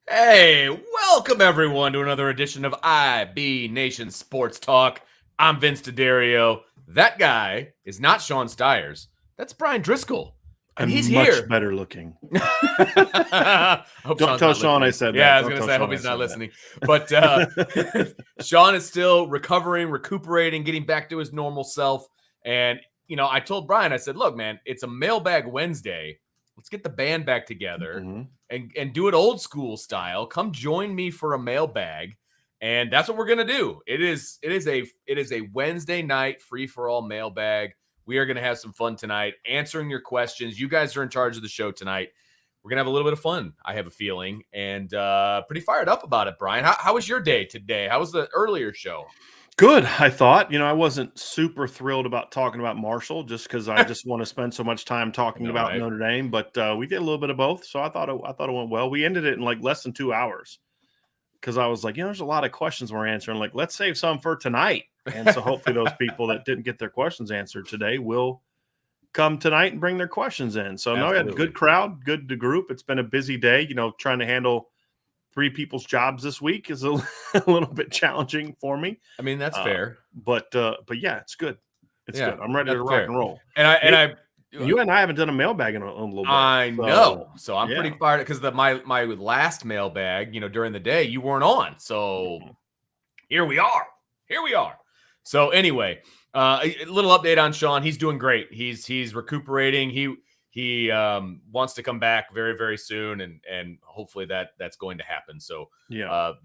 Hey, welcome everyone to another edition of IB Nation Sports Talk. I'm Vince D'Addario. That guy is not Sean Stiers. That's Brian Driscoll. And he's much here. Better looking. Don't tell Sean I said that. Yeah, I was going to say, I hope he's not listening. But Sean is still recovering, recuperating, getting back to his normal self. And, you know, I told Brian, I said, look, man, it's a Mailbag Wednesday. Let's get the band back together and do it old school style. Come join me for a mailbag. And that's what we're going to do. It is a Wednesday night free for all mailbag. We are going to have some fun tonight, answering your questions. You guys are in charge of the show tonight. We're going to have a little bit of fun, I have a feeling, and pretty fired up about it, Brian. How was your day today? How was the earlier show? Good, I thought. You know, I wasn't super thrilled about talking about Marshall just because I just want to spend so much time talking about Notre Dame, but we did a little bit of both, so I thought it went well. We ended it in like less than 2 hours because I was like, you know, there's a lot of questions we're answering. Like, let's save some for tonight. And so hopefully those people that didn't get their questions answered today will come tonight and bring their questions in. So no, we had a good crowd, good group. It's been a busy day. You know, trying to handle 3 people's jobs this week is a little bit challenging for me. I mean, that's fair. But yeah, it's good. It's good. I'm ready to rock and roll. You and I haven't done a mailbag in a little bit. I know. So I'm pretty fired because my last mailbag, you know, during the day, you weren't on. So here we are. So anyway, a little update on Sean. He's doing great. He's recuperating. He wants to come back very, very soon, and hopefully that's going to happen. So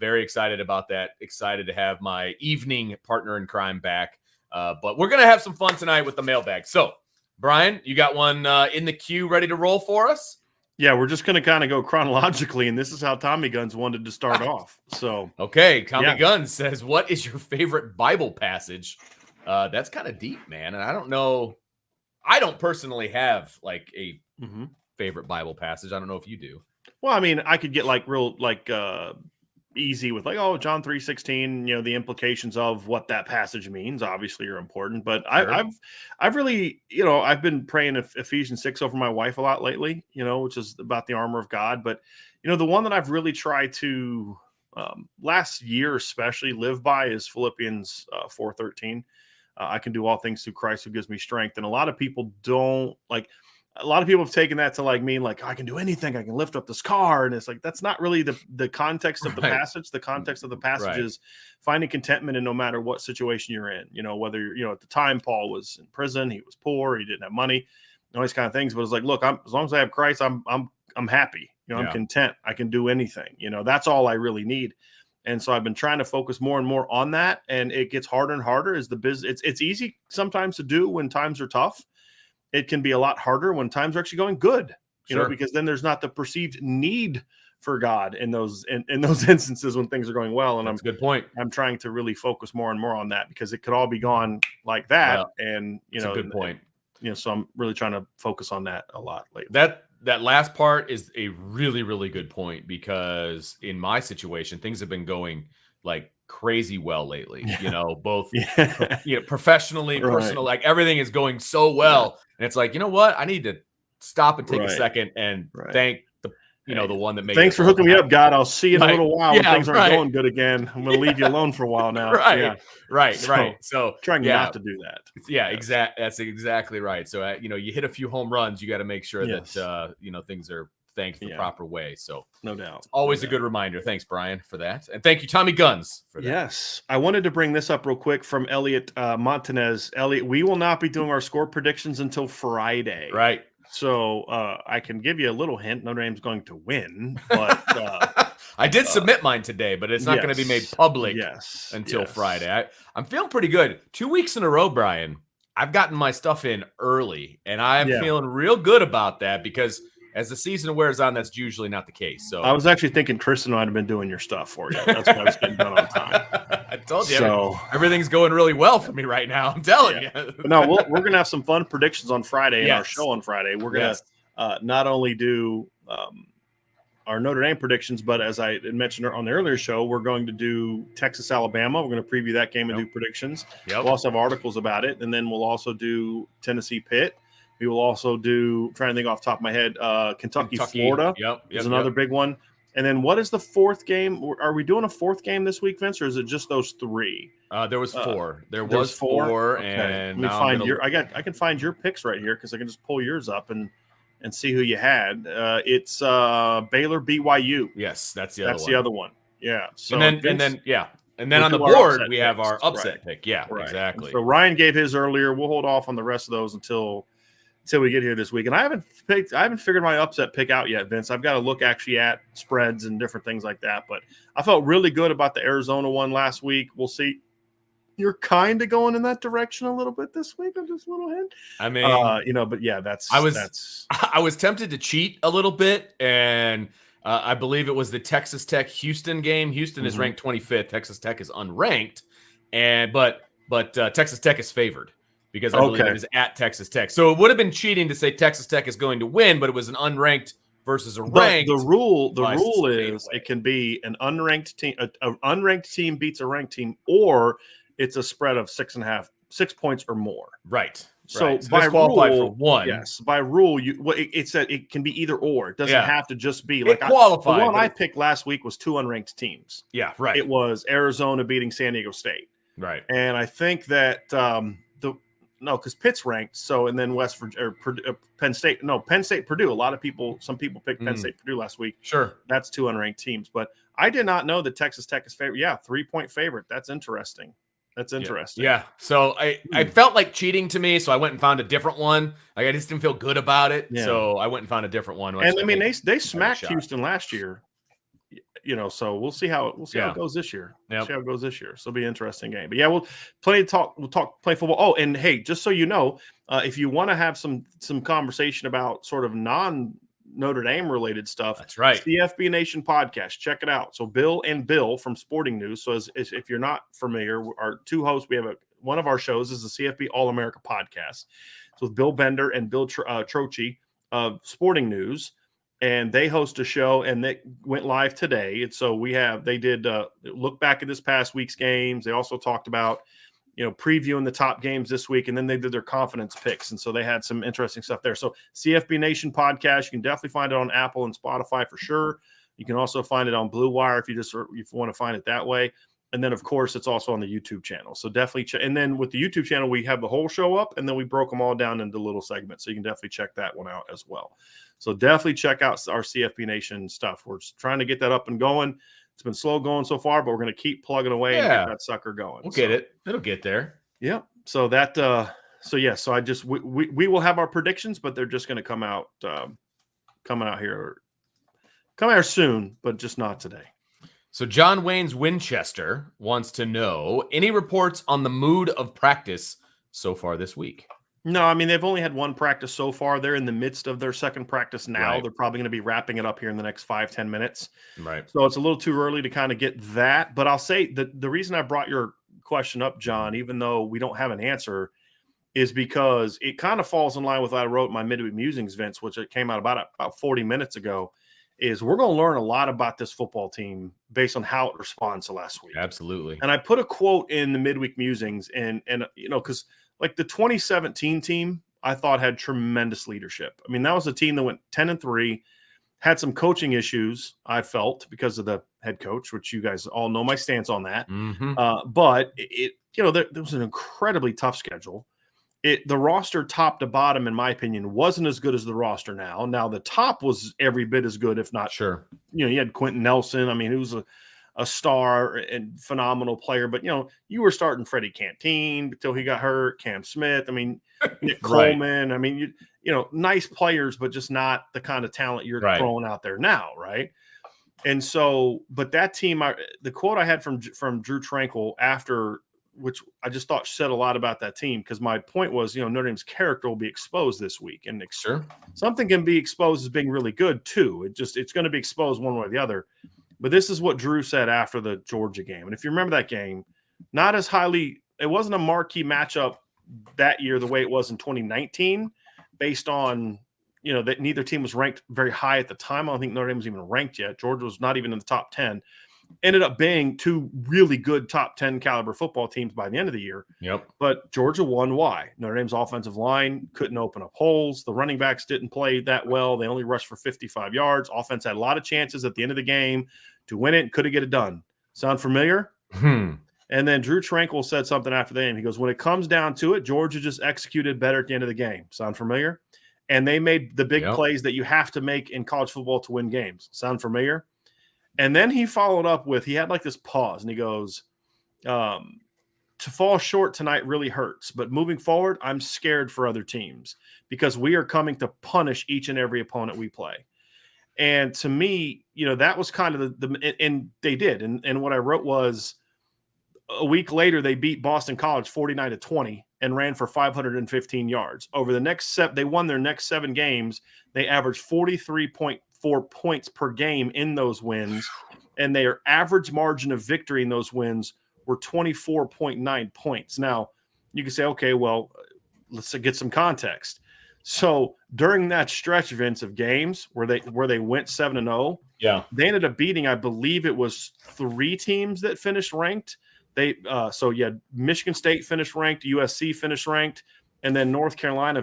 very excited about that. Excited to have my evening partner in crime back. But we're going to have some fun tonight with the mailbag. So, Brian, you got one in the queue ready to roll for us? Yeah, we're just going to kind of go chronologically, and this is how Tommy Guns wanted to start off. So, okay, Tommy Guns says, what is your favorite Bible passage? That's kind of deep, man, and I don't know. I don't personally have like a favorite Bible passage. I don't know if you do. Well, I mean, I could get like real easy with like, oh, John 3:16, you know, the implications of what that passage means obviously are important. But sure. I've really, you know, I've been praying Ephesians 6 over my wife a lot lately, you know, which is about the armor of God. But, you know, the one that I've really tried to last year especially live by is Philippians 4:13. I can do all things through Christ who gives me strength. And a lot of people don't like. A lot of people have taken that to like mean like, I can do anything. I can lift up this car. And it's like, that's not really the context of the passage. The context of the passage is finding contentment in no matter what situation you're in, you know, whether, you know, at the time Paul was in prison, he was poor, he didn't have money, all these kind of things. But it's like, look, as long as I have Christ, I'm happy. You know, I'm content. I can do anything, you know, that's all I really need. And so I've been trying to focus more and more on that. And it gets harder and harder as the business. It's easy sometimes to do when times are tough. It can be a lot harder when times are actually going good, you know, because then there's not the perceived need for God in those instances when things are going well. And that's a good point. I'm trying to really focus more and more on that because it could all be gone like that. Well, and you know, a good point. You know, so I'm really trying to focus on that a lot lately. That last part is a really, really good point because in my situation, things have been going like crazy well lately, you know, both you know, professionally, personal, like everything is going so well. And it's like, you know what? I need to stop and take a second and thank the, you know, the one that made Thanks for hooking me up, God. I'll see you in a little while when things aren't going good again. I'm going to leave you alone for a while now. Right. So trying not to do that. Exactly. That's exactly right. So, you know, you hit a few home runs, you got to make sure that, you know, things are thanked the proper way. So no doubt. It's always a good reminder. Thanks, Brian, for that. And thank you, Tommy Guns, for that. Yes. I wanted to bring this up real quick from Elliot Montanez. Elliot, we will not be doing our score predictions until Friday. Right. So I can give you a little hint. Notre Dame's going to win, but I did submit mine today, but it's not going to be made public until Friday. I'm feeling pretty good. 2 weeks in a row, Brian. I've gotten my stuff in early, and I'm feeling real good about that because as the season wears on, that's usually not the case. So I was actually thinking Kristen might have been doing your stuff for you. That's why I was getting done on time. I told you, So everything's going really well for me right now. I'm telling you. But no, we're gonna have some fun predictions on Friday in our show on Friday. We're gonna not only do our Notre Dame predictions, but as I mentioned on the earlier show, we're going to do Texas, Alabama. We're going to preview that game and do predictions. We'll also have articles about it, and then we'll also do Tennessee, Pitt. We will also do, trying to think off the top of my head, Kentucky, Florida. Is another big one. And then what is the fourth game? Are we doing a fourth game this week, Vince, or is it just those three? There was four. There was four. Okay. And let me find your. I can find your picks right here because I can just pull yours up and see who you had. It's Baylor, BYU. Yes, that's the other one. Yeah. So and then on the board we have our upset pick. Yeah, exactly. So Ryan gave his earlier. We'll hold off on the rest of those until we get here this week. And I haven't figured my upset pick out yet, Vince. I've got to look actually at spreads and different things like that. But I felt really good about the Arizona one last week. We'll see. You're kind of going in that direction a little bit this week. I'm just a little hint. I mean, but yeah, I was tempted to cheat a little bit, and I believe it was the Texas Tech Houston game. Houston is ranked 25th. Texas Tech is unranked, but Texas Tech is favored because I believe it is at Texas Tech. So it would have been cheating to say Texas Tech is going to win, but it was an unranked versus a ranked. The rule is it can be an unranked team. An unranked team beats a ranked team, or it's a spread of 6 points or more. Right. So by qualified for one. Yes. By rule, it said it can be either or. It doesn't have to just be like qualified. The one I picked last week was two unranked teams. Yeah. Right. It was Arizona beating San Diego State. Right. And I think that because Pitt's ranked. So and then West Virginia, Penn State. No, Penn State, Purdue. Some people picked Penn State, Purdue last week. Sure. That's two unranked teams. But I did not know that Texas Tech is favorite. Yeah, 3-point favorite. That's interesting. That's interesting. Yeah. So I felt like cheating to me, so I went and found a different one. Like I just didn't feel good about it, so I went and found a different one. And I mean, they smacked Houston last year. So we'll see how it goes this year. Yep. See how it goes this year. So it'll be an interesting game. But yeah, we'll talk play football. Oh, and hey, just so you know, if you want to have some conversation about sort of non-Notre Dame related stuff, that's right. CFB Nation podcast. Check it out. So Bill and Bill from Sporting News. So if you're not familiar, our two hosts, we have one of our shows is the CFB All-America podcast. So with Bill Bender and Bill Troche of Sporting News. And they host a show, and they went live today. And so they did look back at this past week's games. They also talked about, previewing the top games this week, and then they did their confidence picks. And so they had some interesting stuff there. So CFB Nation podcast, you can definitely find it on Apple and Spotify for sure. You can also find it on Blue Wire if you want to find it that way. And then, of course, it's also on the YouTube channel. So definitely check. And then with the YouTube channel, we have the whole show up, and then we broke them all down into little segments. So you can definitely check that one out as well. So definitely check out our CFP Nation stuff. We're trying to get that up and going. It's been slow going so far, but we're going to keep plugging away and get that sucker going. We'll get it. It'll get there. Yeah. So that. So I just we will have our predictions, but they're just going to come out here soon, but just not today. So John Wayne's Winchester wants to know any reports on the mood of practice so far this week. No, I mean, they've only had one practice so far. They're in the midst of their second practice now. Right. They're probably going to be wrapping it up here in the next 5-10 minutes. Right. So it's a little too early to kind of get that. But I'll say that the reason I brought your question up, John, even though we don't have an answer, is because it kind of falls in line with what I wrote in my midweek musings, Vince, which it came out about 40 minutes ago, is we're going to learn a lot about this football team based on how it responds to last week. Absolutely. And I put a quote in the midweek musings and because like the 2017 team, I thought had tremendous leadership. I mean, that was a team that went 10-3, had some coaching issues, I felt, because of the head coach, which you guys all know my stance on that. Mm-hmm. But there was an incredibly tough schedule. The roster top to bottom, in my opinion, wasn't as good as the roster now. Now the top was every bit as good, if not. Sure. You had Quentin Nelson. I mean, he was a star and phenomenal player, but you were starting Freddie Canteen until he got hurt. Cam Smith. I mean, Nick Coleman. I mean, nice players, but just not the kind of talent you're throwing out there now, right? And so, but that team, the quote I had from Drew Tranquil after which I just thought said a lot about that team, because my point was, Notre Dame's character will be exposed this week, and Sure. something can be exposed as being really good too. It's going to be exposed one way or the other. But this is what Drew said after the Georgia game, and if you remember that game, not as highly, it wasn't a marquee matchup that year the way it was in 2019, based on that neither team was ranked very high at the time. I don't think Notre Dame was even ranked yet. Georgia was not even in the top 10. Ended up being two really good top 10 caliber football teams by the end of the year. Yep. But Georgia won. Why? Notre Dame's offensive line couldn't open up holes. The running backs didn't play that well. They only rushed for 55 yards. Offense had a lot of chances at the end of the game to win it and couldn't get it done. Sound familiar? And then Drew Tranquil said something after the game. He goes, when it comes down to it, Georgia just executed better at the end of the game. Sound familiar? And they made the big plays that you have to make in college football to win games. Sound familiar? And then he followed up with, he had like this pause, and he goes, to fall short tonight really hurts. But moving forward, I'm scared for other teams because we are coming to punish each and every opponent we play. And to me, that was kind of and they did. And what I wrote was, a week later, they beat Boston College 49-20 and ran for 515 yards. Over the next they won their next 7 games. They averaged 43.4 points per game in those wins, and their average margin of victory in those wins were 24.9 points. Now, you can say, okay, well, let's get some context. So during that stretch, Vince, of games where they went 7-0, they ended up beating, I believe it was 3 teams that finished ranked. Michigan State finished ranked, USC finished ranked, and then North Carolina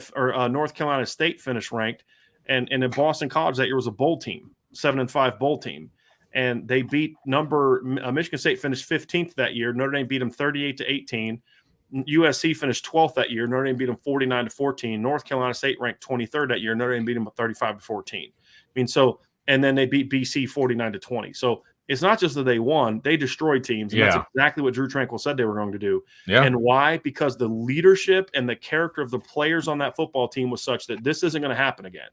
State finished ranked. And in Boston College that year was a bowl team, 7-5 bowl team. And they beat Michigan State finished 15th that year. Notre Dame beat them 38-18. USC finished 12th that year. Notre Dame beat them 49-14. North Carolina State ranked 23rd that year. Notre Dame beat them 35-14. And then they beat BC 49-20. So it's not just that they won, they destroyed teams. And that's exactly what Drew Tranquil said they were going to do. Yeah. And why? Because the leadership and the character of the players on that football team was such that this isn't going to happen again.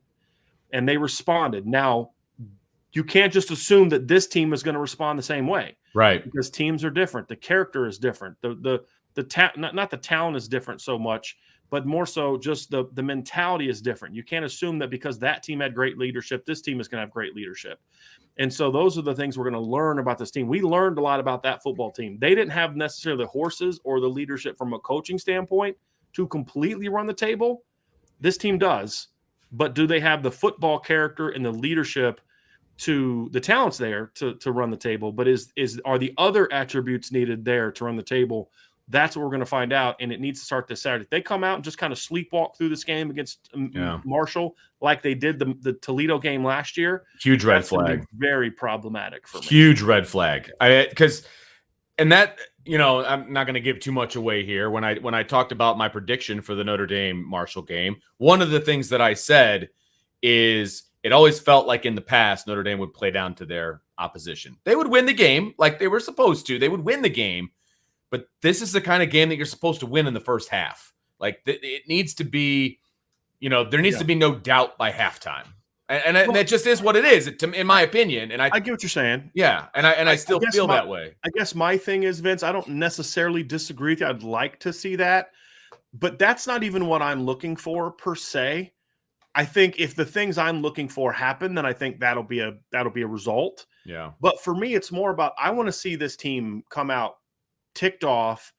And they responded. Now, you can't just assume that this team is going to respond the same way. Right. Because teams are different. The character is different. Not the talent is different so much, but more so just the mentality is different. You can't assume that because that team had great leadership, this team is going to have great leadership. And so those are the things we're going to learn about this team. We learned a lot about that football team. They didn't have necessarily the horses or the leadership from a coaching standpoint to completely run the table. This team does. But do they have the football character and the leadership to the talents there to run the table? But are the other attributes needed there to run the table? That's what we're going to find out, and it needs to start this Saturday. If they come out and just kind of sleepwalk through this game against Marshall like they did the Toledo game last year, huge red flag. Very problematic for me. Huge red flag. I'm not going to give too much away here. When I talked about my prediction for the Notre Dame Marshall game, one of the things that I said is it always felt like in the past Notre Dame would play down to their opposition. They would win the game like they were supposed to. They would win the game. But this is the kind of game that you're supposed to win in the first half. Like it needs to be, there needs to be no doubt by halftime, and that just is what it is, in my opinion. And I get what you're saying. Yeah, and I still feel that way. I guess my thing is, Vince, I don't necessarily disagree with you. I'd like to see that, but that's not even what I'm looking for per se. I think if the things I'm looking for happen, then I think that'll be a result. Yeah. But for me, it's more about I want to see this team come out ticked off,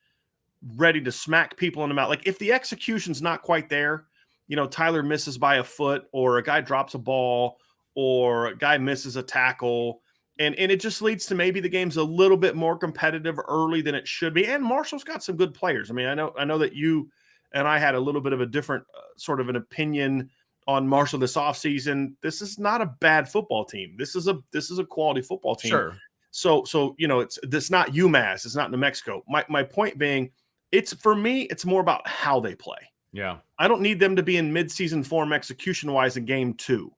ready to smack people in the mouth. Like if the execution's not quite there, Tyler misses by a foot, or a guy drops a ball, or a guy misses a tackle, and it just leads to maybe the game's a little bit more competitive early than it should be. And Marshall's got some good players. I mean, I know that you and I had a little bit of a different sort of an opinion on Marshall this offseason. This is not a bad football team. This is a quality football team. Sure. So it's not UMass, it's not New Mexico. My point being, for me, it's more about how they play. Yeah. I don't need them to be in midseason form execution-wise in game 2.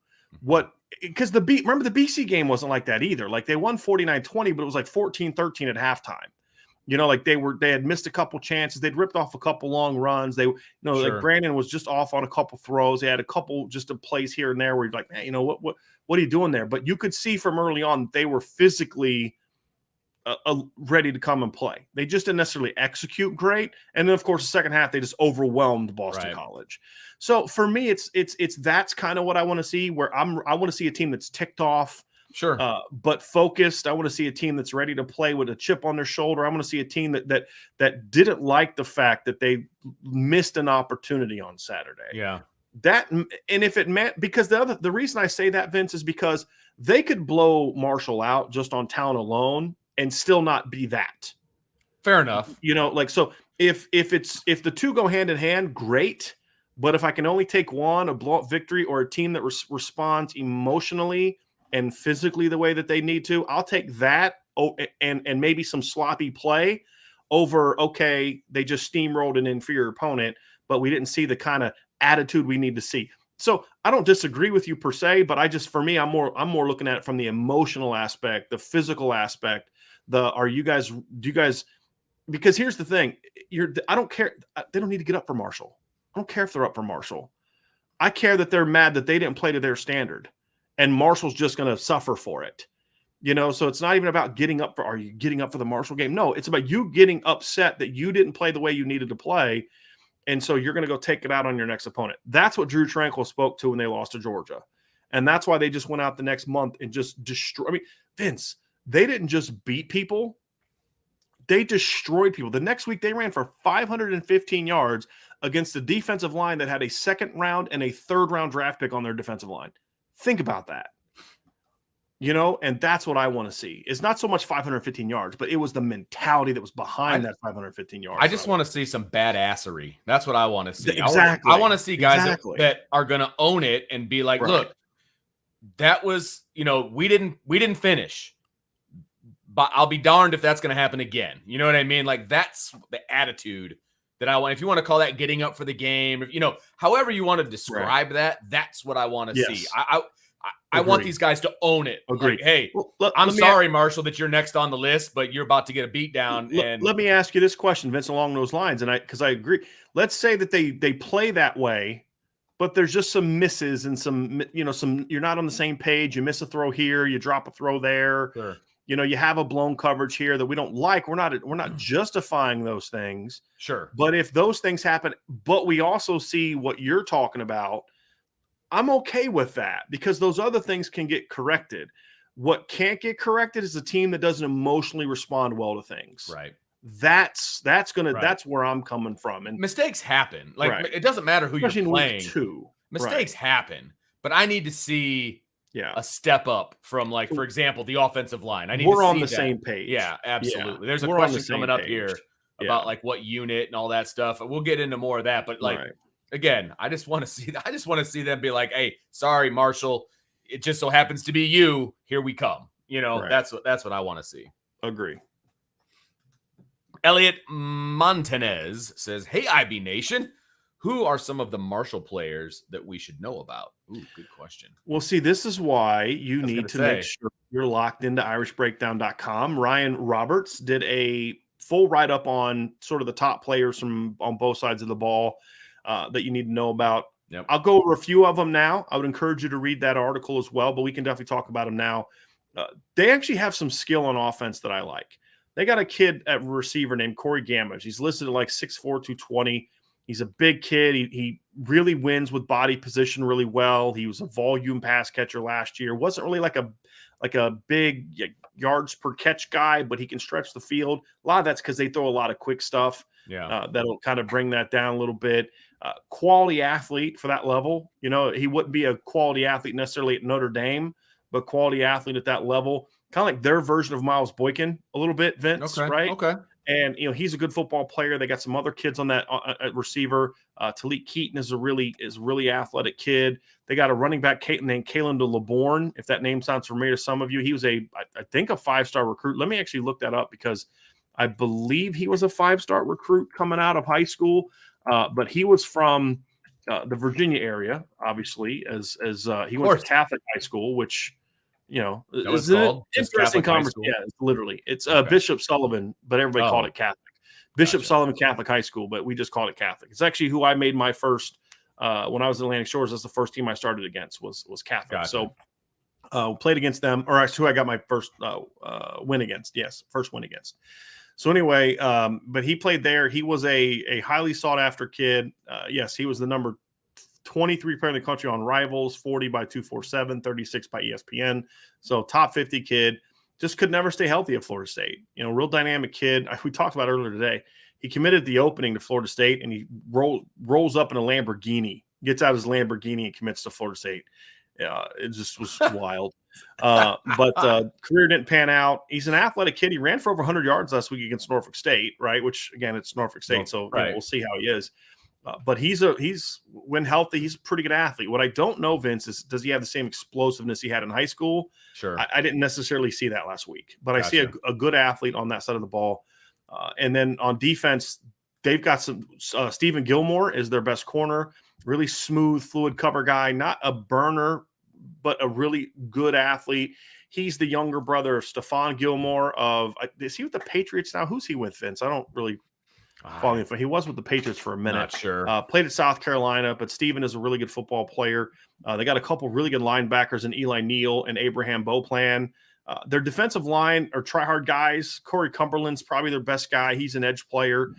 Because remember the BC game wasn't like that either. Like they won 49-20, but it was like 14-13 at halftime. Like they had missed a couple chances. They'd ripped off a couple long runs. Sure. Like Brandon was just off on a couple throws. They had a couple just of plays here and there where you're like, man, what are you doing there? But you could see from early on they were physically ready to come and play. They just didn't necessarily execute great. And then, of course, the second half, they just overwhelmed Boston College. So for me, it's that's kind of what I want to see, where I want to see a team that's ticked off, Sure, but focused. I want to see a team that's ready to play with a chip on their shoulder. I want to see a team that didn't like the fact that they missed an opportunity on Saturday. Yeah. That, and if it meant, because the reason I say that, Vince, is because they could blow Marshall out just on talent alone and still not be that. Fair enough. So if the two go hand in hand, great. But if I can only take one, a blowout victory or a team that responds emotionally and physically the way that they need to, I'll take that and maybe some sloppy play over, okay, they just steamrolled an inferior opponent, but we didn't see the kind of attitude we need to see. So I don't disagree with you per se, but for me, I'm more looking at it from the emotional aspect, the physical aspect. Do you guys, because here's the thing, I don't care. They don't need to get up for Marshall. I don't care if they're up for Marshall. I care that they're mad that they didn't play to their standard and Marshall's just going to suffer for it. So it's not even about are you getting up for the Marshall game? No, it's about you getting upset that you didn't play the way you needed to play. And so you're going to go take it out on your next opponent. That's what Drew Tranquill spoke to when they lost to Georgia. And that's why they just went out the next month and just destroyed. I mean, Vince, they didn't just beat people. They destroyed people. The next week, they ran for 515 yards against a defensive line that had a second round and a third round draft pick on their defensive line. Think about that. And that's what I want to see. It's not so much 515 yards, but it was the mentality that was behind that 515 yards. I just want to see some badassery. That's what I want to see. Exactly. I want to see guys that are going to own it and be like, look, that was, we didn't finish, but I'll be darned if that's going to happen again. You know what I mean? Like, that's the attitude that I want. If you want to call that getting up for the game, however you want to describe that, that's what I want to see. I want these guys to own it. Agreed. Like, hey, I'm sorry, Marshall, that you're next on the list, but you're about to get a beat down. And let me ask you this question, Vince, along those lines, and because I agree. Let's say that they play that way, but there's just some misses and some you're not on the same page. You miss a throw here, you drop a throw there. Sure. You have a blown coverage here that we don't like. We're not justifying those things. Sure. But if those things happen, but we also see what you're talking about, I'm okay with that because those other things can get corrected. What can't get corrected is a team that doesn't emotionally respond well to things. Right. That's where I'm coming from. And mistakes happen. Like, it doesn't matter who especially you're playing. Week 2. Mistakes happen, but I need to see a step up from, like, for example, the offensive line. We're on the same page. Yeah, absolutely. Yeah. There's a question coming up here about like what unit and all that stuff. We'll get into more of that, but like, again, I just want to see them be like, hey, sorry, Marshall. It just so happens to be you. Here we come. That's what I want to see. Agree. Elliot Montanez says, hey, IB Nation, who are some of the Marshall players that we should know about? Ooh, good question. Well, see, this is why you need to make sure you're locked into irishbreakdown.com. Ryan Roberts did a full write-up on sort of the top players on both sides of the ball that you need to know about. Yep. I'll go over a few of them now. I would encourage you to read that article as well, but we can definitely talk about them now. They actually have some skill on offense that I like. They got a kid at receiver named Corey Gamage. He's listed at like 6'4", 220. He's a big kid. He really wins with body position really well. He was a volume pass catcher last year. Wasn't really like a big yards per catch guy, but he can stretch the field. A lot of that's because they throw a lot of quick stuff. Yeah, that'll kind of bring that down a little bit. Quality athlete for that level. He wouldn't be a quality athlete necessarily at Notre Dame, but quality athlete at that level. Kind of like their version of Miles Boykin a little bit, Vince, right? Okay. And, he's a good football player. They got some other kids on that at receiver. Talik Keaton is a really athletic kid. They got a running back named Kalen DeLeborn, if that name sounds familiar to some of you. He was I think a 5-star recruit. Let me actually look that up because I believe he was a 5-star recruit coming out of high school. But he was from the Virginia area, obviously, as he went to Catholic high school, which – it's an interesting conversation. Yeah, it's okay. Bishop Sullivan, but everybody called it Catholic. Bishop Sullivan Catholic High School, but we just called it Catholic. It's actually who I made my first when I was at Atlantic Shores. That's the first team I started against was Catholic. Gotcha. So Played against them, or that's who I got my first win against. Yes, first win against. So anyway, but he played there. He was a highly sought after kid. Yes, he was the number 23 player in the country on Rivals, 40 by 247, 36 by ESPN. So top 50 kid. Just could never stay healthy at Florida State. Real dynamic kid. We talked about earlier today. He committed the opening to Florida State, and he rolls up in a Lamborghini, gets out his Lamborghini, and commits to Florida State. It just was wild. But career didn't pan out. He's an athletic kid. He ran for over 100 yards last week against Norfolk State, right? Which, again, it's Norfolk State, so right. We'll see how he is. But he's when healthy, he's a pretty good athlete. What I don't know, Vince, is does he have the same explosiveness he had in high school? Sure. I didn't necessarily see that last week, but gotcha. I see a good athlete on that side of the ball. And then on defense, they've got some Stephen Gilmore is their best corner, really smooth, fluid cover guy, not a burner, but a really good athlete. He's the younger brother of Stephon Gilmore is he with the Patriots now? Who's he with, Vince? I don't really follow him. He was with the Patriots for a minute. Not sure. Played at South Carolina, but Stephen is a really good football player. They got a couple really good linebackers in Eli Neal and Abraham Beauplan. Their defensive line are try-hard guys. Corey Cumberland's probably their best guy. He's an edge player.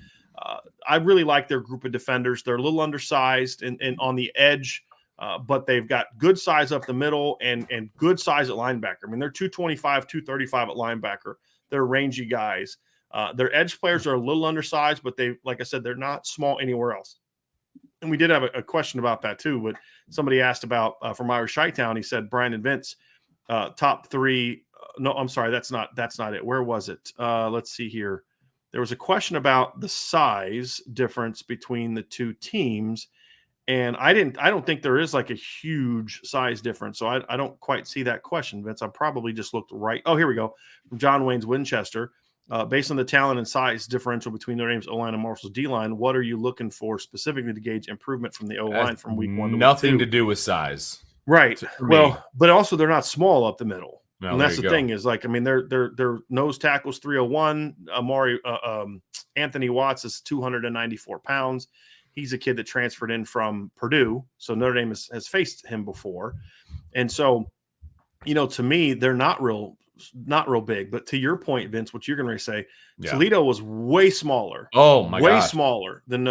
I really like their group of defenders. They're a little undersized and on the edge, but they've got good size up the middle and good size at linebacker. I mean, they're 225, 235 at linebacker. They're rangy guys. Their edge players are a little undersized, but like I said, they're not small anywhere else. And we did have a question about that too, but somebody asked about from Irish Chi-Town. He said, Bryan and Vince, top three. No, I'm sorry. That's not it. Where was it? Let's see here. There was a question about the size difference between the two teams. And I don't think there is like a huge size difference. So I don't quite see that question, Vince. I probably just looked right. Oh, here we go. From John Wayne's Winchester. Based on the talent and size differential between Notre Dame's O-line and Marshall's D-line, what are you looking for specifically to gauge improvement from the O-line from week 1 to week 2? Nothing to do with size. Right. Well, but also they're not small up the middle. No, and that's the thing is like, I mean, their nose tackle's 301. Anthony Watts is 294 pounds. He's a kid that transferred in from Purdue. So Notre Dame has faced him before. And so, to me, they're not real big. But to your point, Vince, what you're going to say, Toledo was way smaller. Oh my way smaller than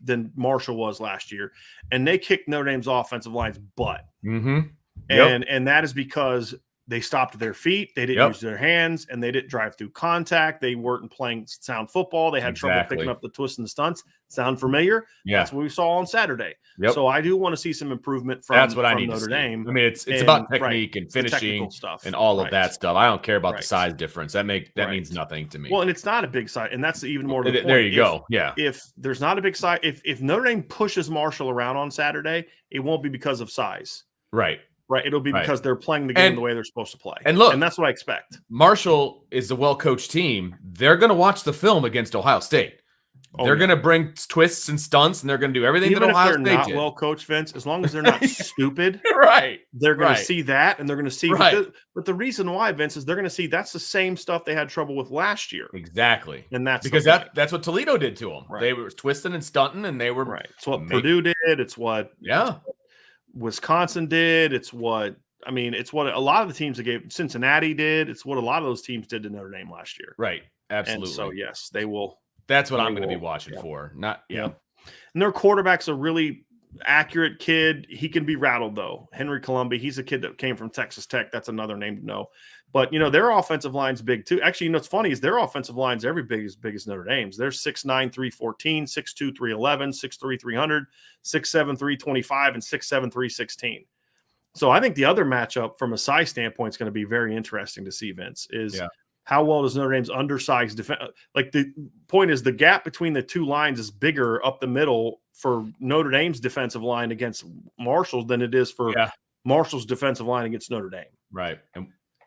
than Marshall was last year. And they kicked Notre Dame's offensive line's butt. Mm-hmm. And that is because they stopped their feet. They didn't use their hands, and they didn't drive through contact. They weren't playing sound football. They had trouble picking up the twists and the stunts. Sound familiar? Yeah. That's what we saw on Saturday. Yep. So I do want to see some improvement from Notre Dame. I mean, it's about technique and finishing stuff and all of that stuff. I don't care about the size difference. That means nothing to me. Well, and it's not a big size, and that's even more to the point. There you go. Yeah. If there's not a big size, if Notre Dame pushes Marshall around on Saturday, it won't be because of size. Right. Right. It'll be because they're playing the game the way they're supposed to play. And look, and that's what I expect. Marshall is a well-coached team. They're going to watch the film against Ohio State. They're going to bring twists and stunts, and they're going to do everything that Ohio State did. Even if they're not well-coached, Vince, as long as they're not stupid, they're going to see that, and they're going to see. But the reason why, Vince, is they're going to see that's the same stuff they had trouble with last year. Exactly. And that's because that's what Toledo did to them. Right. They were twisting and stunting, and they were It's what Purdue did. It's what Wisconsin did. It's what a lot of the teams that gave Cincinnati did. It's what a lot of those teams did to Notre Dame last year. Right. Absolutely. And so yes, they will. That's what I'm going to be watching for. And their quarterback's a really accurate kid. He can be rattled though. Henry Colombi, he's a kid that came from Texas Tech. That's another name to know. But their offensive line's big too. Actually, what's funny is their offensive line's every big as Notre Dame's. They're 6'9", 314, 6'2", 311, 6'3", 300, 6'7", 325, and 6'7", 316. So I think the other matchup from a size standpoint is going to be very interesting to see, Vince, is how well does Notre Dame's undersized defense? Like the point is the gap between the two lines is bigger up the middle for Notre Dame's defensive line against Marshall's than it is for Marshall's defensive line against Notre Dame. Right.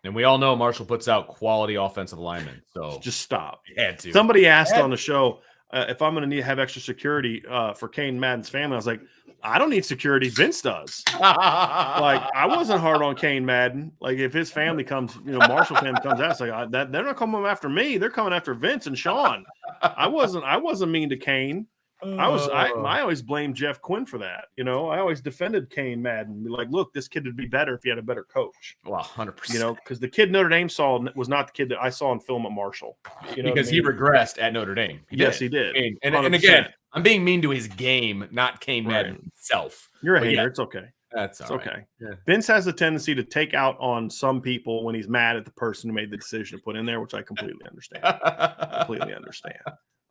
And we all know Marshall puts out quality offensive linemen. So just stop. Had to. Somebody asked on the show if I'm going to have extra security for Kane Madden's family. I was like, I don't need security. Vince does. Like, I wasn't hard on Kane Madden. Like, if his family comes, Marshall family comes out, it's like they're not coming after me. They're coming after Vince and Sean. I wasn't mean to Kane. I always blame Jeff Quinn for that. I always defended Kane Madden and be like, look, this kid would be better if he had a better coach. Well, 100%. Because the kid Notre Dame saw was not the kid that I saw in film at Marshall. Because he regressed at Notre Dame. He did. And again, I'm being mean to his game, not Kane Madden himself. You're a hater. It's okay. That's all right. Okay. Yeah. Vince has a tendency to take out on some people when he's mad at the person who made the decision to put in there, which I completely understand.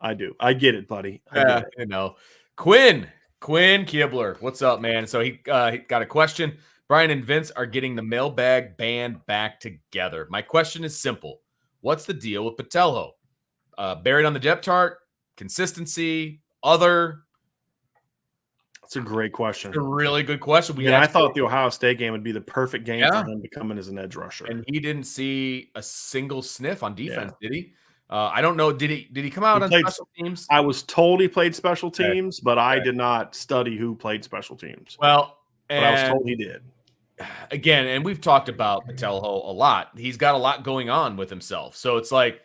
I do. I get it, buddy. I get it. Quinn Kibler. What's up, man? So he got a question. Bryan and Vince are getting the Mailbag band back together. My question is simple. What's the deal with Botelho? Buried on the depth chart? Consistency? Other? That's a great question. It's a really good question. I thought the Ohio State game would be the perfect game for him to come in as an edge rusher. And he didn't see a single sniff on defense, did he? I don't know. Did he come out on special teams? I was told he played special teams, but I did not study who played special teams. Well, but I was told he did. Again, and we've talked about Botelho a lot. He's got a lot going on with himself. So it's like,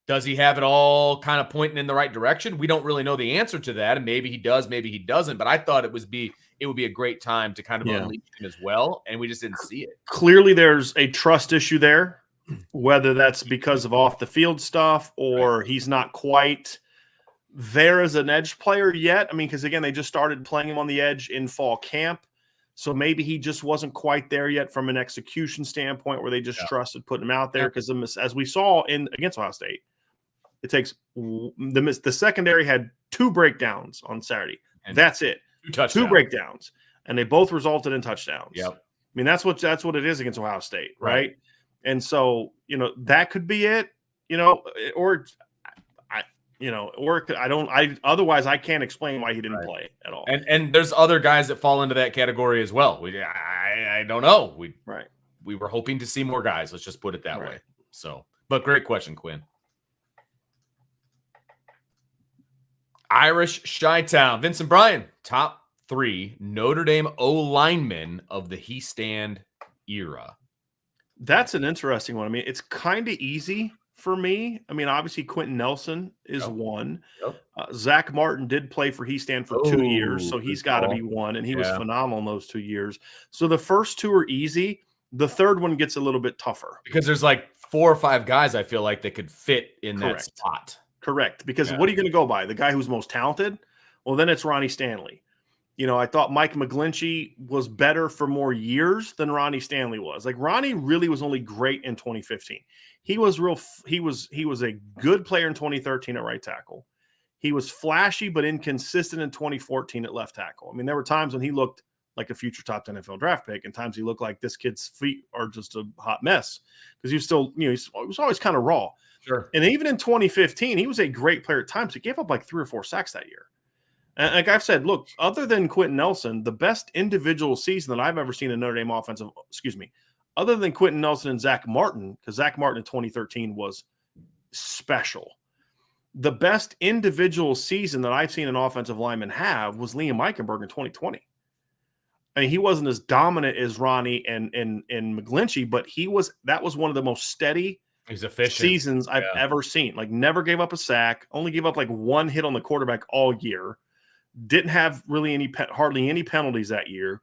does he have it all kind of pointing in the right direction? We don't really know the answer to that. And maybe he does, maybe he doesn't. But I thought it would be a great time to kind of unleash him as well. And we just didn't see it. Clearly, there's a trust issue there, whether that's because of off the field stuff or he's not quite there as an edge player yet. I mean, because again, they just started playing him on the edge in fall camp. So maybe he just wasn't quite there yet from an execution standpoint where they just trusted putting him out there. Because as we saw against Ohio State, it takes the secondary had 2 breakdowns on Saturday. And that's it. 2 breakdowns. And they both resulted in touchdowns. Yep. I mean, that's what it is against Ohio State, right? And so, that could be it, otherwise I can't explain why he didn't play at all. And there's other guys that fall into that category as well. I don't know. We were hoping to see more guys. Let's just put it that way. So, but great question, Quinn. Irish Chi-Town. Vincent Bryan, top 3 Notre Dame O-linemen of the he stand era. That's an interesting one. I mean, it's kind of easy for me. I mean, obviously Quentin Nelson is one. Zach Martin did play for he stand for 2 years, so he's got to be one, and he was phenomenal in those 2 years. So the first 2 are easy. The third one gets a little bit tougher. Because there's like 4 or 5 guys I feel like that could fit in that spot. Correct. Because what are you going to go by? The guy who's most talented? Well, then it's Ronnie Stanley. I thought Mike McGlinchey was better for more years than Ronnie Stanley was. Like Ronnie really was only great in 2015. He was a good player in 2013 at right tackle. He was flashy but inconsistent in 2014 at left tackle. I mean, there were times when he looked like a future top 10 NFL draft pick, and times he looked like this kid's feet are just a hot mess because he was still, he was always kind of raw. Sure. And even in 2015, he was a great player at times. He gave up like 3 or 4 sacks that year. And like I've said, look, other than Quentin Nelson, the best individual season that I've ever seen in Notre Dame other than Quentin Nelson and Zach Martin, because Zach Martin in 2013 was special. The best individual season that I've seen an offensive lineman have was Liam Eichenberg in 2020. I mean, he wasn't as dominant as Ronnie and McGlinchey, but that was one of the most steady seasons I've ever seen. Like never gave up a sack, only gave up like 1 hit on the quarterback all year. Didn't have really hardly any penalties that year,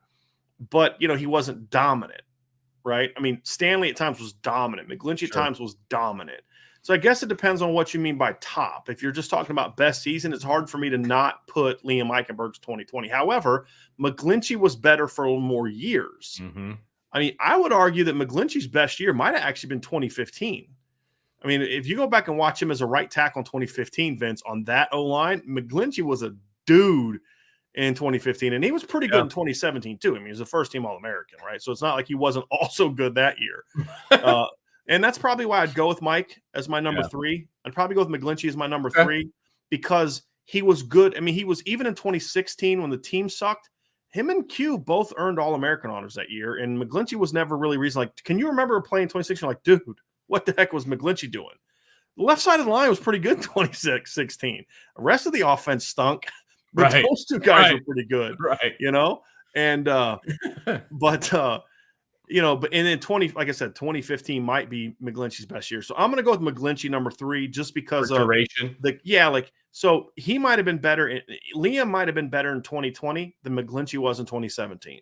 but he wasn't dominant, right? I mean, Stanley at times was dominant. McGlinchey at times was dominant. So I guess it depends on what you mean by top. If you're just talking about best season, it's hard for me to not put Liam Eichenberg's 2020. However, McGlinchey was better for more years. Mm-hmm. I mean, I would argue that McGlinchey's best year might have actually been 2015. I mean, if you go back and watch him as a right tackle in 2015, Vince, on that O-line, McGlinchey was a dude in 2015, and he was pretty good in 2017 too. I mean, he was a first-team All-American, right? So it's not like he wasn't also good that year. And that's probably why I'd go with Mike as my number 3. I'd probably go with McGlinchey as my number 3 because he was good. I mean, he was even in 2016 when the team sucked. Him and Q both earned All-American honors that year, and McGlinchey was never really reason. Like, can you remember playing 2016? Like, dude, what the heck was McGlinchey doing? The left side of the line was pretty good in 2016. The rest of the offense stunk, but those 2 guys were pretty good, And but and then 2015 might be McGlinchey's best year. So I'm going to go with McGlinchey number 3 just because of duration. So he might have been better. Liam might have been better in 2020 than McGlinchey was in 2017.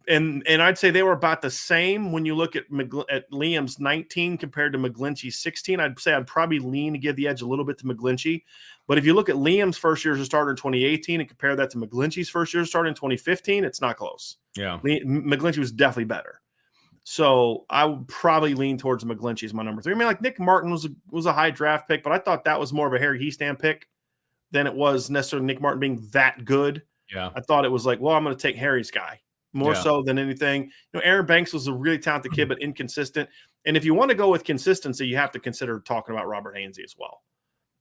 And I'd say they were about the same when you look at Liam's 19 compared to McGlinchey's 16. I'd say I'd probably lean to give the edge a little bit to McGlinchey. But if you look at Liam's first year as a starter in 2018 and compare that to McGlinchey's first year as a starter in 2015, it's not close. Yeah. McGlinchey was definitely better. So I would probably lean towards McGlinchey as my number 3. I mean, like Nick Martin was a high draft pick, but I thought that was more of a Harry Hiestand pick than it was necessarily Nick Martin being that good. Yeah. I thought it was like, well, I'm going to take Harry's guy more so than anything. Aaron Banks was a really talented kid, but inconsistent. And if you want to go with consistency, you have to consider talking about Robert Hainsey as well,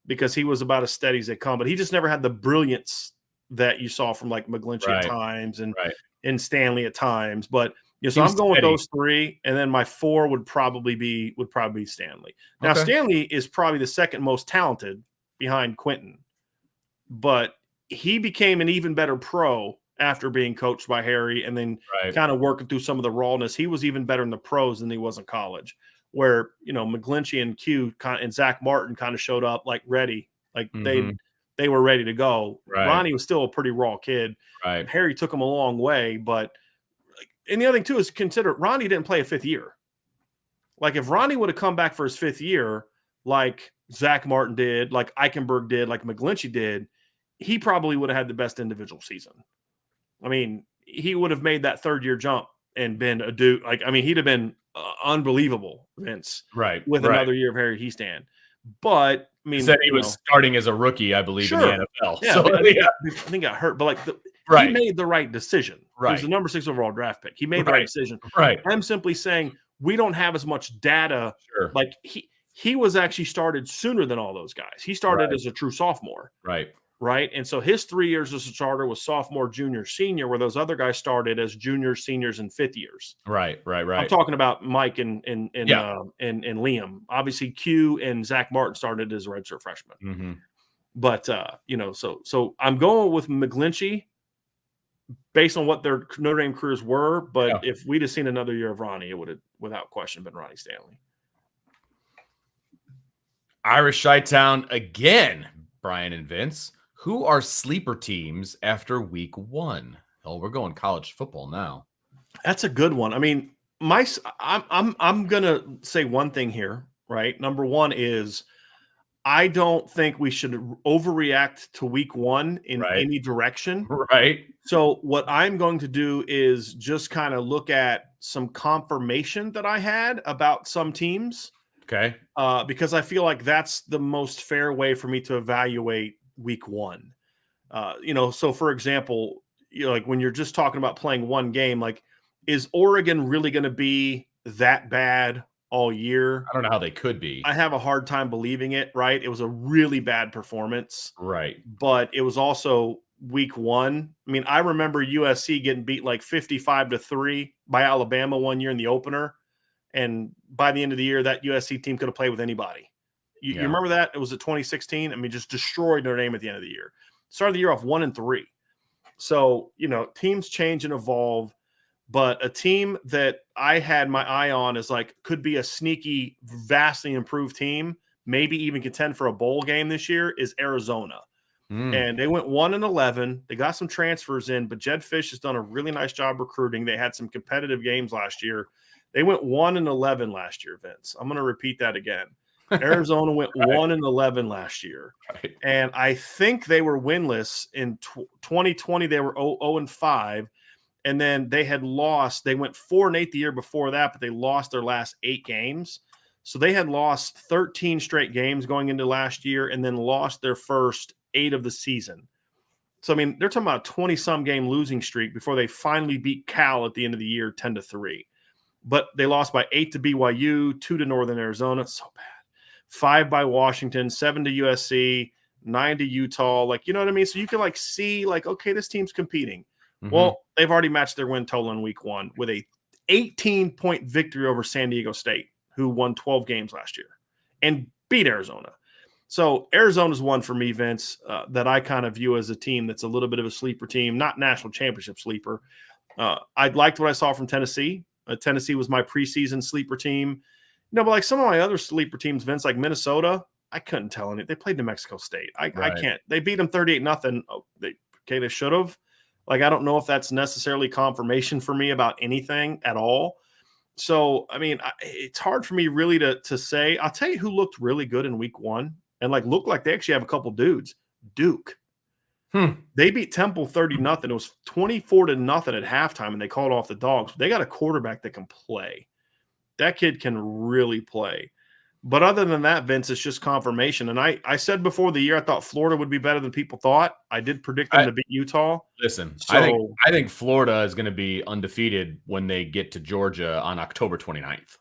because he was about as steady as they come, but he just never had the brilliance that you saw from like McGlinchey at times and Stanley at times. But so I'm going with those 3, and then my 4 would probably be Stanley. Now Stanley is probably the second most talented behind Quentin, but he became an even better pro after being coached by Harry and then kind of working through some of the rawness. He was even better in the pros than he was in college, where, McGlinchey and Q and Zach Martin kind of showed up like ready, like they were ready to go. Ronnie was still a pretty raw kid. Harry took him a long way, but and the other thing too is consider Ronnie didn't play a 5th year. Like if Ronnie would have come back for his 5th year, like Zach Martin did, like Eichenberg did, like McGlinchey did, he probably would have had the best individual season. I mean, he would have made that 3rd year jump and been a dude. Like, I mean, he'd have been unbelievable, Vince. With another year of Harry Hiestand. But I mean, he was starting as a rookie, I believe, in the NFL. Yeah, so, I think he got hurt, but like he made the right decision. He was the number 6 overall draft pick. He made the right decision. I'm simply saying we don't have as much data. Like he was actually started sooner than all those guys. He started as a true sophomore. Right. And so his 3 years as a starter was sophomore, junior, senior, where those other guys started as juniors, seniors, and 5th years. I'm talking about Mike and Liam. Obviously, Q and Zach Martin started as redshirt freshmen. But so I'm going with McGlinchey based on what their Notre Dame careers were. But if we'd have seen another year of Ronnie, it would have, without question, been Ronnie Stanley. Irish Chi-Town again, Brian and Vince. Who are sleeper teams after week 1? Oh, we're going college football now. That's a good one. I mean, I'm gonna say one thing here, right? Number 1 is I don't think we should overreact to week 1 in any direction. So what I'm going to do is just kind of look at some confirmation that I had about some teams. Because I feel like that's the most fair way for me to evaluate week 1. So for example, like when you're just talking about playing one game, like is Oregon really going to be that bad all year? I don't know how they could be. I have a hard time believing it. It was a really bad performance. But it was also week 1. I mean, I remember USC getting beat like 55-3 by Alabama one year in the opener. And by the end of the year, that USC team could have played with anybody. You remember that? It was at 2016. I mean, just destroyed Notre Dame at the end of the year. Started the year off 1-3. So, teams change and evolve. But a team that I had my eye on is like could be a sneaky, vastly improved team, maybe even contend for a bowl game this year, is Arizona. And they went 1-11. They got some transfers in, but Jed Fish has done a really nice job recruiting. They had some competitive games last year. They went 1-11 last year, Vince. I'm going to repeat that again. Arizona went 1-11 last year. And I think they were winless in 2020. They were 0-5. And then they had lost. They went 4-8 the year before that, but they lost their last 8 games. So they had lost 13 straight games going into last year and then lost their first 8 of the season. So, I mean, they're talking about a 20-some game losing streak before they finally beat Cal at the end of the year 10-3. But they lost by 8 to BYU, 2 to Northern Arizona. So bad. 5 by Washington, 7 to USC, 9 to Utah. Like, you know what I mean? So you can like see like, okay, this team's competing. Well, they've already matched their win total in week 1 with a 18-point victory over San Diego State, who won 12 games last year and beat Arizona. So Arizona's one for me, Vince, that I kind of view as a team that's a little bit of a sleeper team, not national championship sleeper. I liked what I saw from Tennessee. Tennessee was my preseason sleeper team. But like some of my other sleeper teams, Vince, like Minnesota, I couldn't tell any. They played New Mexico State. I Right. can't. They beat them 38-0. Oh, they should have. Like, I don't know if that's necessarily confirmation for me about anything at all. So, I mean, it's hard for me really to say. I'll tell you who looked really good in week 1 and like looked like they actually have a couple dudes. Duke. They beat Temple 30-0. It was 24-0 at halftime, and they called off the Dogs. They got a quarterback that can play. That kid can really play. But other than that, Vince, it's just confirmation. And I said before the year I thought Florida would be better than people thought. I did predict them to beat Utah. Listen, So, I think Florida is going to be undefeated when they get to Georgia on October 29th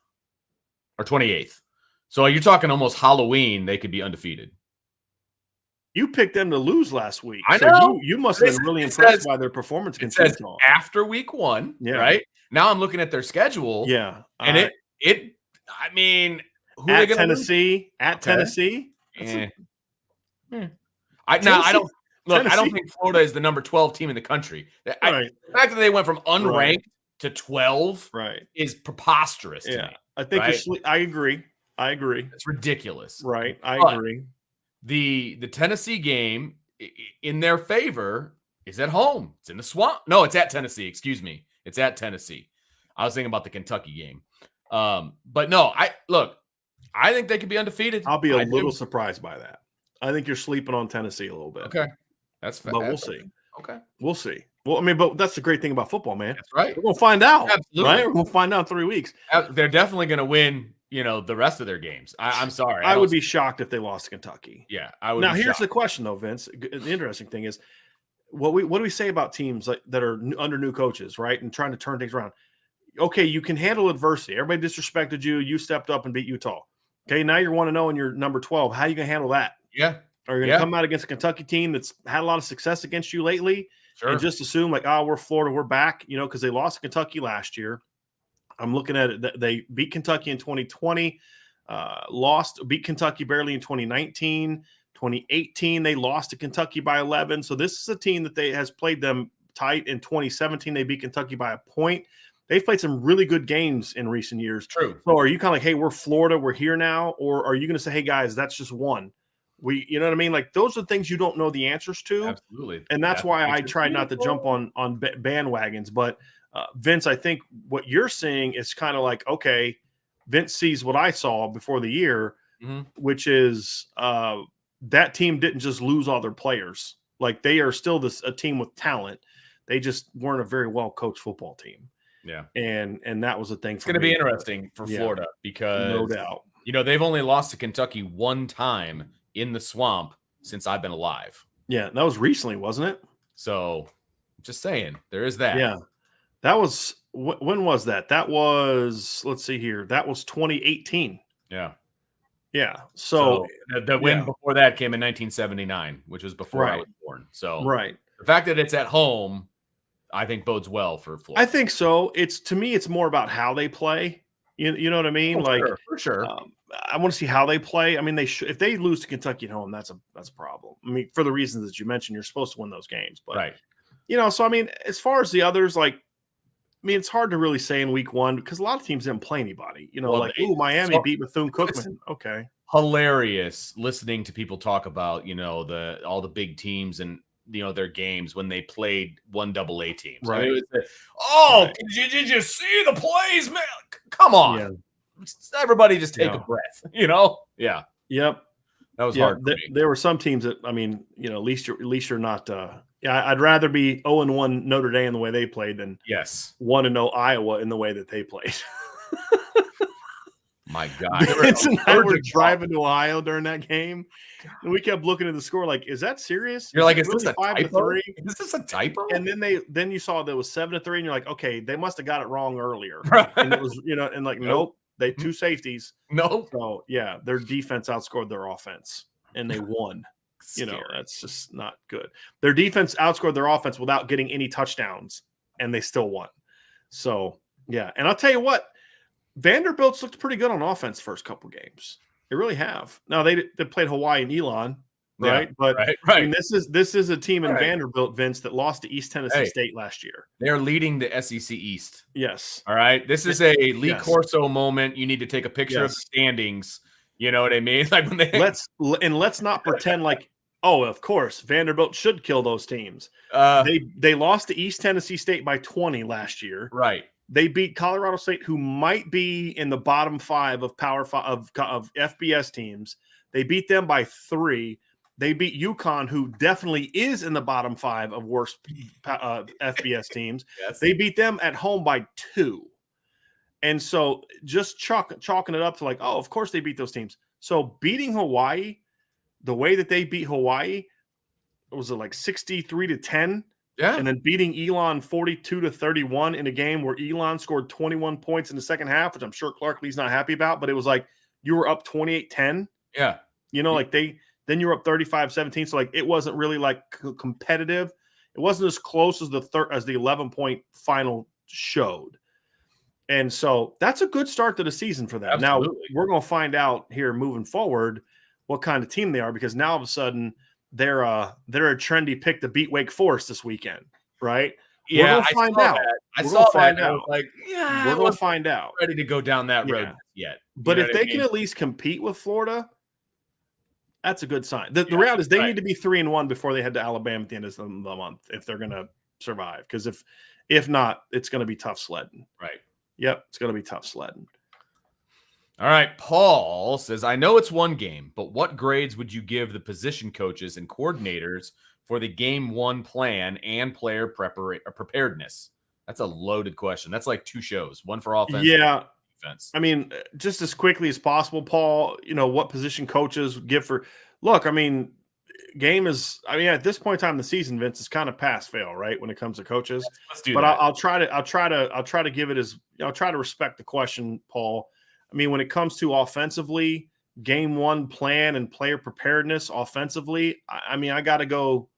or 28th. So you're talking almost Halloween, they could be undefeated. You picked them to lose last week. I know. So you must have been really impressed by their performance against Utah. After week 1, right? Now I'm looking at their schedule. Yeah. And I mean, who at are they going to Tennessee? At Tennessee? I don't think Florida is the number 12 team in the country. The fact that they went from unranked to 12 is preposterous to me. I think I agree. It's ridiculous. Right. I agree. The Tennessee game in their favor is at home. It's in the Swamp. No, it's at Tennessee. Excuse me. It's at Tennessee. I was thinking about the Kentucky game. But no, I think they could be undefeated. I'll be a little surprised by that. I think you're sleeping on Tennessee a little bit. Okay. That's fair. But we'll see. Okay. We'll see. Well, I mean, but that's the great thing about football, man. That's right. We're going to find out. Absolutely. Right? We're going to find out in 3 weeks. They're definitely going to win, the rest of their games. I'm sorry. I would be shocked if they lost to Kentucky. Yeah, I would. Now, here's the question, though, Vince. The interesting thing is, what do we say about teams that are under new coaches, right, and trying to turn things around? Okay, you can handle adversity. Everybody disrespected you. You stepped up and beat Utah. Okay, now you're 1-0 and you're number 12. How are you going to handle that? Yeah. Are you going to come out against a Kentucky team that's had a lot of success against you lately and just assume like, we're Florida, we're back, because they lost to Kentucky last year. I'm looking at it. They beat Kentucky in 2020, beat Kentucky barely in 2019. 2018, they lost to Kentucky by 11. So this is a team that has played them tight. In 2017, they beat Kentucky by a point. They've played some really good games in recent years. True. So are you kind of like, hey, we're Florida, we're here now? Or are you going to say, hey, guys, that's just one? You know what I mean? Like, those are things you don't know the answers to. Absolutely. And that's why I try not to jump on bandwagons. But Vince, I think what you're seeing is kind of like, okay, Vince sees what I saw before the year, which is that team didn't just lose all their players. Like, they are still a team with talent. They just weren't a very well-coached football team. Yeah. And that was the thing. It's going to be interesting for Florida because, no doubt, they've only lost to Kentucky one time in the Swamp since I've been alive. Yeah. That was recently, wasn't it? So just saying, there is that. Yeah. That was, when was that? That was, let's see here. That was 2018. Yeah. Yeah. So the win before that came in 1979, which was before I was born. So the fact that it's at home, I think bodes well for Florida. I think so. To me, it's more about how they play. You know what I mean? For sure. I want to see how they play. I mean, if they lose to Kentucky at home, that's a problem. I mean, for the reasons that you mentioned, you're supposed to win those games. But so I mean, as far as the others, it's hard to really say in week 1 because a lot of teams didn't play anybody. Miami beat Bethune-Cookman. Okay. Hilarious listening to people talk about, all the big teams and their games when they played 1AA teams. Right. I mean, did you see the plays, man? Come on. Yeah. Everybody just take a breath, Yeah. Yep. That was hard. There were some teams that, at least you're not I'd rather be 0-1 Notre Dame the way they played than 1-0 Iowa in the way that they played. My God. Vince and I were driving to Ohio during that game, and we kept looking at the score like, is that serious? You're like, is this a 5-3? Is this a typo? And then you saw that it was 7-3, and you're like, okay, they must have got it wrong earlier. Right. And it was, nope, they 2 safeties. Nope. So, their defense outscored their offense, and they won. That's just not good. Their defense outscored their offense without getting any touchdowns, and they still won. So, and I'll tell you what, Vanderbilt's looked pretty good on offense first couple games. They really have. Now they played Hawaii and Elon, right? But I mean, this is a team in Vanderbilt, Vince, that lost to East Tennessee State last year. They're leading the SEC East. Yes. All right. This is a Lee Corso moment. You need to take a picture of the standings You know what I mean? Like when they let's not pretend like, oh, of course, Vanderbilt should kill those teams. They lost to East Tennessee State by 20 last year. Right. They beat Colorado State, who might be in the bottom 5 of Power 5 of FBS teams. They beat them by 3. They beat UConn, who definitely is in the bottom 5 of worst FBS teams. Yes. They beat them at home by 2. And so just chalking it up to like, oh, of course they beat those teams. So beating Hawaii, the way that they beat Hawaii, was it like 63-10? Yeah. And then beating Elon 42-31 in a game where Elon scored 21 points in the second half, which I'm sure Clark Lee's not happy about, but it was like you were up 28-10. Yeah. You know, like then you were up 35-17. So like it wasn't really like competitive. It wasn't as close as the 11-point final showed. And so that's a good start to the season for them. Absolutely. Now we're going to find out here moving forward what kind of team they are, because now all of a sudden they're a trendy pick to beat Wake Forest this weekend, right? Yeah, we're gonna find out. I saw that. I was like, yeah, we're gonna find out. Ready to go down that road yet? But if they can at least compete with Florida, that's a good sign. The reality is they need to be 3-1 before they head to Alabama at the end of the month if they're going to survive. Because if not, it's going to be tough sledding. Right. Yep, it's going to be tough sledding. All right. Paul says, I know it's one game, but what grades would you give the position coaches and coordinators for the game 1 plan and player preparedness? That's a loaded question. That's like 2 shows, one for offense. Yeah. Defense. I mean, just as quickly as possible, Paul, what position coaches give for – look, I mean, at this point in time in the season, Vince, is kind of pass fail, right, when it comes to coaches. Let's do but that. I'll try to give it as – I'll try to respect the question, Paul. I mean, when it comes to offensively, game 1 plan and player preparedness offensively, I got to go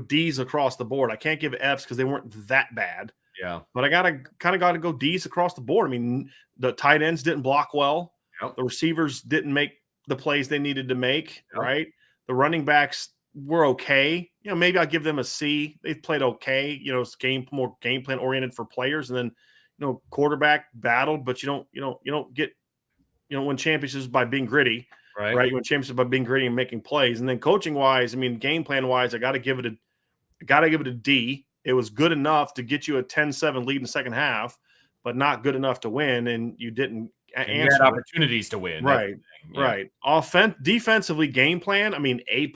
D's across the board. I can't give F's because they weren't that bad. Yeah. But I got to go D's across the board. I mean, the tight ends didn't block well. Yep. The receivers didn't make the plays they needed to make, right? The running backs were okay. Maybe I'll give them a C. They played okay. It's more game plan oriented for players. And then, quarterback battled, but you don't get win championships by being gritty, right? You win championships by being gritty and making plays. And then coaching wise, I mean, game plan wise, I got to give it a D. It was good enough to get you a 10-7 lead in the second half, but not good enough to win, and you didn't answer. You had opportunities to win. Right, right. Defensively, game plan, I mean, A+.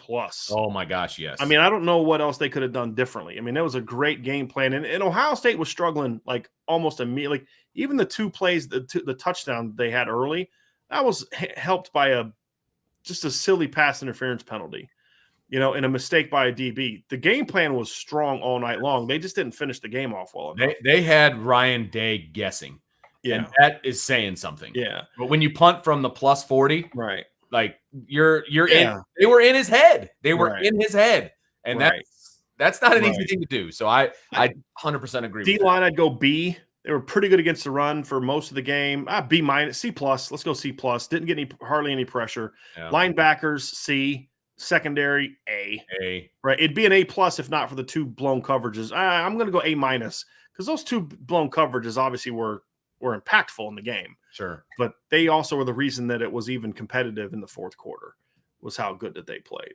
Oh, my gosh, yes. I mean, I don't know what else they could have done differently. I mean, that was a great game plan, and Ohio State was struggling, like, almost immediately. Like, even the 2 plays, the touchdown they had early, that was helped by just a silly pass interference penalty. And a mistake by a DB. The game plan was strong all night long. They just didn't finish the game off well enough. They had Ryan Day guessing. Yeah. And that is saying something. Yeah. But when you punt from the plus 40, right, like you're in, they were in his head. They were in his head. And that's not an easy thing to do. So I 100% agree with D-line, I'd go B. They were pretty good against the run for most of the game. B-, C+. Let's go C+. Didn't get hardly any pressure. Yeah. Linebackers, C. Secondary, A. Right. It'd be an A+ if not for the 2 blown coverages. I'm going to go A- because those 2 blown coverages obviously were impactful in the game. Sure. But they also were the reason that it was even competitive in the fourth quarter, was how good that they played.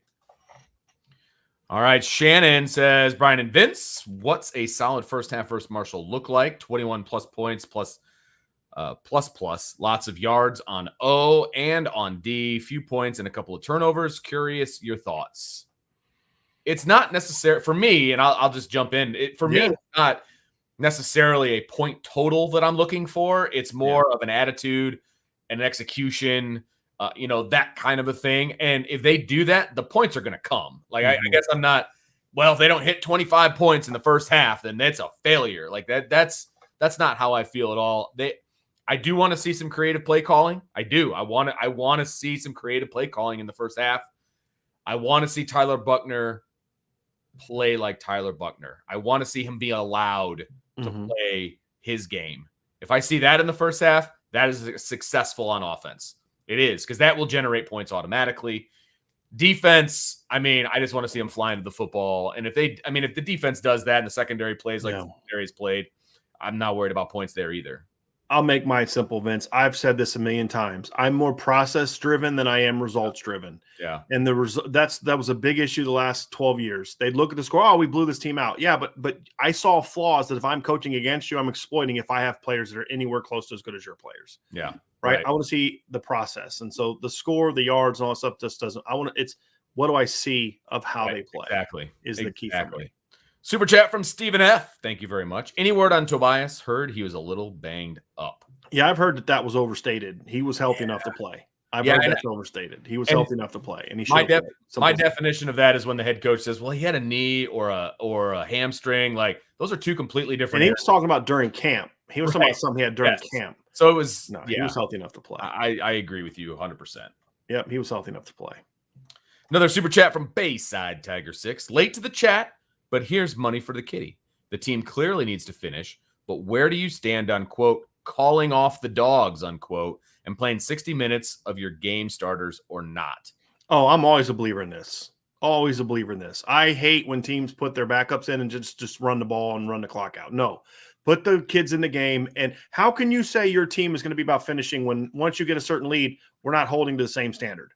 All right. Shannon says, Bryan and Vince, what's a solid first half versus Marshall look like? 21 plus points plus lots of yards on O and on D, few points and a couple of turnovers. Curious your thoughts. It's not necessary for me, and I'll just jump in. Me, it's not necessarily a point total that I'm looking for. It's more of an attitude, an execution, that kind of a thing. And if they do that, the points are going to come. Like, I guess I'm not, if they don't hit 25 points in the first half, then that's a failure. Like that's not how I feel at all. I do want to see some creative play calling. I do. I want to see some creative play calling in the first half. I want to see Tyler Buchner play like Tyler Buchner. I want to see him be allowed to play his game. If I see that in the first half, that is successful on offense. It is, because that will generate points automatically. Defense, I just want to see them flying to the football. And if the defense does that and the secondary plays like the secondary has played, I'm not worried about points there either. I'll make mine simple, Vince. I've said this a million times. I'm more process driven than I am results driven. Yeah. And that was a big issue the last 12 years. They'd look at the score. Oh, we blew this team out. Yeah, but I saw flaws that if I'm coaching against you, I'm exploiting if I have players that are anywhere close to as good as your players. Yeah. Right. I want to see the process. And so the score, the yards, and all that stuff just doesn't. It's what do I see of how they play? Exactly. Is the key for me. Super chat from Stephen F. Thank you very much. Any word on Tobias? Heard he was a little banged up. Yeah, I've heard that was overstated. He was healthy enough to play. I've heard that's overstated. He was healthy enough to play, and he should. My definition of that is when the head coach says, "Well, he had a knee or a hamstring." Like those are two completely different. And he was talking about during camp. He was talking about something he had during camp. So it was. He was healthy enough to play. I agree with you 100%. Yep, he was healthy enough to play. Another super chat from Bayside Tiger 6. Late to the chat, but here's money for the kitty. The team clearly needs to finish, but where do you stand on, quote, calling off the dogs, unquote, and playing 60 minutes of your game starters or not? Oh, I'm always a believer in this. Always a believer in this. I hate when teams put their backups in and just run the ball and run the clock out. No, put the kids in the game. And how can you say your team is going to be about finishing when once you get a certain lead, we're not holding to the same standard?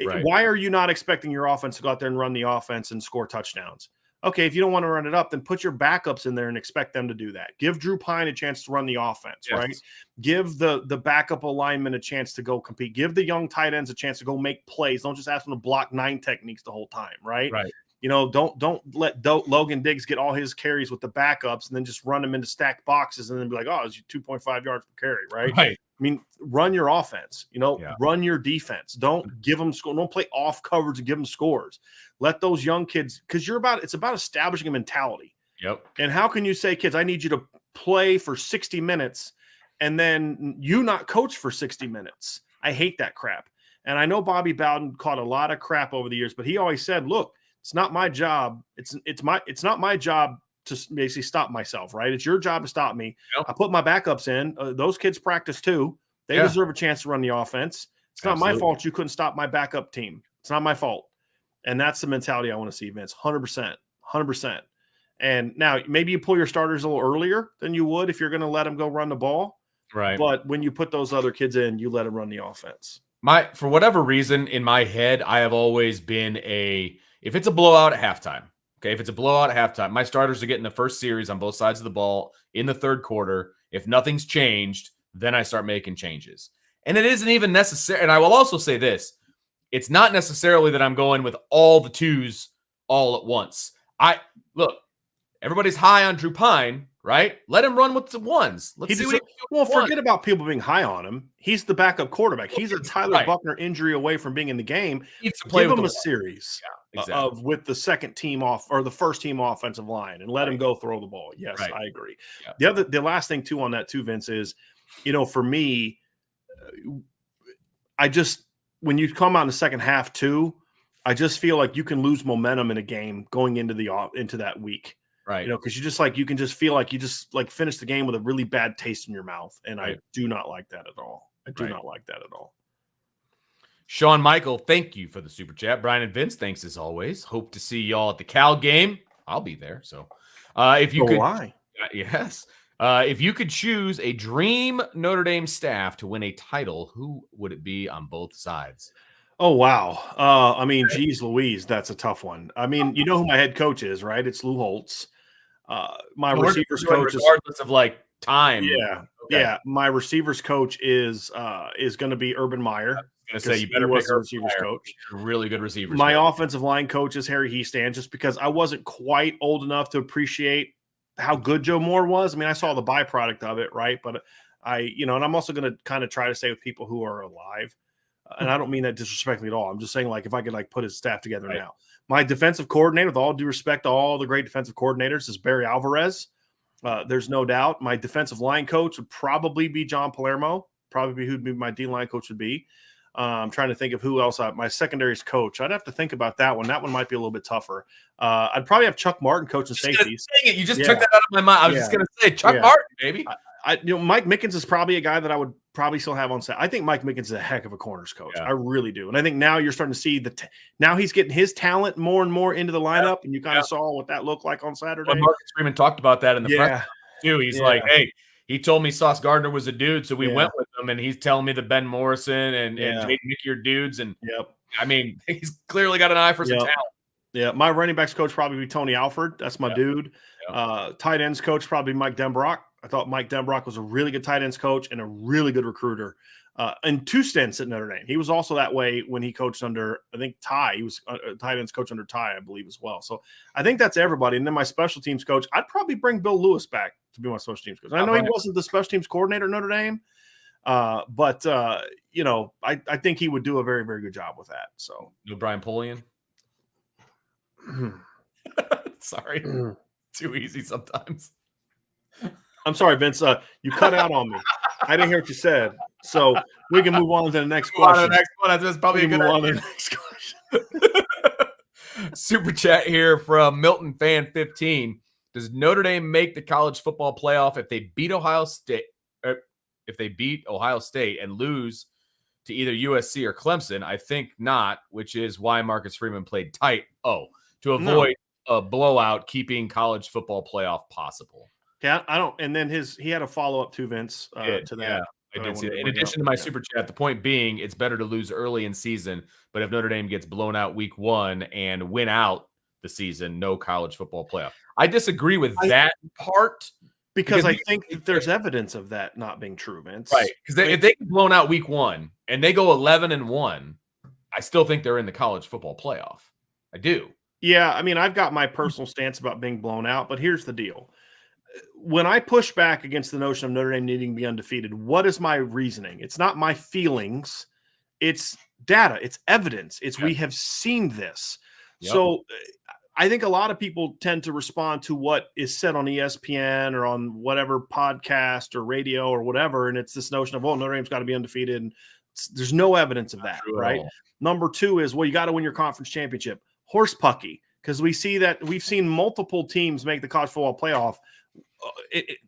Right. Why are you not expecting your offense to go out there and run the offense and score touchdowns? Okay, if you don't want to run it up, then put your backups in there and expect them to do that. Give Drew Pine a chance to run the offense, right? Give the backup alignment a chance to go compete. Give the young tight ends a chance to go make plays. Don't just ask them to block 9 techniques the whole time, right? Right. You know, don't let Logan Diggs get all his carries with the backups and then just run them into stacked boxes and then be like, oh, it's 2.5 yards per carry, right? Right. I mean, run your offense, run your defense. Don't give them score. Don't play off coverage and give them scores. Let those young kids, because it's about establishing a mentality. Yep. And how can you say, kids, I need you to play for 60 minutes and then you not coach for 60 minutes? I hate that crap. And I know Bobby Bowden caught a lot of crap over the years, but he always said, look, it's not my job. It's not my job to basically stop myself, right? It's your job to stop me. Yep. I put my backups in. Those kids practice too. They deserve a chance to run the offense. It's not my fault you couldn't stop my backup team. It's not my fault. And that's the mentality I want to see, Vince. 100%. 100%. And now maybe you pull your starters a little earlier than you would if you're going to let them go run the ball. Right. But when you put those other kids in, you let them run the offense. For whatever reason, in my head, I have always been if it's a blowout at halftime, okay, if it's a blowout at halftime, my starters are getting the first series on both sides of the ball in the third quarter. If nothing's changed, then I start making changes. And it isn't even necessary. And I will also say this. It's not necessarily that I'm going with all the twos all at once. Look, everybody's high on Drew Pine, right? Let him run with the ones. Let's see what he can do. Well, forget about people being high on him. He's the backup quarterback. He's a Tyler Buchner injury away from being in the game. He needs to play Give him a series with the second team off or the first team offensive line and let him go throw the ball. Yes, I agree. Yeah. The last thing too on that too, Vince, is, for me, when you come out in the second half too, I just feel like you can lose momentum in a game going into that week. Right. Because you can just feel like you just finish the game with a really bad taste in your mouth. And I do not like that at all. I do not like that at all. Sean Michael, thank you for the super chat. Brian and Vince, thanks as always. Hope to see y'all at the Cal game. I'll be there. So if you could, yes. If you could choose a dream Notre Dame staff to win a title, who would it be on both sides? Oh, wow. Geez Louise, that's a tough one. I mean, you know who my head coach is, right? It's Lou Holtz. My receivers coach regardless of time. Yeah. Okay. Yeah. My receivers coach is going to be Urban Meyer. I was going to say, you better pick a receivers coach. Really good receivers. My offensive line coach is Harry Heastand, just because I wasn't quite old enough to appreciate how good Joe Moore was. I mean, I saw the byproduct of it, right? But and I'm also going to kind of try to stay with people who are alive. And I don't mean that disrespectfully at all. I'm just saying, if I could put his staff together now. My defensive coordinator, with all due respect to all the great defensive coordinators, is Barry Alvarez. There's no doubt. My defensive line coach would probably be John Palermo. Probably who'd be my D-line coach would be. I'm trying to think of who else. My secondaries coach. I'd have to think about that one. That one might be a little bit tougher. I'd probably have Chuck Martin coaching safeties. You just took that out of my mind. I was just going to say Chuck Martin, baby. Mike Mickens is probably a guy that I would probably still have on set. I think Mike Mickens is a heck of a corners coach. I really do. And I think now you're starting to see now he's getting his talent more and more into the lineup. And you kind of saw what that looked like on Saturday. Marcus Freeman talked about that in the press too. He's like, hey, he told me Sauce Gardner was a dude, so we went with him, and he's telling me that Ben Morrison and Jaden Mickey are dudes. And I mean, he's clearly got an eye for some talent. Yeah, my running backs coach probably be Tony Alford. That's my dude. Tight ends coach probably Mike Denbrock. I thought Mike Denbrock was a really good tight ends coach and a really good recruiter. And 2 stints at Notre Dame. He was also that way when he coached under, I think, Ty. He was a tight ends coach under Ty, I believe, as well. So I think that's everybody. And then my special teams coach, I'd probably bring Bill Lewis back to be my special teams coach. I know he wasn't the special teams coordinator at Notre Dame, but I think he would do a very, very good job with that. So no Brian Polian. Sorry, too easy sometimes. I'm sorry, Vince. You cut out on me. I didn't hear what you said. So we can move on to the next question. The next one. That's probably a good one. The next question. Super chat here from Milton Fan 15. Does Notre Dame make the college football playoff if they beat Ohio State? If they beat Ohio State and lose to either USC or Clemson? I think not, which is why Marcus Freeman played tight. To avoid a blowout, keeping college football playoff possible. Yeah, I don't. And then he had a follow up to Vince to that. Yeah, I did see that. In addition to my super chat, the point being, it's better to lose early in season. But if Notre Dame gets blown out week 1 and win out the season, no college football playoff. I disagree with that part because I think that there's evidence of that not being true, Vince. Right? Because if they get blown out week 1 and they go 11-1, I still think they're in the college football playoff. I do. Yeah, I mean, I've got my personal stance about being blown out, but here's the deal. When I push back against the notion of Notre Dame needing to be undefeated, what is my reasoning? It's not my feelings. It's data. It's evidence. We have seen this. Yep. So I think a lot of people tend to respond to what is said on ESPN or on whatever podcast or radio or whatever, and it's this notion of, Notre Dame's got to be undefeated. And there's no evidence of that, right? Number 2 is, you got to win your conference championship. Horse pucky, because we've seen multiple teams make the college football playoff.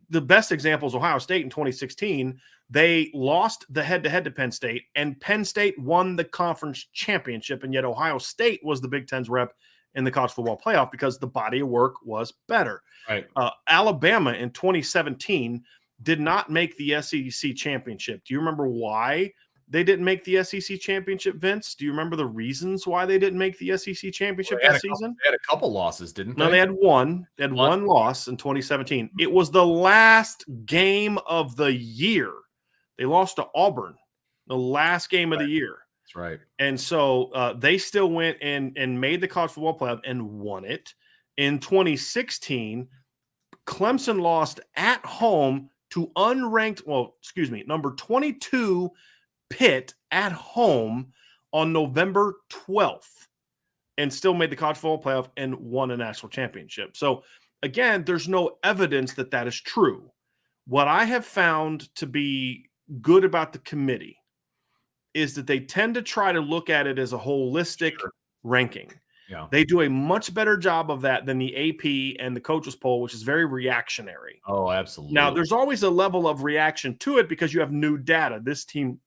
The best example is Ohio State in 2016. They lost the head-to-head to Penn State, and Penn State won the conference championship, and yet Ohio State was the Big Ten's rep in the college football playoff because the body of work was better. Right. Alabama in 2017 did not make the SEC championship. Do you remember why they didn't make the SEC championship, Vince? Do you remember the reasons why they didn't make the SEC championship that season? They had a couple losses, didn't they? No, they had one. They had one loss in 2017. It was the last game of the year. They lost to Auburn, the last game of the year. That's right. And so they still went and made the college football playoff and won it. In 2016, Clemson lost at home to number 22 Pitt at home on November 12th and still made the college football playoff and won a national championship. So again, there's no evidence that is true. What I have found to be good about the committee is that they tend to try to look at it as a holistic ranking. Yeah. They do a much better job of that than the AP and the coaches poll, which is very reactionary. Oh, absolutely. Now, there's always a level of reaction to it because you have new data. This team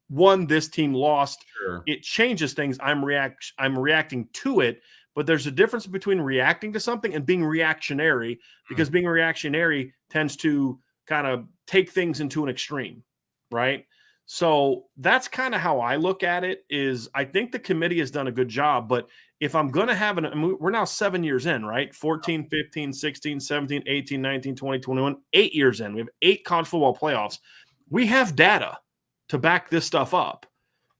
won, this team lost. Sure. It changes things. I'm reacting to it, but there's a difference between reacting to something and being reactionary, because being reactionary tends to kind of take things into an extreme, right? So that's kind of how I look at it. Is I think the committee has done a good job, but if I'm going to have we're now 7 years in, right? 14, 15, 16, 17, 18, 19, 20, 21, 8 years in. We have 8 college football playoffs. We have data to back this stuff up.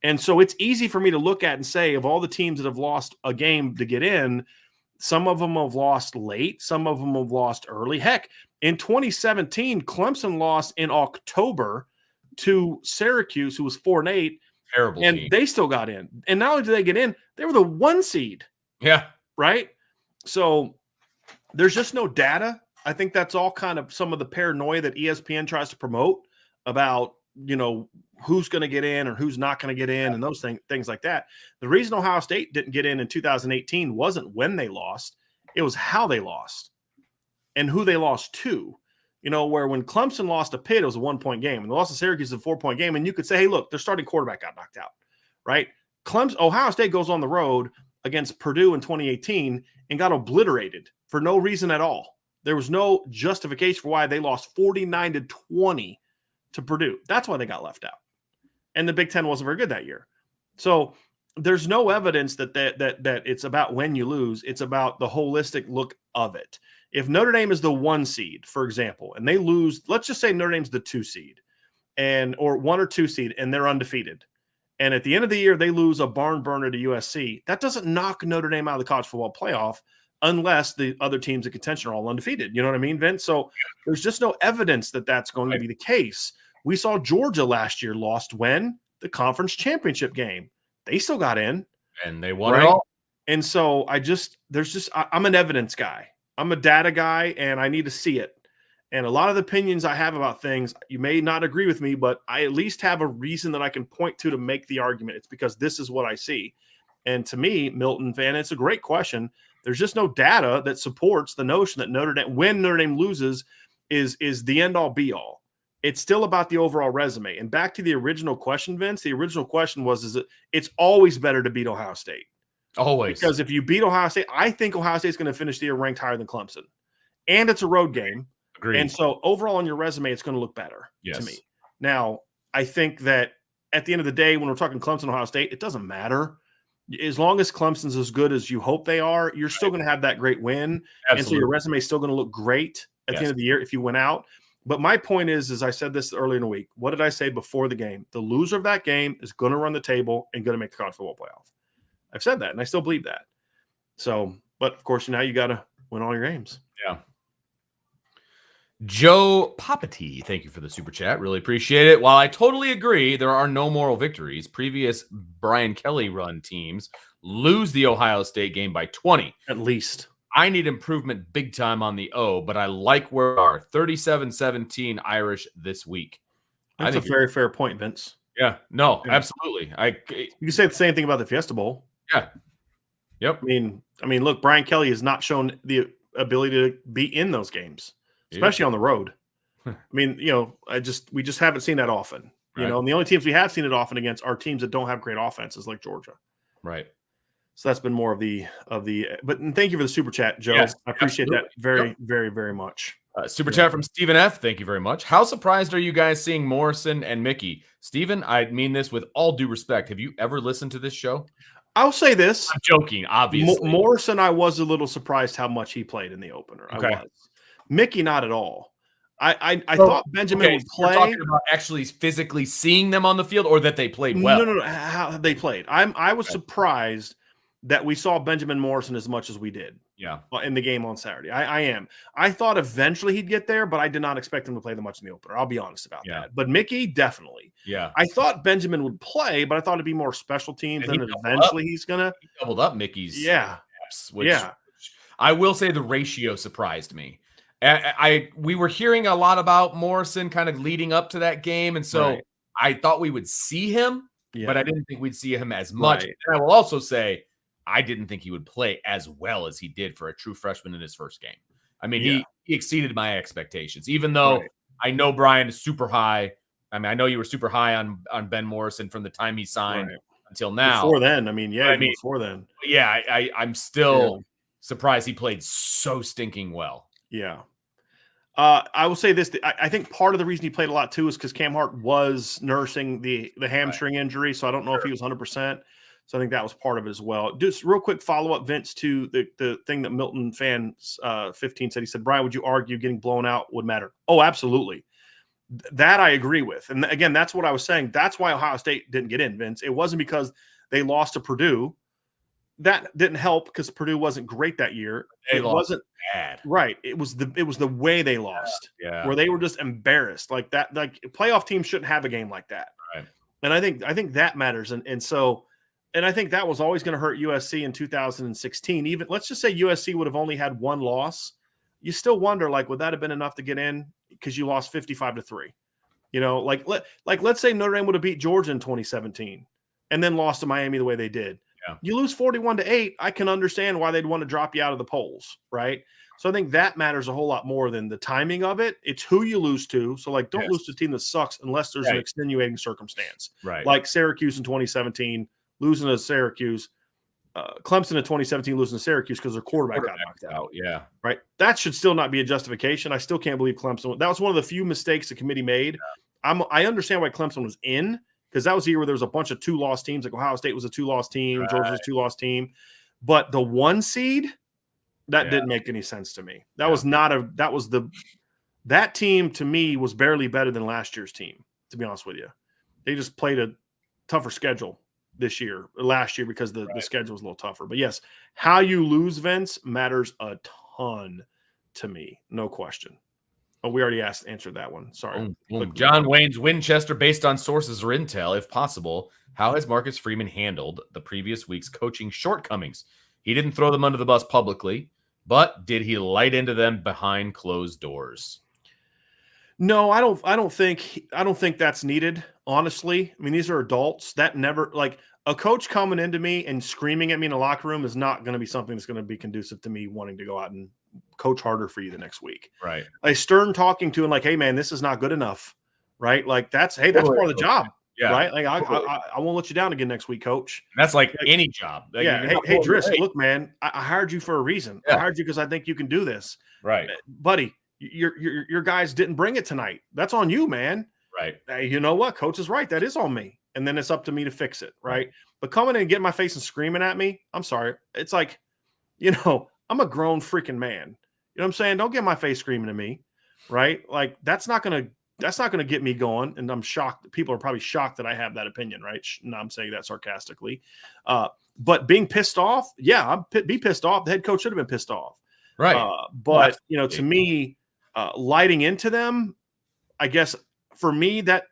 And so it's easy for me to look at and say, of all the teams that have lost a game to get in, some of them have lost late, some of them have lost early. Heck, in 2017, Clemson lost in October to Syracuse, who was 4-8. Terrible and team. They still got in. And not only did they get in, they were the 1 seed. Yeah. Right? So there's just no data. I think that's all kind of some of the paranoia that ESPN tries to promote about, who's going to get in or who's not going to get in and those things like that. The reason Ohio State didn't get in 2018 wasn't when they lost. It was how they lost and who they lost to. Where when Clemson lost to Pitt, it was a 1-point game, and the loss to Syracuse is a 4-point game. And you could say, hey, look, their starting quarterback got knocked out, right? Ohio State goes on the road against Purdue in 2018 and got obliterated for no reason at all. There was no justification for why they lost 49-20 to Purdue. That's why they got left out. And the Big Ten wasn't very good that year. So there's no evidence that it's about when you lose. It's about the holistic look of it. If Notre Dame is the 1 seed, for example, and they lose, let's just say Notre Dame's the 2 seed or 1 or 2 seed, and they're undefeated. And at the end of the year, they lose a barn burner to USC. That doesn't knock Notre Dame out of the college football playoff unless the other teams in contention are all undefeated. You know what I mean, Vince? So there's just no evidence that that's going to be the case. We saw Georgia last year lost when? The conference championship game. They still got in. And they won it all. And so I'm an evidence guy. I'm a data guy, and I need to see it. And a lot of the opinions I have about things, you may not agree with me, but I at least have a reason that I can point to make the argument. It's because this is what I see. And to me, Milton fan, it's a great question. There's just no data that supports the notion that when Notre Dame loses is the end all be all. It's still about the overall resume. And back to the original question, Vince, the original question was, it's always better to beat Ohio State. Always. Because if you beat Ohio State, I think Ohio State's going to finish the year ranked higher than Clemson. And it's a road game. Agreed. And so overall on your resume, it's going to look better to me. Now, I think that at the end of the day, when we're talking Clemson, Ohio State, it doesn't matter. As long as Clemson's as good as you hope they are, you're still going to have that great win. Absolutely. And so your resume is still going to look great at the end of the year if you win out. But my point is I said this earlier in the week. What did I say before the game? The loser of that game is going to run the table and going to make the college football playoff. I've said that, and I still believe that. So, but of course, now you got to win all your games. Yeah. Joe Popati, thank you for the super chat. Really appreciate it. While I totally agree there are no moral victories, previous Brian Kelly run teams lose the Ohio State game by 20. At least. I need improvement big time on the O, but I like where we are. 37-17 Irish this week. That's a very fair point, Vince. Yeah. No, absolutely. You can say the same thing about the Fiesta Bowl. Yeah. Yep. I mean, look, Brian Kelly has not shown the ability to be in those games, especially on the road. I mean, we just haven't seen that often. You know, and the only teams we have seen it often against are teams that don't have great offenses like Georgia. Right. So that's been more of the but thank you for the super chat, Joe. Yes, I appreciate that very, very, very much. Super chat from Stephen F. Thank you very much. How surprised are you guys seeing Morrison and Mickey? Stephen, I mean this with all due respect. Have you ever listened to this show? I'll say this. I'm joking, obviously. Morrison, I was a little surprised how much he played in the opener. Okay. I was. Mickey, not at all. I thought Benjamin would play. You're talking about actually physically seeing them on the field, or that they played well? No. How they played. I was surprised that we saw Benjamin Morrison as much as we did. Yeah. In the game on Saturday. I am. I thought eventually he'd get there, but I did not expect him to play that much in the opener. I'll be honest about that. But Mickey, definitely. Yeah. I thought Benjamin would play, but I thought it'd be more special teams than eventually he's going to. He doubled up Mickey's. Yeah. Which I will say the ratio surprised me. We were hearing a lot about Morrison kind of leading up to that game, and so I thought we would see him, but I didn't think we'd see him as much. And I will also say I didn't think he would play as well as he did for a true freshman in his first game. I mean, he exceeded my expectations, even though I know Bryan is super high. I mean, I know you were super high on Ben Morrison from the time he signed until now. Before then, before then. Yeah, I'm still surprised he played so stinking well. Yeah. I will say this. I think part of the reason he played a lot, too, is because Cam Hart was nursing the hamstring injury, so I don't know if he was 100%. So I think that was part of it as well. Just real quick follow-up, Vince, to the thing that Milton fans 15 said. He said, Bryan, would you argue getting blown out would matter? Oh, absolutely. That I agree with. And again, that's what I was saying. That's why Ohio State didn't get in, Vince. It wasn't because they lost to Purdue. That didn't help because Purdue wasn't great that year. It wasn't bad. Right. It was the way they lost. Yeah. Where they were just embarrassed. Like that, like playoff teams shouldn't have a game like that. Right. And I think that matters. And I think that was always going to hurt USC in 2016. Even let's just say USC would have only had one loss. You still wonder, like, would that have been enough to get in? Because you lost 55-3. You know, let's say Notre Dame would have beat Georgia in 2017 and then lost to Miami the way they did. Yeah. You lose 41-8. I can understand why they'd want to drop you out of the polls, right? So I think that matters a whole lot more than the timing of it. It's who you lose to. So, like, don't lose to a team that sucks unless there's an extenuating circumstance. Right. Like Syracuse in 2017, losing to Syracuse. Clemson in 2017 losing to Syracuse because their quarterback got knocked out. Yeah. Right. That should still not be a justification. I still can't believe Clemson. That was one of the few mistakes the committee made. I understand why Clemson was in, because that was the year where there was a bunch of 2-loss teams. Like Ohio State was a 2-loss team. Right. Georgia was a 2-loss team. But the 1 seed, that didn't make any sense to me. That team to me was barely better than last year's team, to be honest with you. They just played a tougher schedule last year because the schedule was a little tougher. But yes, how you lose, Vince, matters a ton to me. No question. Oh, we already answered that one. Sorry. John Wayne's Winchester, based on sources or intel, if possible, how has Marcus Freeman handled the previous week's coaching shortcomings? He didn't throw them under the bus publicly, but did he light into them behind closed doors? No, I don't think that's needed, honestly. I mean, these are adults. That never, like, a coach coming into me and screaming at me in the locker room is not going to be something that's going to be conducive to me wanting to go out and coach harder for you the next week. Right. A stern talking to him like, hey man, this is not good enough. Right. Like that's part of the job. Yeah. Right. Like I won't let you down again next week, coach. That's like any job. Like, yeah. Hey, Driss, look, man, I hired you for a reason. Yeah. I hired you because I think you can do this. Right. Buddy, your guys didn't bring it tonight. That's on you, man. Right. Hey, you know what? Coach is right. That is on me. And then it's up to me to fix it. Right. But coming in and getting my face and screaming at me, I'm sorry. It's like, I'm a grown freaking man. You know what I'm saying? Don't get in my face screaming at me. Right. Like that's not going to get me going. And I'm shocked. People are probably shocked that I have that opinion. Right. No, I'm saying that sarcastically. But being pissed off. Yeah. Be pissed off. The head coach should have been pissed off. Right. But to me, lighting into them, I guess for me, that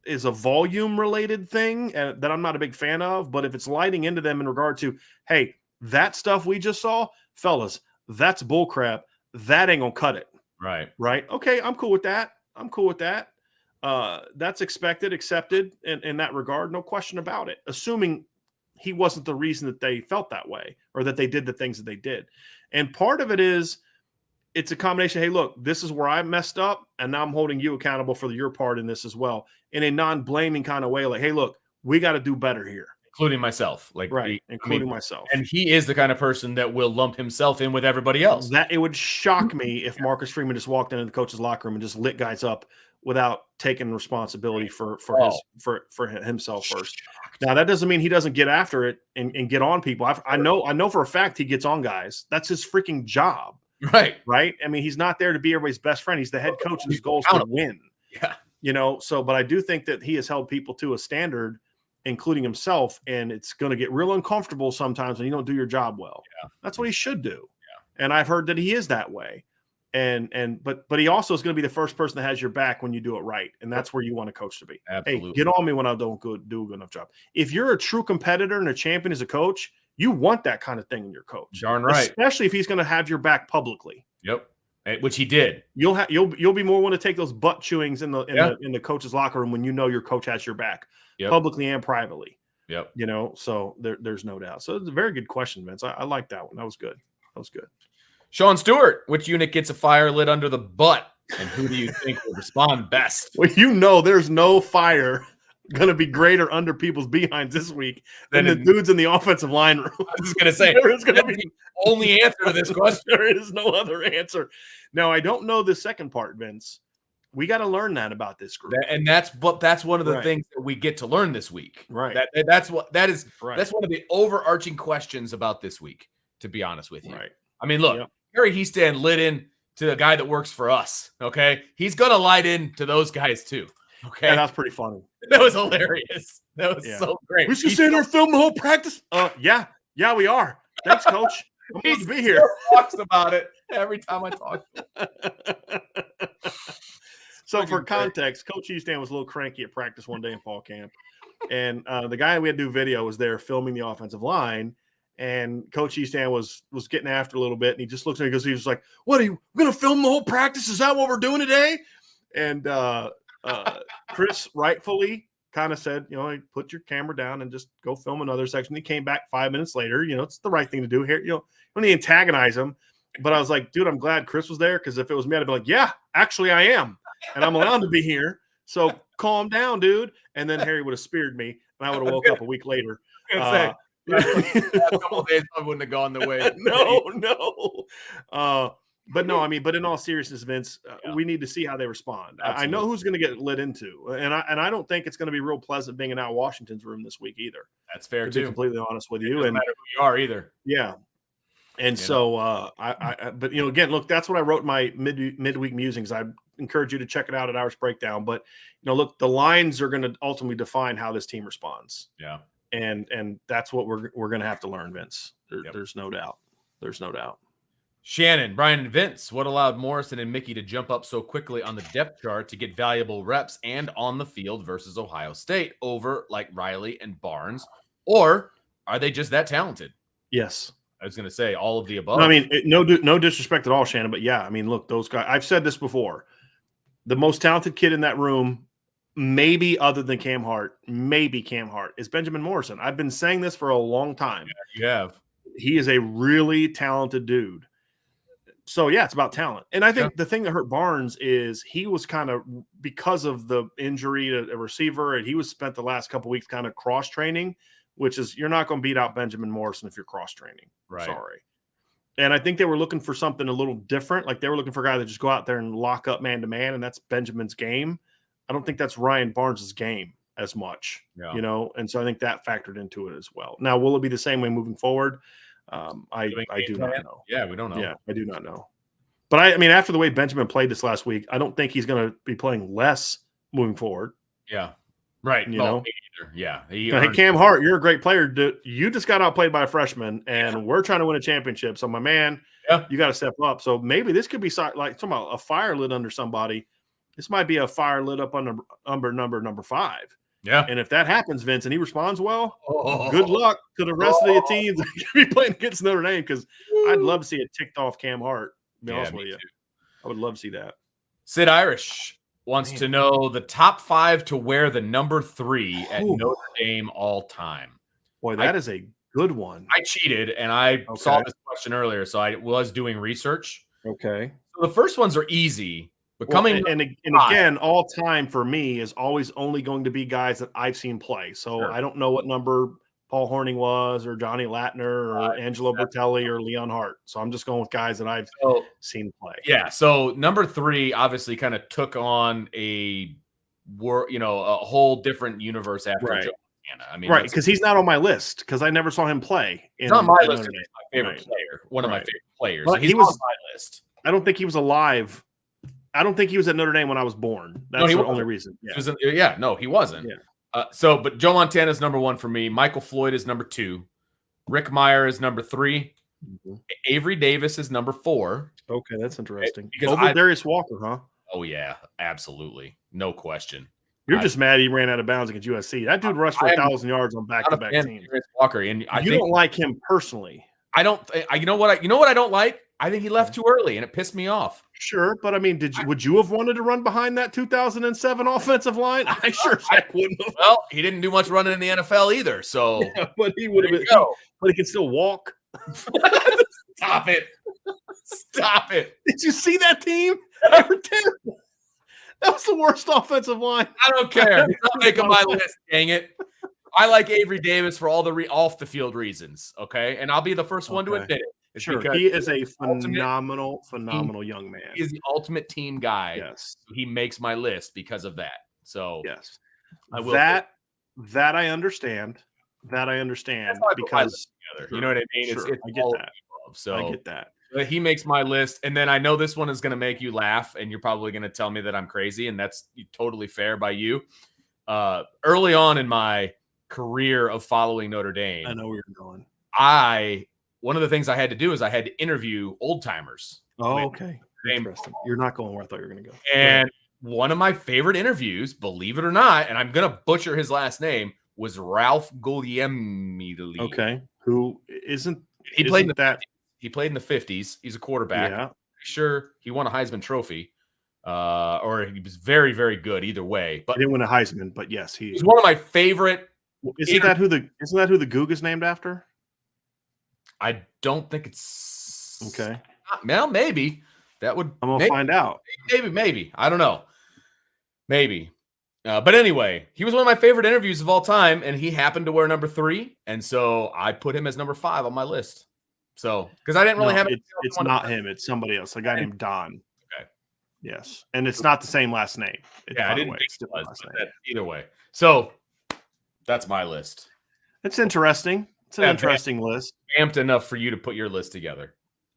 is a volume related thing that I'm not a big fan of. But if it's lighting into them in regard to, hey, that stuff we just saw, fellas, that's bullcrap. That ain't gonna cut it. Right. Right. Okay. I'm cool with that. That's expected, accepted in that regard. No question about it. Assuming he wasn't the reason that they felt that way or that they did the things that they did. And part of it is, it's a combination. Hey, look, this is where I messed up, and now I'm holding you accountable for your part in this as well, in a non-blaming kind of way. Like, hey, look, we got to do better here, including myself. Including myself. And he is the kind of person that will lump himself in with everybody else. That it would shock me if Marcus Freeman just walked into the coach's locker room and just lit guys up without taking responsibility for himself first. Now that doesn't mean he doesn't get after it and get on people. I know for a fact he gets on guys. That's his freaking job. Right. I mean, he's not there to be everybody's best friend. He's the head coach, and his goal is to win. Yeah. But I do think that he has held people to a standard, including himself, and it's going to get real uncomfortable sometimes when you don't do your job well. Yeah. That's what he should do. Yeah. And I've heard that he is that way. But he also is going to be the first person that has your back when you do it right. And that's where you want a coach to be. Absolutely. Hey, get on me when I don't do a good enough job. If you're a true competitor and a champion as a coach, you want that kind of thing in your coach. Darn right. Especially if he's going to have your back publicly. Yep. Which he did. You'll be more willing to take those butt chewings in the coach's locker room when you know your coach has your back publicly and privately. Yep. So there's no doubt. So it's a very good question, Vince. I like that one. That was good. Sean Stewart, which unit gets a fire lit under the butt, and who do you think will respond best? Well, there's no fire going to be greater under people's behinds this week than the dudes in the offensive line room. I was going to say, there's going to be the only answer to this question. There is no other answer. Now, I don't know the second part, Vince. We got to learn that about this group. And that's one of the things that we get to learn this week. Right. That's one of the overarching questions about this week, to be honest with you. Right. I mean, look, Harry Heastand lit in to the guy that works for us. Okay. He's going to light in to those guys too. Okay. Yeah, that's pretty funny. That was hilarious. That was so great. We should sit there and film the whole practice. Yeah, we are. Thanks, Coach. I'm glad to be here. He talks about it every time I talk to him. So for context, Coach Heastand was a little cranky at practice one day in fall camp. And the guy we had to do video was there filming the offensive line. And Coach Heastand was getting after a little bit. And he just looks at me because he was like, what are you going to film the whole practice? Is that what we're doing today? And Chris rightfully kind of said, put your camera down and just go film another section. He came back 5 minutes later. It's the right thing to do here. You don't need to antagonize him. But I was like, dude, I'm glad Chris was there, because if it was me, I'd be like, yeah, actually I am. And I'm allowed to be here. So calm down, dude. And then Harry would have speared me, and I would have woke up a week later. Last couple of days I wouldn't have gone the way. No. But no, I mean, but in all seriousness, Vince, we need to see how they respond. I know who's going to get lit into, and I don't think it's going to be real pleasant being in Al Washington's room this week either. That's fair to too. be completely honest with you, doesn't matter who you are either. Yeah, and but again, look, that's what I wrote in my midweek musings. I encourage you to check it out at Irish Breakdown. But look, the lines are going to ultimately define how this team responds. Yeah, and that's what we're going to have to learn, Vince. There's no doubt. There's no doubt. Shannon, Bryan, and Vince, what allowed Morrison and Mickey to jump up so quickly on the depth chart to get valuable reps and on the field versus Ohio State over like Riley and Barnes? Or are they just that talented? Yes. I was going to say all of the above. No, I mean, no disrespect at all, Shannon, but yeah, I mean, look, those guys, I've said this before. The most talented kid in that room, maybe other than Cam Hart, is Benjamin Morrison. I've been saying this for a long time. Yeah, you have. He is a really talented dude. So, yeah, it's about talent. And I think the thing that hurt Barnes is he was kind of, because of the injury to a receiver, and he was spent the last couple of weeks kind of cross-training, which is you're not going to beat out Benjamin Morrison if you're cross-training. Right. Sorry. And I think they were looking for something a little different. Like they were looking for a guy that just go out there and lock up man-to-man, and that's Benjamin's game. I don't think that's Ryan Barnes' game as much, and so I think that factored into it as well. Now, will it be the same way moving forward? I do not know. Yeah, we don't know. Yeah, I do not know. But I mean, after the way Benjamin played this last week, I don't think he's going to be playing less moving forward. Yeah, right. Yeah. Hey, Cam Hart, you're a great player. You just got outplayed by a freshman, and we're trying to win a championship. So, my man, you got to step up. So maybe this could be like talking about a fire lit under somebody. This might be a fire lit up under number 5. Yeah. And if that happens, Vince, and he responds well, good luck to the rest of the teams that are going to be playing against Notre Dame, because I'd love to see a ticked off Cam Hart. To be honest with you. I would love to see that. Sid Irish wants to know the top 5 to wear the number 3 at Notre Dame all time. Boy, that is a good one. I cheated, and I saw this question earlier, so I was doing research. Okay. So the first ones are easy. And again, all time for me is always only going to be guys that I've seen play. So I don't know what number Paul Hornung was, or Johnny Latner, or Angelo Bertelli, or Leon Hart. So I'm just going with guys that I've seen play. Yeah. So number 3 obviously kind of took on a whole different universe after Joe Montana. I mean, because he's not on my list because I never saw him play. He's on my list. He's my favorite player. One of my favorite players. Well, so he's on my list. I don't think he was alive. I don't think he was at Notre Dame when I was born. That's the only reason. Yeah. No, he wasn't. Yeah. But Joe Montana is number 1 for me. Michael Floyd is number 2. Rick Meyer is number 3. Mm-hmm. Avery Davis is number 4. Okay, that's interesting. Over Darius Walker, huh? Oh, yeah, absolutely. No question. You're just mad he ran out of bounds against USC. That dude rushed for 1,000 yards on back-to-back teams. Walker, and you don't like him personally. I don't. You know what I don't like? I think he left too early, and it pissed me off. Sure, but I mean, would you have wanted to run behind that 2007 offensive line? I sure wouldn't have. Well, he didn't do much running in the NFL either, so. Yeah, but he would have been. But he can still walk. Stop it! Stop it! Did you see that team? They were terrible. That was the worst offensive line. I don't care. He's not making my list. Dang it! I like Avery Davis for all the off the field reasons. Okay, and I'll be the first one to admit it. Sure, he is a phenomenal young man. He is the ultimate team guy. Yes, he makes my list because of that. So yes, I will. That I understand. Because you know what I mean. Sure, I get that. So I get that. He makes my list, and then I know this one is going to make you laugh, and you're probably going to tell me that I'm crazy, and that's totally fair by you. Early on in my career of following Notre Dame, I know where you're going. One of the things I had to do is I had to interview old timers. Oh, okay. Interesting. You're not going where I thought you were going to go. And one of my favorite interviews, believe it or not, and I'm going to butcher his last name, was Ralph Guglielmi. Okay. Who isn't he played in that? He played in the 50s. He's a quarterback. Yeah. Pretty sure he won a Heisman Trophy. Or he was very, very good either way. But he didn't win a Heisman, but yes, he's one of my favorite. Isn't that who the Goog is named after? I don't think it's okay. Well, maybe that would. I'm gonna find out. Maybe. I don't know. Maybe. But anyway, he was one of my favorite interviews of all time, and he happened to wear number 3, and so I put him as number 5 on my list. So, because I didn't really have it's not him. It's somebody else. A guy named Don. Okay. Yes, and it's not the same last name. I didn't think it was, but either way. So that's my list. It's interesting. It's an interesting list. Amped enough for you to put your list together.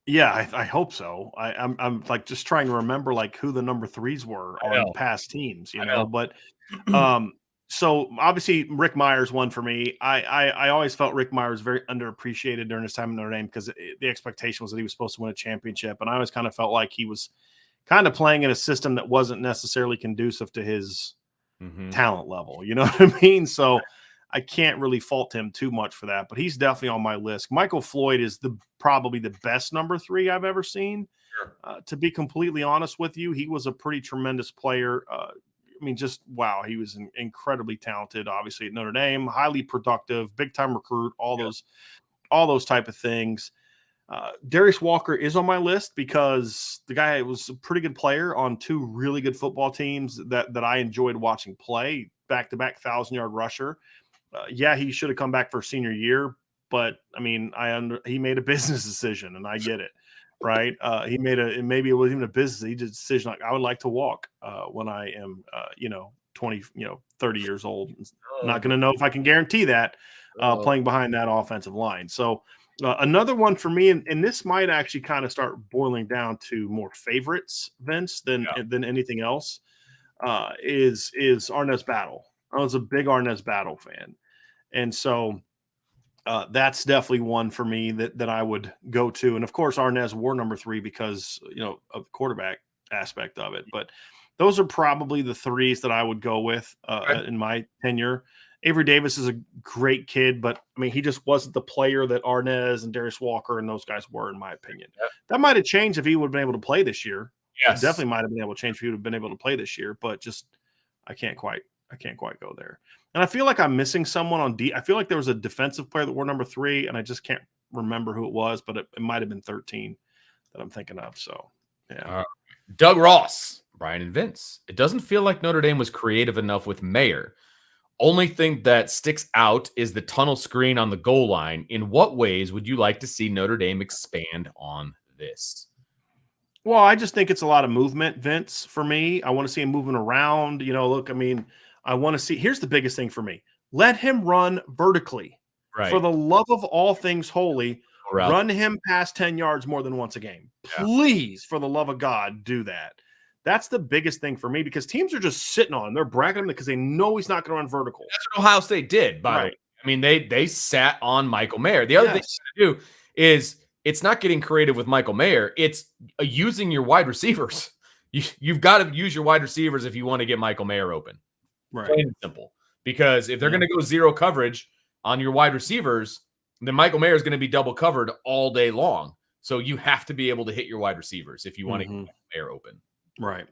Yeah, I hope so. I'm like just trying to remember like who the number 3s were on past teams, you know. But so obviously Rick Miers won for me. I always felt Rick Miers was very underappreciated during his time in Notre Dame because the expectation was that he was supposed to win a championship, and I always kind of felt like he was kind of playing in a system that wasn't necessarily conducive to his talent level. You know what I mean? So I can't really fault him too much for that, but he's definitely on my list. Michael Floyd is probably the best number 3 I've ever seen. Sure. To be completely honest with you, he was a pretty tremendous player. I mean, just wow, he was incredibly talented. Obviously at Notre Dame, highly productive, big time recruit, all those type of things. Darius Walker is on my list because the guy was a pretty good player on 2 really good football teams that I enjoyed watching play. Back-to-back 1,000-yard rusher. Yeah, he should have come back for senior year, but I mean, he made a business decision, and I get it, right? Maybe it wasn't even a business. He did a decision like I would like to walk when I am, 20, 30 years old. I'm not going to know if I can guarantee that playing behind that offensive line. So another one for me, and this might actually kind of start boiling down to more favorites, Vince, than anything else, is Arnez Battle. I was a big Arnez Battle fan. And so that's definitely one for me that I would go to. And of course, Arnez wore number 3 because, of the quarterback aspect of it. But those are probably the 3s that I would go with in my tenure. Avery Davis is a great kid, but I mean, he just wasn't the player that Arnez and Darius Walker and those guys were, in my opinion. Yep. That might have changed if he would have been able to play this year. Yes. Definitely might have been able to change if he would have been able to play this year, but just I can't quite go there. And I feel like I'm missing someone on D. I feel like there was a defensive player that wore number 3, and I just can't remember who it was, but it might have been 13 that I'm thinking of. So, yeah. Doug Ross, Bryan and Vince. It doesn't feel like Notre Dame was creative enough with Mayer. Only thing that sticks out is the tunnel screen on the goal line. In what ways would you like to see Notre Dame expand on this? Well, I just think it's a lot of movement, Vince, for me. I want to see him moving around. Look, I mean, I want to see – here's the biggest thing for me. Let him run vertically. Right. For the love of all things holy, run him past 10 yards more than once a game. Please, for the love of God, do that. That's the biggest thing for me because teams are just sitting on him. They're bracketing him because they know he's not going to run vertical. That's what Ohio State did, by the way. I mean, they sat on Michael Mayer. The other thing you do is it's not getting creative with Michael Mayer. It's using your wide receivers. You've got to use your wide receivers if you want to get Michael Mayer open. Right. Plain and simple. Because if they're going to go zero coverage on your wide receivers, then Michael Mayer is going to be double covered all day long. So you have to be able to hit your wide receivers if you want to get Michael Mayer open. Right.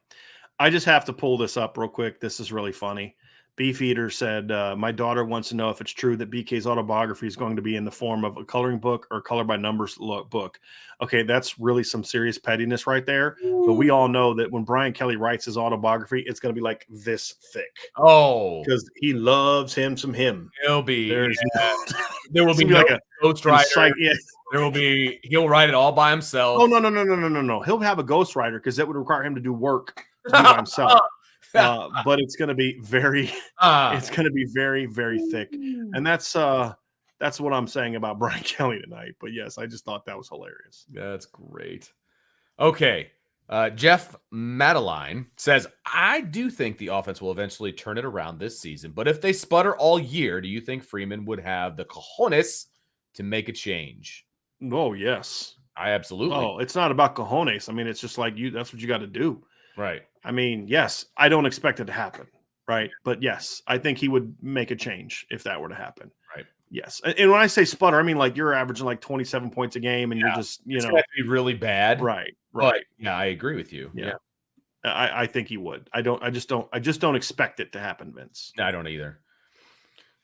I just have to pull this up real quick. This is really funny. Beefeater said, my daughter wants to know if it's true that BK's autobiography is going to be in the form of a coloring book or color by numbers book. Okay, that's really some serious pettiness right there. But we all know that when Brian Kelly writes his autobiography, it's going to be like this thick. Oh. Because he loves him some him. He'll be. There will be like a ghostwriter. He'll write it all by himself. Oh, no. He'll have a ghostwriter because that would require him to do work to do by himself. But it's going to be very very thick. And that's what I'm saying about Brian Kelly tonight. But yes, I just thought that was hilarious. That's great. Okay. Jeff Madeline says, I do think the offense will eventually turn it around this season, but if they sputter all year, do you think Freeman would have the cojones to make a change? Oh, yes. I absolutely. Oh, it's not about cojones. I mean, it's just like that's what you got to do. Right. I mean, yes, I don't expect it to happen. Right. But yes, I think he would make a change if that were to happen. Right. Yes. And when I say sputter, I mean, like you're averaging like 27 points a game and you're just, it's going to be really bad. Right. But, yeah, I agree with you. Yeah. I think he would. I just don't expect it to happen, Vince. I don't either.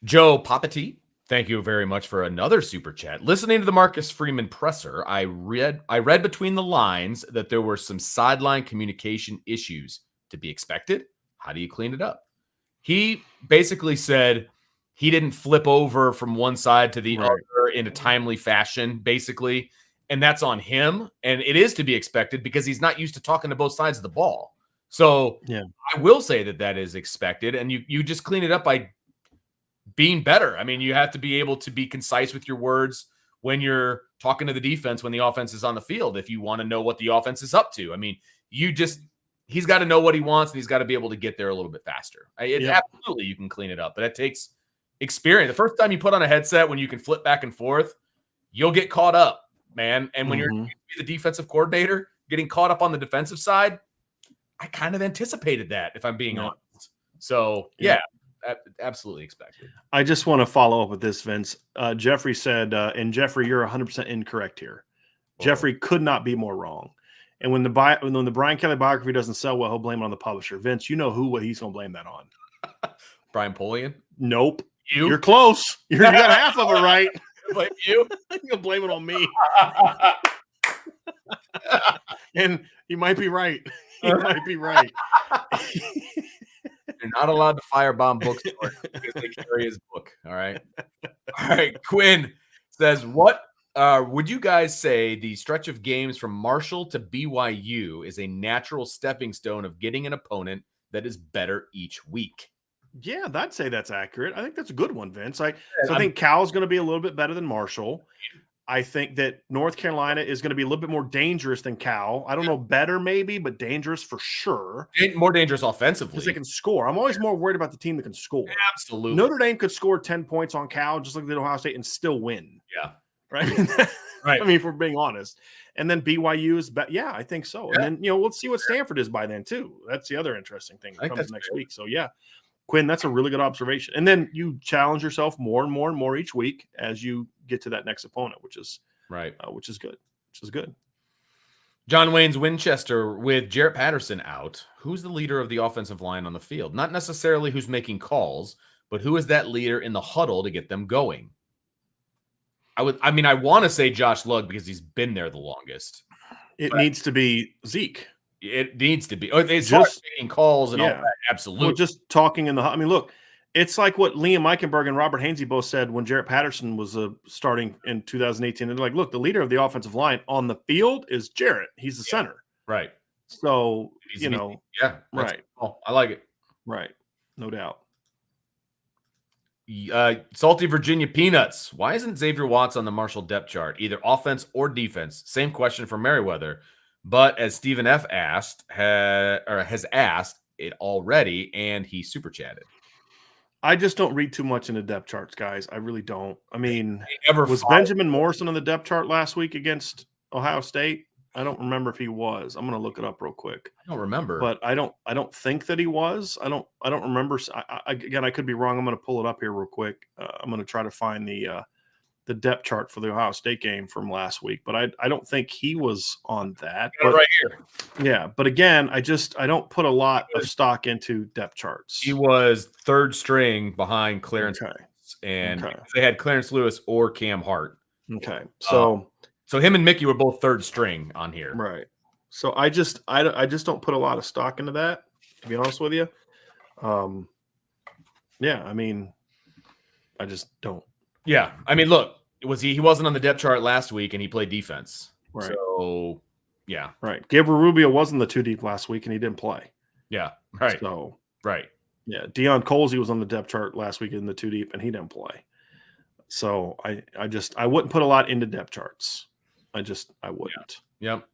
Joe Papati, thank you very much for another super chat. Listening to the Marcus Freeman presser, I read between the lines that there were some sideline communication issues to be expected. How do you clean it up? He basically said he didn't flip over from one side to the other in a timely fashion, basically. And that's on him. And it is to be expected because he's not used to talking to both sides of the ball. So I will say that is expected. And you just clean it up by being better. I mean, you have to be able to be concise with your words when you're talking to the defense, when the offense is on the field, if you want to know what the offense is up to. I mean, he's got to know what he wants, and he's got to be able to get there a little bit faster. Absolutely, you can clean it up, but it takes experience. The first time you put on a headset when you can flip back and forth, you'll get caught up, man. And when you're the defensive coordinator, getting caught up on the defensive side, I kind of anticipated that, if I'm being honest. So, absolutely expected. I just want to follow up with this, Vince. Jeffrey said, and Jeffrey, you're 100% incorrect here. Jeffrey could not be more wrong. And when the Brian Kelly biography doesn't sell well, he'll blame it on the publisher. Vince, you know what he's going to blame that on. Brian Polian? Nope. You're close. You got half of it right. Blame you? You'll blame it on me. And he might be right. He might be right. You're not allowed to firebomb bookstores because they carry his book. All right. All right. Quinn says, what would you guys say the stretch of games from Marshall to BYU is a natural stepping stone of getting an opponent that is better each week? Yeah, I'd say that's accurate. I think that's a good one, Vince. I think Cal's going to be a little bit better than Marshall. I think that North Carolina is going to be a little bit more dangerous than Cal. I don't know, better maybe, but dangerous for sure. More dangerous offensively. Because they can score. I'm always more worried about the team that can score. Absolutely. Notre Dame could score 10 points on Cal, just like they did Ohio State, and still win. Yeah. Right? Right. I mean, if we're being honest. And then BYU is yeah, I think so. Yeah. And then, we'll see what Stanford is by then, too. That's the other interesting thing that comes next week. So, yeah. Quinn, that's a really good observation. And then you challenge yourself more and more and more each week as you get to that next opponent, which is right. Which is good. John Wayne's Winchester, with Jarrett Patterson out, who's the leader of the offensive line on the field? Not necessarily who's making calls, but who is that leader in the huddle to get them going? I want to say Josh Lugg because he's been there the longest. It needs to be Zeke. It needs to be. It's just making calls and all that. Absolutely. Well, just talking in the. I mean, look, it's like what Liam Eichenberg and Robert Hainsey both said when Jarrett Patterson was starting in 2018. And they're like, look, the leader of the offensive line on the field is Jarrett. He's the center. Right. So right. Oh, I like it. Right. No doubt. Salty Virginia Peanuts. Why isn't Xavier Watts on the Marshall depth chart, either offense or defense? Same question for Merriweather. But as Stephen F. has asked it already, and he super chatted. I just don't read too much into depth charts, guys. I really don't. I mean, was Benjamin Morrison on the depth chart last week against Ohio State? I don't remember if he was. I'm going to look it up real quick. I don't remember, but I don't think that he was. I don't remember. Again, I could be wrong. I'm going to pull it up here real quick. I'm going to try to find the depth chart for the Ohio State game from last week, but I don't think he was on that. But, right here. Yeah, but again, I don't put a lot of stock into depth charts. He was third string behind Clarence Lewis, and they had Clarence Lewis or Cam Hart. Okay, so him and Mickey were both third string on here, right? So I just don't put a lot of stock into that, to be honest with you. Yeah, I mean, I just don't. Yeah, I mean, look. He wasn't on the depth chart last week, and he played defense. Right. So, yeah. Right. Gabriel Rubio wasn't the 2 deep last week, and he didn't play. Yeah. Right. So, right. Yeah. Deion Colsey was on the depth chart last week in the 2 deep, and he didn't play. So, I wouldn't put a lot into depth charts. I wouldn't. Yep.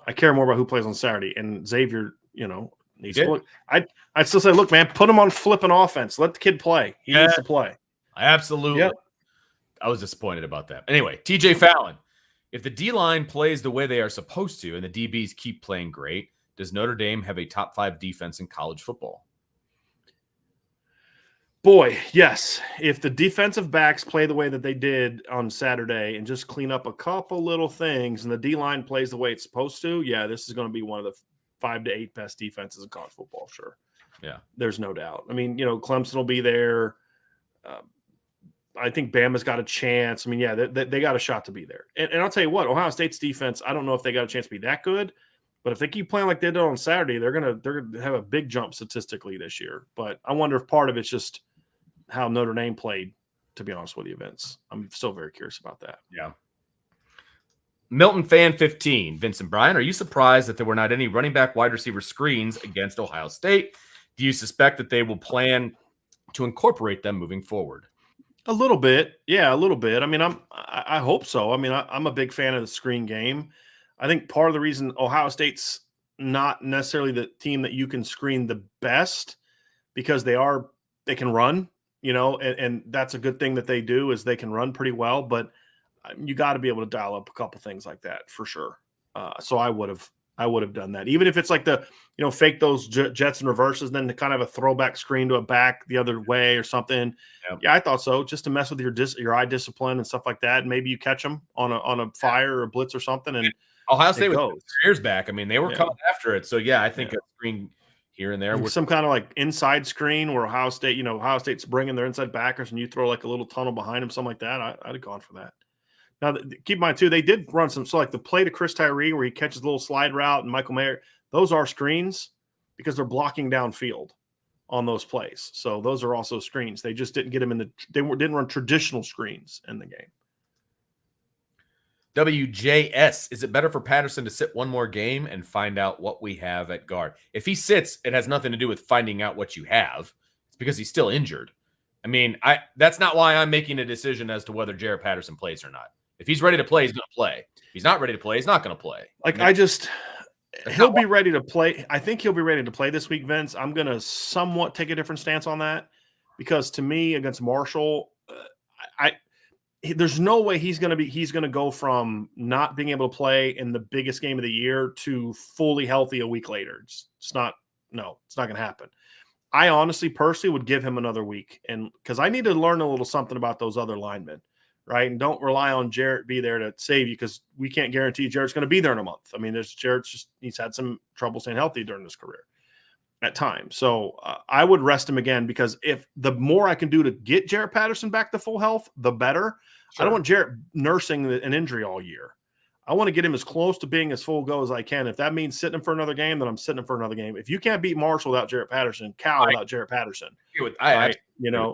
I care more about who plays on Saturday. And Xavier, I'd still say, look, man, put him on flipping offense. Let the kid play. He needs to play. Absolutely. Yep. I was disappointed about that. Anyway, TJ Fallon. If the D-line plays the way they are supposed to and the DBs keep playing great, does Notre Dame have a top 5 defense in college football? Boy, yes. If the defensive backs play the way that they did on Saturday and just clean up a couple little things and the D-line plays the way it's supposed to, yeah, this is going to be one of the 5 to 8 best defenses in college football, sure. Yeah. There's no doubt. I mean, Clemson will be there. I think Bama's got a chance. I mean, yeah, they got a shot to be there. And I'll tell you what, Ohio State's defense, I don't know if they got a chance to be that good, But if they keep playing like they did on Saturday, they're gonna have a big jump statistically this year. But I wonder if part of it's just how Notre Dame played, to be honest with you, Vince. I'm still very curious about that. Yeah. Milton Fan 15, Vincent Bryan, are you surprised that there were not any running back wide receiver screens against Ohio State? Do you suspect that they will plan to incorporate them moving forward? A little bit. Yeah, a little bit. I mean, I hope so. I mean, I'm a big fan of the screen game. I think part of the reason Ohio State's not necessarily the team that you can screen the best because they can run, and that's a good thing that they do is they can run pretty well, but you got to be able to dial up a couple things like that for sure. So I would have done that, even if it's like fake those jets and reverses, then to kind of a throwback screen to a back the other way or something. Yep. Yeah, I thought so, just to mess with your eye discipline and stuff like that. And maybe you catch them on a fire or a blitz or something, and Ohio State was years back. I mean, they were coming after it. So yeah, I think a screen here and there, some kind of like inside screen where Ohio State's bringing their inside backers, and you throw like a little tunnel behind them, something like that. I'd have gone for that. Now, keep in mind, too, they did run some. So, like the play to Chris Tyree where he catches a little slide route and Michael Mayer, those are screens because they're blocking downfield on those plays. So, those are also screens. They just didn't get them didn't run traditional screens in the game. WJS, is it better for Patterson to sit one more game and find out what we have at guard? If he sits, it has nothing to do with finding out what you have. It's because he's still injured. I mean, that's not why I'm making a decision as to whether Jaret Patterson plays or not. If he's ready to play, he's going to play. If he's not ready to play, he's not going to play. He'll be ready to play. I think he'll be ready to play this week, Vince. I'm going to somewhat take a different stance on that because to me, against Marshall, there's no way he's going to go from not being able to play in the biggest game of the year to fully healthy a week later. It's not going to happen. I honestly, personally would give him another week, and because I need to learn a little something about those other linemen, right? And don't rely on Jaret be there to save you because we can't guarantee Jaret's going to be there in a month. I mean, he's had some trouble staying healthy during his career at times. So I would rest him again because if the more I can do to get Jaret Patterson back to full health, the better. Sure. I don't want Jaret nursing an injury all year. I want to get him as close to being as full go as I can. If that means sitting him for another game, then I'm sitting him for another game. If you can't beat Marshall without Jaret Patterson, Cal without Jaret Patterson.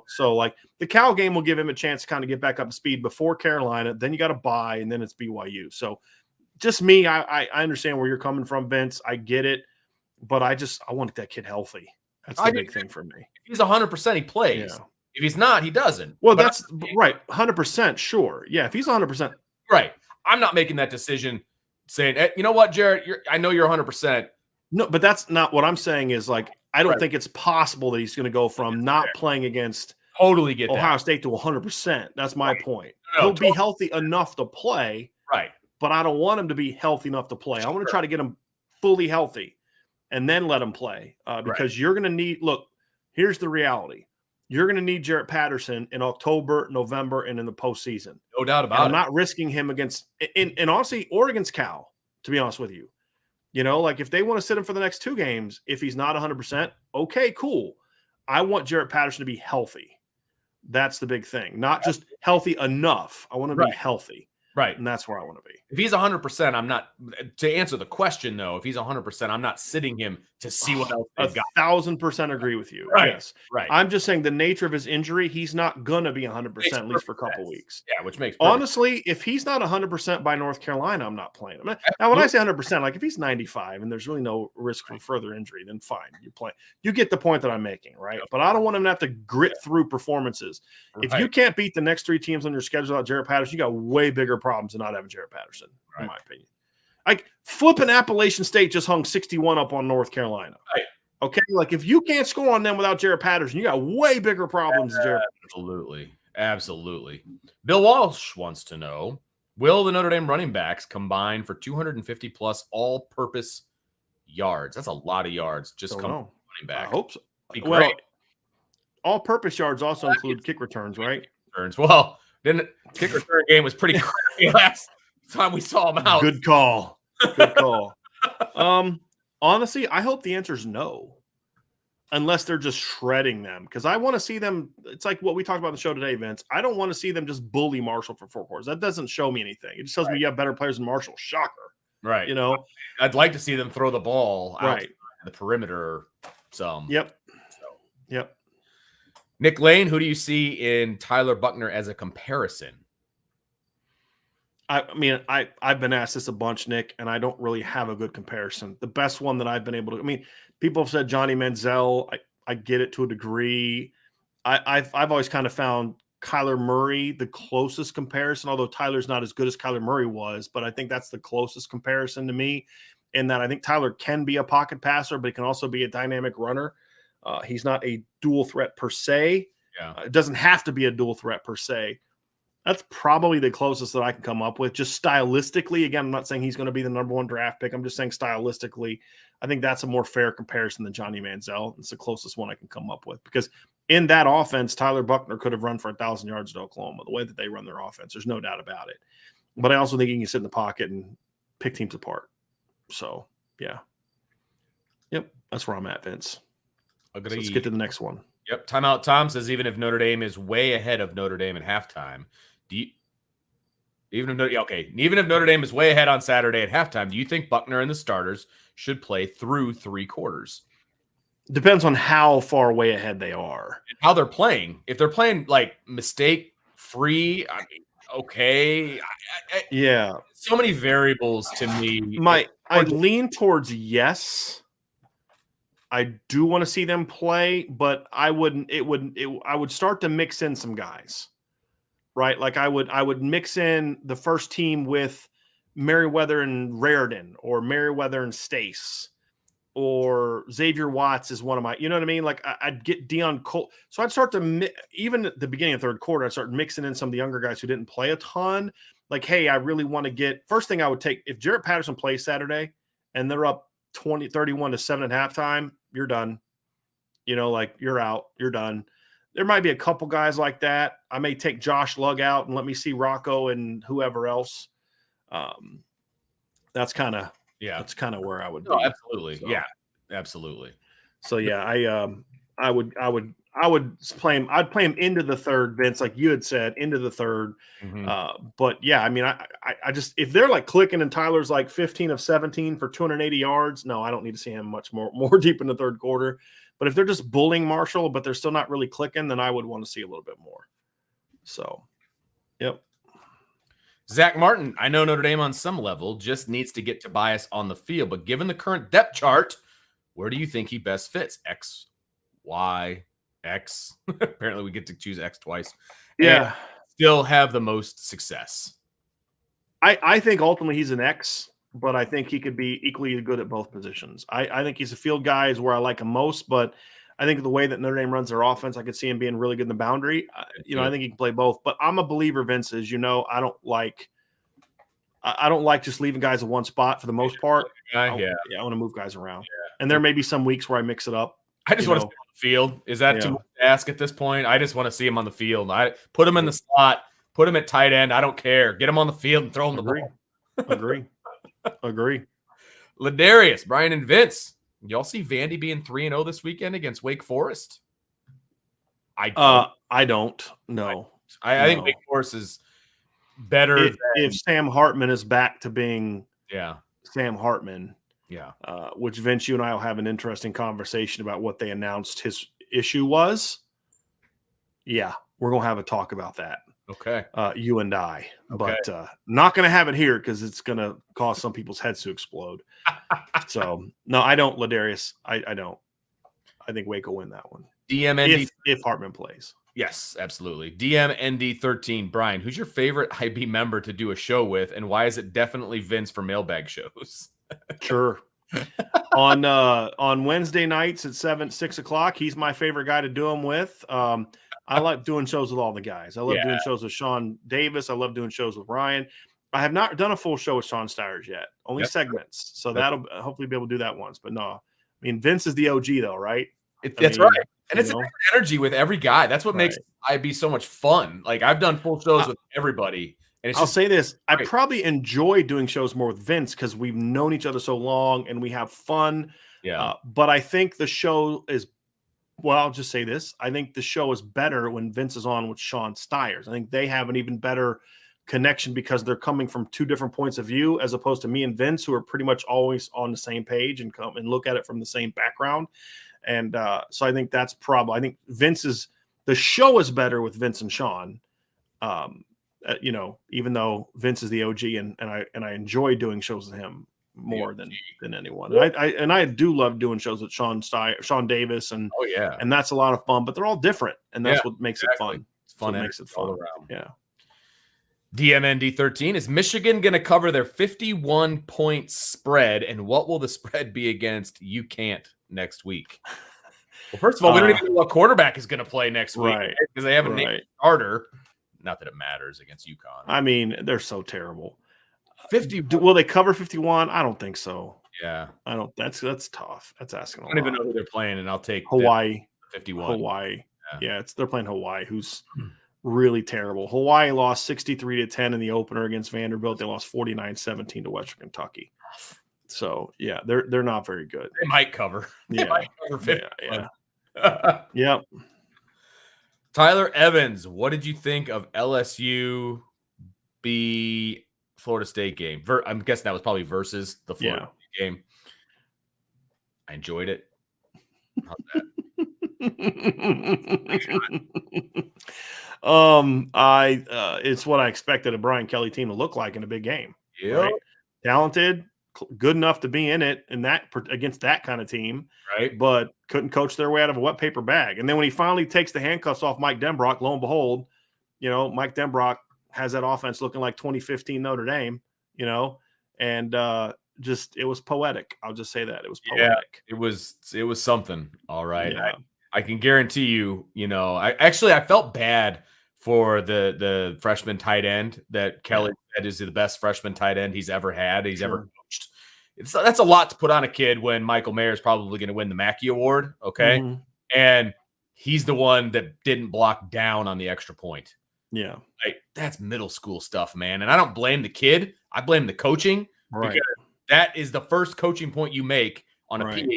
So like the Cal game will give him a chance to kind of get back up to speed before Carolina. Then you got to bye, and then it's BYU. So just me, I understand where you're coming from, Vince. I get it, but I want that kid healthy. That's the big thing for me. If he's 100%, he plays. Yeah. If he's not, he doesn't. Well, that's right. 100%, sure. Yeah, if he's 100%. Right. I'm not making that decision saying, hey, you know what, Jaret, I know you're 100%. No, but that's not what I'm saying is like, I don't think it's possible that he's going to go from not playing against Ohio State to 100%. That's my point. He'll be healthy enough to play. Right. But I don't want him to be healthy enough to play. I want to try to get him fully healthy and then let him play because you're going to need – look, here's the reality. You're going to need Jaret Patterson in October, November, and in the postseason. No doubt about it. I'm not risking him against – and honestly, Oregon's Cal, to be honest with you. Like if they want to sit him for the next 2 games, if he's not 100%, okay, cool. I want Jaret Patterson to be healthy. That's the big thing. Not just healthy enough. I want to be healthy. Right. And that's where I want to be. If he's 100%, I'm not – to answer the question, though, if he's 100%, I'm not sitting him to see what else they've got. 1,000% agree with you. Right. Yes. Right. I'm just saying the nature of his injury, he's not going to be 100% at least for a couple weeks. Yeah, which makes honestly, if he's not 100% by North Carolina, I'm not playing him. Now, when I say 100%, like if he's 95 and there's really no risk for further injury, then fine, you play. You get the point that I'm making, right? But I don't want him to have to grit through performances. If you can't beat the next 3 teams on your schedule without Jaret Patterson, you got way bigger problems than not having Jaret Patterson, in my opinion. Like flipping Appalachian State just hung 61 up on North Carolina. Right. Okay, like if you can't score on them without Jaret Patterson, you got way bigger problems than Jaret Patterson. Absolutely. Bill Walsh wants to know, will the Notre Dame running backs combine for 250 plus all-purpose yards? That's a lot of yards. Just come running back. I hope so. Well, all-purpose yards also include kick returns, right? Well, then the kick return game was pretty crappy last time we saw him out. Good call. Good call. Honestly, I hope the answer is no, unless they're just shredding them. Because I want to see them. It's like what we talked about on the show today, Vince. I don't want to see them just bully Marshall for 4 quarters. That doesn't show me anything. It just tells me you have better players than Marshall. Shocker. Right. You know, I'd like to see them throw the ball out right. the perimeter some. Yep. So. Yep. Nick Lane, who do you see in Tyler Buchner as a comparison? I mean, I've been asked this a bunch, Nick, and I don't really have a good comparison. The best one that I've been able to, I mean, people have said Johnny Manziel. I get it to a degree. I've always kind of found Kyler Murray the closest comparison, although Tyler's not as good as Kyler Murray was, but I think that's the closest comparison to me, in that I think Tyler can be a pocket passer, but he can also be a dynamic runner. He's not a dual threat per se. Yeah. It doesn't have to be a dual threat per se. That's probably the closest that I can come up with. Just stylistically, again, I'm not saying he's going to be the number 1 draft pick. I'm just saying stylistically, I think that's a more fair comparison than Johnny Manziel. It's the closest one I can come up with, because in that offense, Tyler Buchner could have run for 1,000 yards to Oklahoma, the way that they run their offense. There's no doubt about it. But I also think he can sit in the pocket and pick teams apart. So, yeah. Yep, that's where I'm at, Vince. Agreed. So let's get to the next one. Yep. Timeout Tom says, even if Notre Dame is way ahead of Notre Dame at halftime, even if Notre Dame is way ahead on Saturday at halftime, do you think Buchner and the starters should play through 3 quarters? Depends on how far away ahead they are. And how they're playing. If they're playing like mistake free, I mean, okay. Yeah. So many variables to me. I lean towards yes. I do want to see them play, but I would start to mix in some guys, right? Like I would mix in the first team with Merriweather and Raridan, or Merriweather and Stace, or Xavier Watts is one of my, you know what I mean? Like I'd get Deion Cole. So I'd start to, even at the beginning of third quarter, I'd start mixing in some of the younger guys who didn't play a ton. Like, hey, I really want to get, first thing I would take, if Jarrett Patterson plays Saturday and they're up 31 to 7 at halftime, you're done. You know, like you're out, you're done. There might be a couple guys like that. I may take Josh Lugg out and let me see Rocco and whoever else. That's kind of where I would be. Absolutely. So, yeah, absolutely. So yeah, I would play him. I'd play him into the third, Vince, like you had said, into the third. Mm-hmm. But yeah, I mean, I just, if they're like clicking and Tyler's like 15 of 17 for 280 yards, no, I don't need to see him much more deep in the third quarter. But if they're just bullying Marshall, but they're still not really clicking, then I would want to see a little bit more. So, yep. Zach Martin, I know Notre Dame on some level just needs to get Tobias on the field, but given the current depth chart, where do you think he best fits? X, Y, X. Apparently we get to choose X twice. Yeah. And still have the most success. I think ultimately he's an X, but I think he could be equally good at both positions. I think he's a field guy is where I like him most, but I think the way that Notre Dame runs their offense, I could see him being really good in the boundary. I think he can play both. But I'm a believer, Vince, as you know, I don't like just leaving guys in one spot for the most part. I want to move guys around. Yeah. And there may be some weeks where I mix it up. I just want to see him on the field. Is that too much to ask at this point? I just want to see him on the field. I put him in the slot, put him at tight end. I don't care. Get him on the field and throw him the ball. Agree. Ladarius, Bryan, and Vince. Y'all see Vandy being 3-0 this weekend against Wake Forest? I don't. No. I think Wake Forest is better if Sam Hartman is back to being Sam Hartman. Yeah. Which, Vince, you and I will have an interesting conversation about what they announced his issue was. Yeah, we're going to have a talk about that. Okay. You and I. Okay. But not going to have it here because it's going to cause some people's heads to explode. So, no, I don't, Ladarius. I don't. I think Wake will win that one. DMND. If Hartman plays. Yes, absolutely. DMND13. Bryan, who's your favorite IB member to do a show with, and why is it definitely Vince for mailbag shows? Sure. On Wednesday nights at 6 o'clock, he's my favorite guy to do them with. I like doing shows with all the guys. I love doing shows with Sean Davis. I love doing shows with Ryan. I have not done a full show with Sean Stires yet, only segments. So that'll hopefully be able to do that once. But no, I mean, Vince is the OG though, right? That's right. And it's a different energy with every guy. That's what makes IB so much fun. Like I've done full shows with everybody. And I'll say this. Great. I probably enjoy doing shows more with Vince because we've known each other so long and we have fun. Yeah. But I think the show is, well, I'll just say this. I think the show is better when Vince is on with Sean Stires. I think they have an even better connection because they're coming from two different points of view, as opposed to me and Vince, who are pretty much always on the same page and come and look at it from the same background. And so I think that's probably, I think the show is better with Vince and Sean, even though Vince is the OG and I enjoy doing shows with him more than anyone. And I do love doing shows with Sean Davis and that's a lot of fun, but they're all different. And that's what makes it fun. It's fun. What makes it fun. All around. Yeah. DMND 13, is Michigan going to cover their 51-point spread? And what will the spread be against You Can't next week? Well, first of all, we don't even know what quarterback is going to play next week because they haven't named a starter. Not that it matters against UConn. I mean, they're so terrible. 50. Will they cover 51? I don't think so. Yeah. I don't. That's tough. That's asking a lot. I don't even know who they're playing, and I'll take Hawaii. 51. Hawaii. Yeah, they're playing Hawaii, who's really terrible. Hawaii lost 63-10 in the opener against Vanderbilt. They lost 49-17 to Western Kentucky. So yeah, they're not very good. They might cover. They might cover 51. Yep. Tyler Evans, what did you think of LSU Florida State game? I'm guessing that was probably versus the Florida State game. I enjoyed it. How's that? It's what I expected a Brian Kelly team to look like in a big game. Yeah, right? Talented, good enough to be in it against that kind of team, right? But couldn't coach their way out of a wet paper bag. And then when he finally takes the handcuffs off Mike Denbrock, lo and behold, Mike Denbrock has that offense looking like 2015 Notre Dame, and it was poetic. I'll just say that it was poetic. Yeah, it was something. All right. Yeah. I can guarantee you, I felt bad for the freshman tight end that Kelly said is the best freshman tight end he's ever had. He's ever coached. That's a lot to put on a kid when Michael Mayer is probably going to win the Mackey Award. Okay. Mm-hmm. And he's the one that didn't block down on the extra point. Yeah. Like, that's middle school stuff, man. And I don't blame the kid. I blame the coaching. Right. Because that is the first coaching point you make on a PAT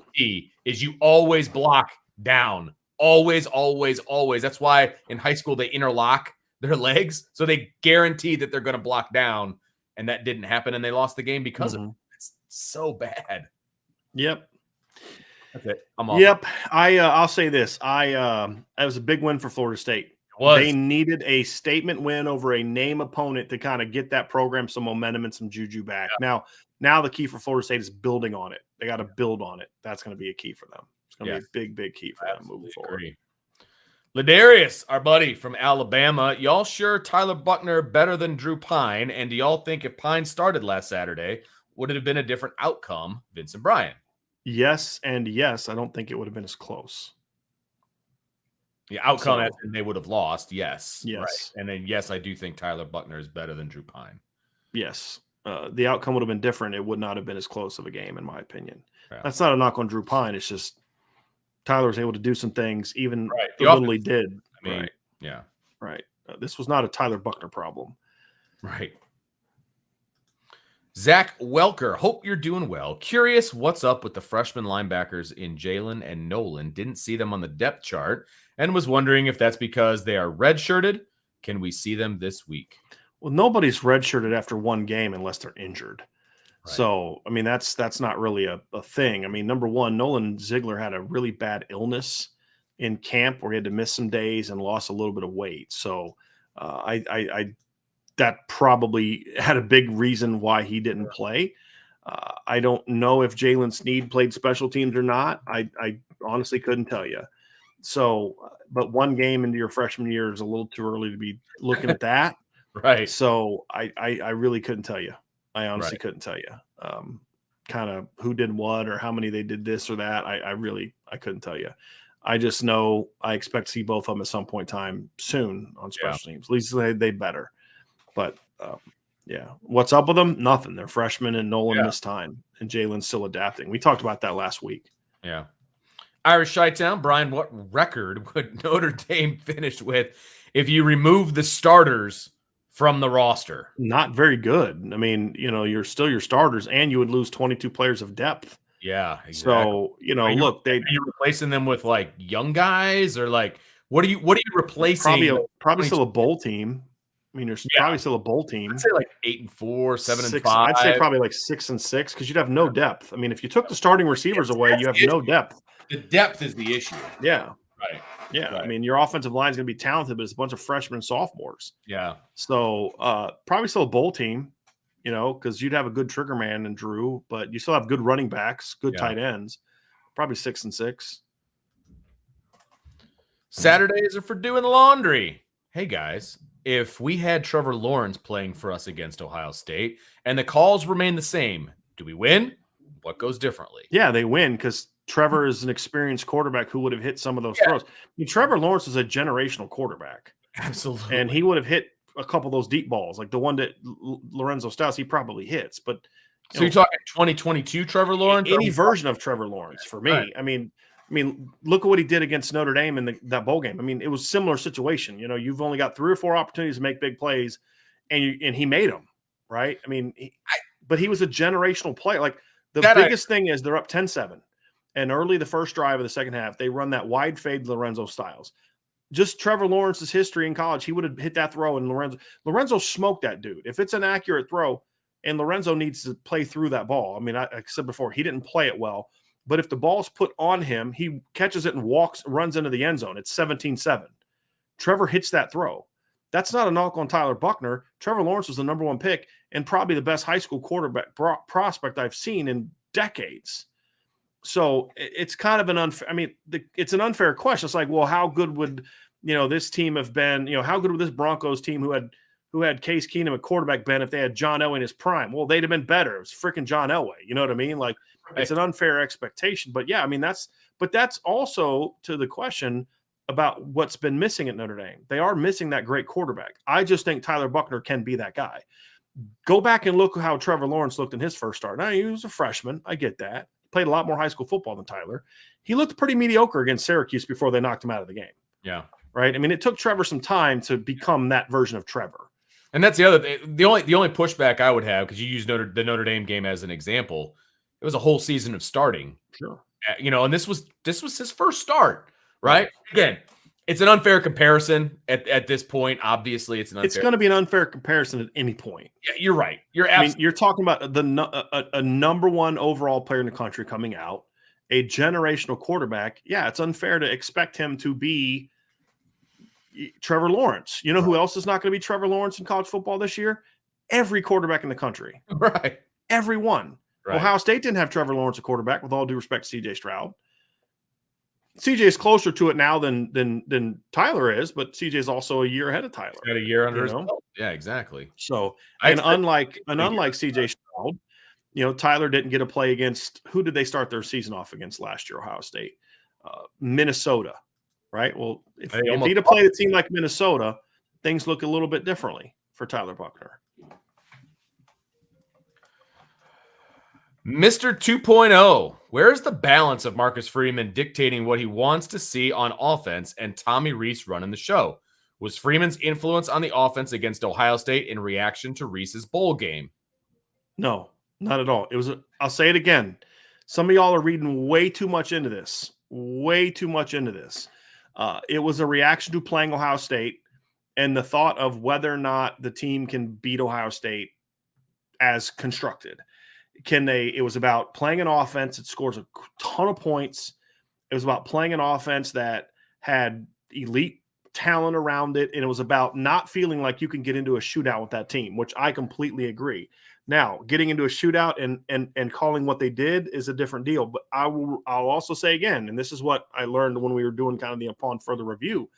is you always block down. Always, always, always. That's why in high school they interlock their legs. So they guarantee that they're going to block down. And that didn't happen. And they lost the game because of it. It's so bad. Yep. That's it. I'm off. Yep. I'll say this. It was a big win for Florida State. They needed a statement win over a name opponent to kind of get that program some momentum and some juju back. Yeah. Now the key for Florida State is building on it. They got to build on it. That's going to be a key for them. It's going to be a big, big key for them moving forward. Ladarius, our buddy from Alabama, y'all sure Tyler Buchner better than Drew Pine? And do y'all think if Pine started last Saturday, would it have been a different outcome, Vincent Bryan? Yes and yes. I don't think it would have been as close. The outcome, as they would have lost, yes. Yes. Right. And then, yes, I do think Tyler Buchner is better than Drew Pine. Yes. The outcome would have been different. It would not have been as close of a game, in my opinion. Yeah. That's not a knock on Drew Pine. It's just Tyler was able to do some things, even the little he did. I mean, yeah. Right. This was not a Tyler Buchner problem. Right. Zach Welker, hope you're doing well. Curious what's up with the freshman linebackers in Jalen and Nolan. Didn't see them on the depth chart and was wondering if that's because they are redshirted. Can we see them this week? Well, nobody's redshirted after one game unless they're injured. Right. So, I mean, that's not really a thing. I mean, number one, Nolan Ziegler had a really bad illness in camp where he had to miss some days and lost a little bit of weight. So that probably had a big reason why he didn't play. I don't know if Jalen Sneed played special teams or not. I honestly couldn't tell you. So, but one game into your freshman year is a little too early to be looking at that. Right. So I really couldn't tell you. I honestly couldn't tell you kind of who did what or how many they did this or that. I couldn't tell you. I just know I expect to see both of them at some point in time soon on special teams. At least they better. But what's up with them? Nothing. They're freshmen and Nolan this time, and Jalen's still adapting. We talked about that last week. Yeah. Irish Chi-Town, Brian, what record would Notre Dame finish with if you remove the starters from the roster? Not very good. I mean, you're still your starters, and you would lose 22 players of depth. Yeah, exactly. So, look, are you replacing them with like young guys or like what are you replacing? Probably still a bowl team. I mean, you're probably still a bowl team. I'd say like 8-4, 7-5. I'd say probably like 6-6 because you'd have no depth. I mean, if you took the starting receivers away, you have no depth. The depth is the issue. Yeah. Right. Yeah. Right. I mean, your offensive line is going to be talented, but it's a bunch of freshmen and sophomores. Yeah. So probably still a bowl team, because you'd have a good trigger man in Drew, but you still have good running backs, good tight ends. Probably 6-6. Saturdays are for doing the laundry. Hey, guys, if we had Trevor Lawrence playing for us against Ohio State and the calls remain the same, do we win? What goes differently? Yeah, they win because Trevor is an experienced quarterback who would have hit some of those throws. I mean, Trevor Lawrence is a generational quarterback. Absolutely. And he would have hit a couple of those deep balls, like the one that Lorenzo Styles, he probably hits. But so you're talking 2022 Trevor Lawrence? Any version of Trevor Lawrence for me. Right. I mean, look at what he did against Notre Dame in that bowl game. I mean, it was a similar situation. You've only got 3 or 4 opportunities to make big plays, and he made them, right? I mean, but he was a generational player. Like the biggest thing is they're up 10-7, and early the first drive of the second half, they run that wide fade Lorenzo Styles. Just Trevor Lawrence's history in college, he would have hit that throw, and Lorenzo smoked that dude. If it's an accurate throw, and Lorenzo needs to play through that ball. I mean, like I said before, he didn't play it well. But if the ball's put on him, he catches it and runs into the end zone. It's 17-7. Trevor hits that throw. That's not a knock on Tyler Buchner. Trevor Lawrence was the number 1 pick and probably the best high school quarterback prospect I've seen in decades. So it's kind of an unfair. I mean, it's an unfair question. It's like, well, how good would this team have been? How good would this Broncos team who had Case Keenum at quarterback been if they had John Elway in his prime? Well, they'd have been better. It was freaking John Elway. You know what I mean? Like, It's an unfair expectation. But yeah, I mean, that's also to the question about what's been missing at Notre Dame. They are missing that great quarterback. I just think Tyler Buchner can be that guy. Go back and look how Trevor Lawrence looked in his first start. Now, he was a freshman. I get that. Played a lot more high school football than Tyler. He looked pretty mediocre against Syracuse before they knocked him out of the game. Yeah. Right? I mean, it took Trevor some time to become that version of Trevor. And that's the other thing. The only pushback I would have, because you used the Notre Dame game as an example, it was a whole season of starting. Sure. And this was his first start, right? Again, it's an unfair comparison at this point. Obviously, it's going to be an unfair comparison at any point. Yeah, you're right. You're talking about a number 1 overall player in the country coming out, a generational quarterback. Yeah, it's unfair to expect him to be Trevor Lawrence. You know who else is not going to be Trevor Lawrence in college football this year? Every quarterback in the country. Right. Everyone. Right. Ohio State didn't have Trevor Lawrence a quarterback, with all due respect to C.J. Stroud. CJ is closer to it now than Tyler is, but CJ is also a year ahead of Tyler. Got a year under his belt. Yeah, exactly. So, unlike CJ Stroud, Tyler didn't get a play against, who did they start their season off against last year? Ohio State, Minnesota, right? Well, if he'd have played a team like Minnesota, things look a little bit differently for Tyler Buchner. Mr. 2.0, where's the balance of Marcus Freeman dictating what he wants to see on offense and Tommy Rees running the show? Was Freeman's influence on the offense against Ohio State in reaction to Rees's bowl game? No, not at all. I'll say it again. Some of y'all are reading way too much into this. Way too much into this. It was a reaction to playing Ohio State and the thought of whether or not the team can beat Ohio State as constructed. It was about playing an offense that scores a ton of points. It was about playing an offense that had elite talent around it. And it was about not feeling like you can get into a shootout with that team, which I completely agree. Now, getting into a shootout and calling what they did is a different deal. But I'll also say again, and this is what I learned when we were doing kind of the upon further review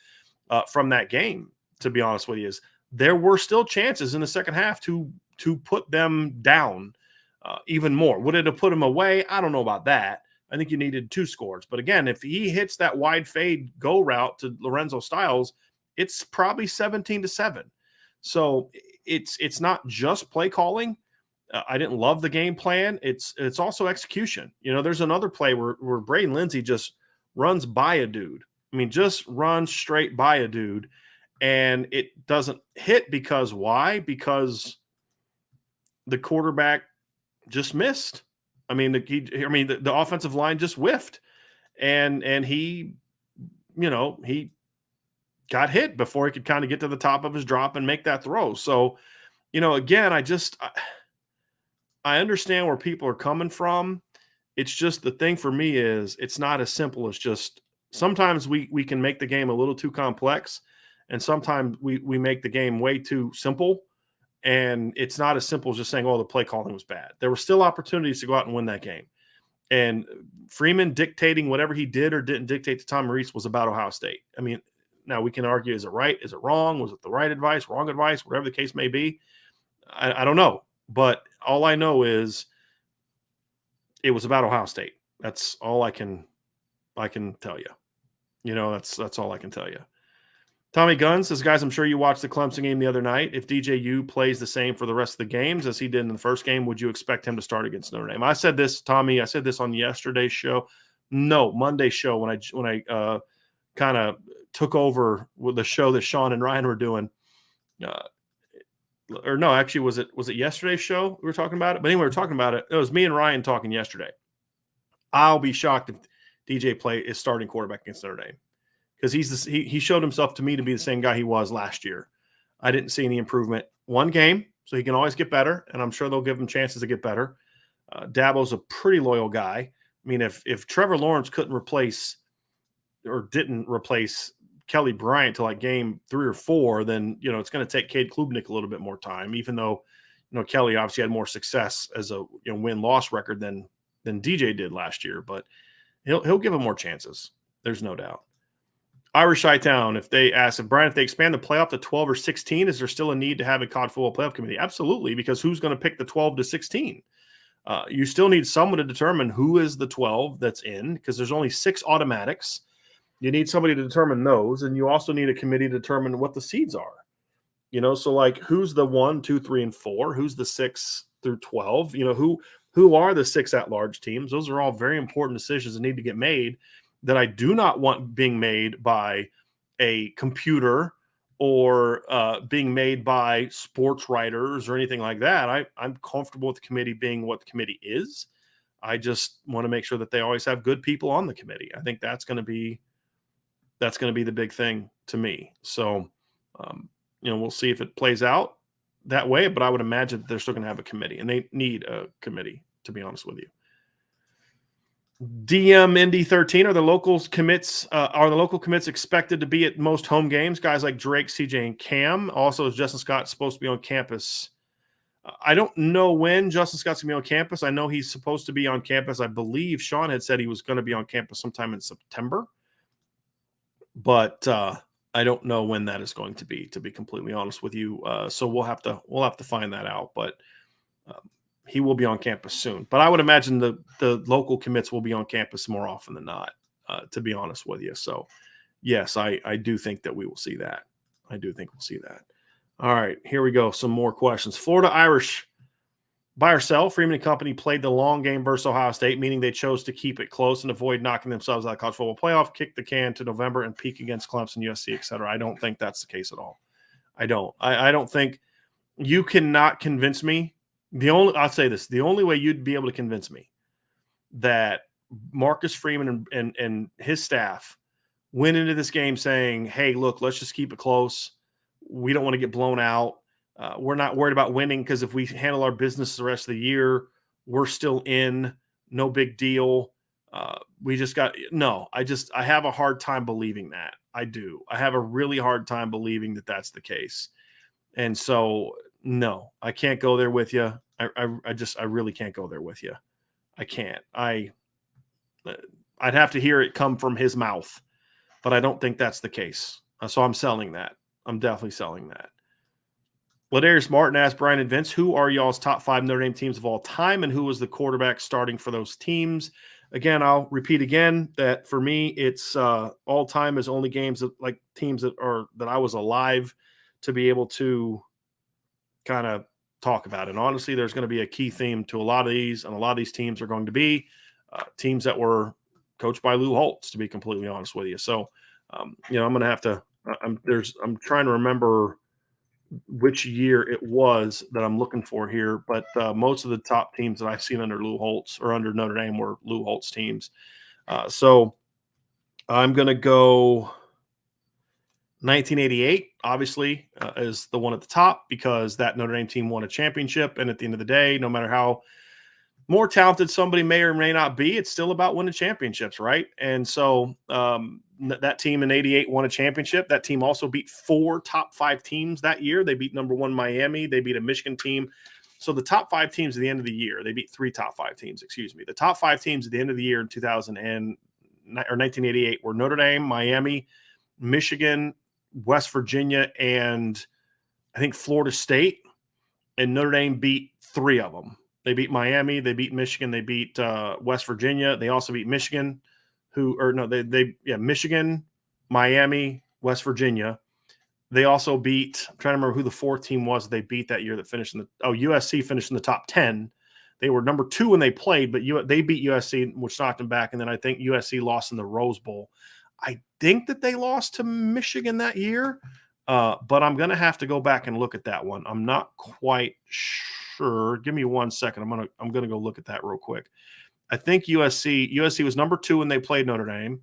from that game, to be honest with you, is there were still chances in the second half to put them down even more. Would it have put him away? I don't know about that. I think you needed 2 scores. But again, if he hits that wide fade go route to Lorenzo Styles, it's probably 17-7. So it's not just play calling. I didn't love the game plan. It's also execution. There's another play where Braden Lindsey just runs by a dude. I mean, just runs straight by a dude, and it doesn't hit because why? Because the quarterback just missed. I mean, the offensive line just whiffed, and he got hit before he could kind of get to the top of his drop and make that throw. So, again, I understand where people are coming from. It's just the thing for me is it's not as simple as just sometimes we can make the game a little too complex, and sometimes we make the game way too simple. And it's not as simple as just saying, oh, the play calling was bad. There were still opportunities to go out and win that game. And Freeman dictating whatever he did or didn't dictate to Tom Reese was about Ohio State. I mean, now we can argue, is it right? Is it wrong? Was it the right advice, wrong advice, whatever the case may be? I don't know. But all I know is it was about Ohio State. That's all I can tell you. That's all I can tell you. Tommy Gunn says, guys, I'm sure you watched the Clemson game the other night. If DJU plays the same for the rest of the games as he did in the first game, would you expect him to start against Notre Dame? I said this, Tommy. I said this on yesterday's show. No, Monday's show when I kind of took over with the show that Sean and Ryan were doing. Or no, actually, was it yesterday's show we were talking about it? But anyway, we were talking about it. It was me and Ryan talking yesterday. I'll be shocked if DJ Play is starting quarterback against Notre Dame. Because he showed himself to me to be the same guy he was last year. I didn't see any improvement. One game, so he can always get better, and I'm sure they'll give him chances to get better. Dabo's a pretty loyal guy. I mean, if Trevor Lawrence couldn't replace or didn't replace Kelly Bryant till like game 3 or 4, then it's going to take Cade Klubnik a little bit more time. Even though Kelly obviously had more success as a win-loss record than DJ did last year, but he'll give him more chances. There's no doubt. Irish Chi-Town, if they expand the playoff to 12 or 16, is there still a need to have a college football playoff committee? Absolutely, because who's going to pick the 12 to 16? You still need someone to determine who is the 12 that's in, because there's only 6 automatics. You need somebody to determine those, and you also need a committee to determine what the seeds are. So like who's the 1, 2, 3, and 4? Who's the 6 through 12? Who are the 6 at-large teams? Those are all very important decisions that need to get made, that I do not want being made by a computer or being made by sports writers or anything like that. I'm comfortable with the committee being what the committee is. I just want to make sure that they always have good people on the committee. I think that's going to be the big thing to me. So, we'll see if it plays out that way, but I would imagine that they're still going to have a committee, and they need a committee, to be honest with you. DM Indy 13, are the local commits expected to be at most home games? Guys like Drake, CJ, and Cam. Also, is Justin Scott supposed to be on campus? I don't know when Justin Scott's going to be on campus. I know he's supposed to be on campus. I believe Sean had said he was going to be on campus sometime in September. But I don't know when that is going to be completely honest with you. So we'll have to find that out. But he will be on campus soon. But I would imagine the local commits will be on campus more often than not, to be honest with you. So, yes, I do think that we will see that. I do think we'll see that. All right, here we go. Some more questions. Florida Irish, buy or sell. Freeman and company played the long game versus Ohio State, meaning they chose to keep it close and avoid knocking themselves out of college football playoff, kick the can to November, and peak against Clemson, USC, et cetera. I don't think that's the case at all. I don't. I don't think you cannot convince me. I'll say this, the only way you'd be able to convince me that Marcus Freeman and his staff went into this game saying, hey, look, let's just keep it close. We don't want to get blown out. We're not worried about winning because if we handle our business the rest of the year, we're still in. No big deal. I have a hard time believing that. I do. I have a really hard time believing that that's the case. And so, no, I can't go there with you. I really can't go there with you. I can't. I'd have to hear it come from his mouth, but I don't think that's the case. So I'm selling that. I'm definitely selling that. Ladarius Martin asked Bryan and Vince, who are y'all's top 5 Notre Dame teams of all time, and who was the quarterback starting for those teams? Again, I'll repeat again that for me, it's all time is only games that like teams that I was alive to be able to kind of talk about. And honestly, there's going to be a key theme to a lot of these, and a lot of these teams are going to be teams that were coached by Lou Holtz, to be completely honest with you. So, I'm going to have to. I'm trying to remember which year it was that I'm looking for here, but most of the top teams that I've seen under Lou Holtz or under Notre Dame were Lou Holtz teams. So I'm going to go. 1988, obviously, is the one at the top because that Notre Dame team won a championship. And at the end of the day, no matter how more talented somebody may or may not be, it's still about winning championships, right? And so that team in 88 won a championship. That team also beat 4 top 5 teams that year. They beat number 1 Miami. They beat a Michigan team. So the top 5 teams at the end of the year, they beat 3 top 5 teams, excuse me. The top 5 teams at the end of the year in 1988 were Notre Dame, Miami, Michigan, West Virginia, and I think Florida State. And Notre Dame beat 3 of them. They beat Miami, they beat Michigan, they beat West Virginia. They also beat Michigan, Michigan, Miami, West Virginia. They also beat, I'm trying to remember who the 4th team was they beat that year that finished USC finished in the top 10. They were number 2 when they played, but they beat USC, which knocked them back. And then I think USC lost in the Rose Bowl. I think that they lost to Michigan that year, but I'm going to have to go back and look at that one. I'm not quite sure. Give me 1 second. I'm going to go look at that real quick. I think USC was number 2 when they played Notre Dame,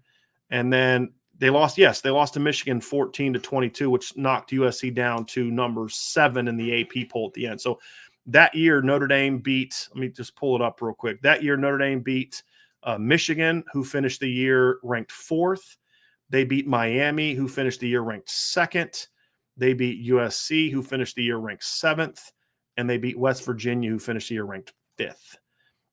and then they lost. Yes, they lost to Michigan 14-22, which knocked USC down to number 7 in the AP poll at the end. So that year, Notre Dame beat. Let me just pull it up real quick. That year, Notre Dame beat Michigan, who finished the year ranked 4th. They beat Miami, who finished the year ranked 2nd. They beat USC, who finished the year ranked 7th. And they beat West Virginia, who finished the year ranked 5th.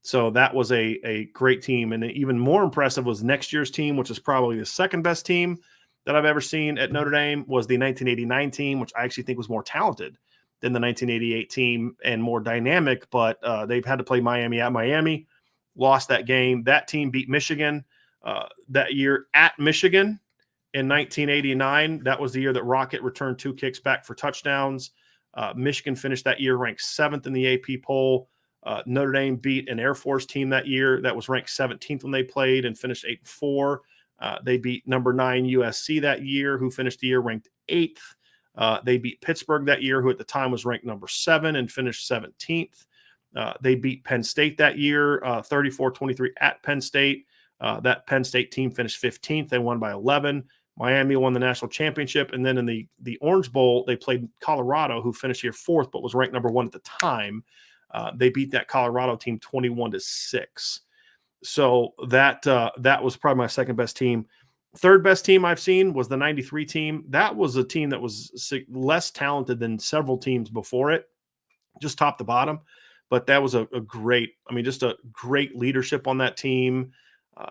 So that was a great team. And even more impressive was next year's team, which is probably the second best team that I've ever seen at Notre Dame, was the 1989 team, which I actually think was more talented than the 1988 team and more dynamic. But they've had to play Miami at Miami, lost that game. That team beat Michigan that year at Michigan. In 1989, that was the year that Rocket returned 2 kicks back for touchdowns. Michigan finished that year ranked 7th in the AP poll. Notre Dame beat an Air Force team that year that was ranked 17th when they played and finished 8-4. They beat number 9 USC that year, who finished the year ranked 8th. They beat Pittsburgh that year, who at the time was ranked number 7 and finished 17th. They beat Penn State that year, 34-23 at Penn State. That Penn State team finished 15th. They won by 11. Miami won the national championship. And then in the Orange Bowl, they played Colorado, who finished here 4th, but was ranked number 1 at the time. They beat that Colorado team 21-6. So that was probably my second best team. Third best team I've seen was the 93 team. That was a team that was less talented than several teams before it, just top to bottom. But that was just a great leadership on that team.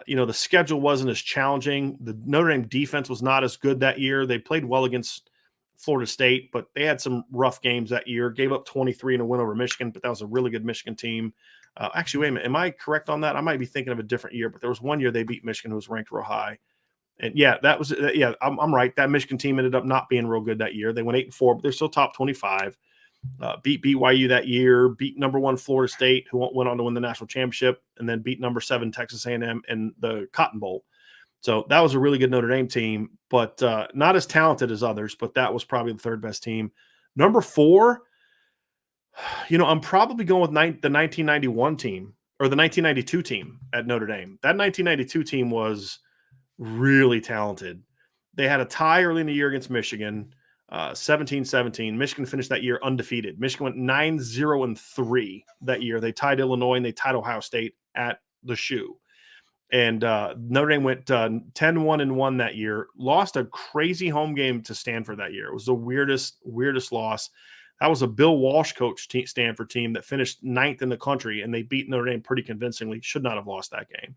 The schedule wasn't as challenging. The Notre Dame defense was not as good that year. They played well against Florida State, but they had some rough games that year. Gave up 23 in a win over Michigan, but that was a really good Michigan team. Actually, wait a minute. Am I correct on that? I might be thinking of a different year, but there was one year they beat Michigan, who was ranked real high. And I'm right. That Michigan team ended up not being real good that year. They went 8-4, but they're still top 25. Beat BYU that year, beat number 1 Florida State, who went on to win the national championship, and then beat number 7 Texas A&M in the Cotton Bowl. So that was a really good Notre Dame team, but not as talented as others, but that was probably the third best team. Number 4, I'm probably going with the 1991 team or the 1992 team at Notre Dame. That 1992 team was really talented. They had a tie early in the year against Michigan, 17-17. Michigan finished that year undefeated. Michigan went 9-0-3 that year. They tied Illinois and they tied Ohio State at the Shoe. And Notre Dame went 10-1-1 that year. Lost a crazy home game to Stanford that year. It was the weirdest loss. That was a Bill Walsh coach Stanford team that finished 9th in the country, and they beat Notre Dame pretty convincingly. Should not have lost that game.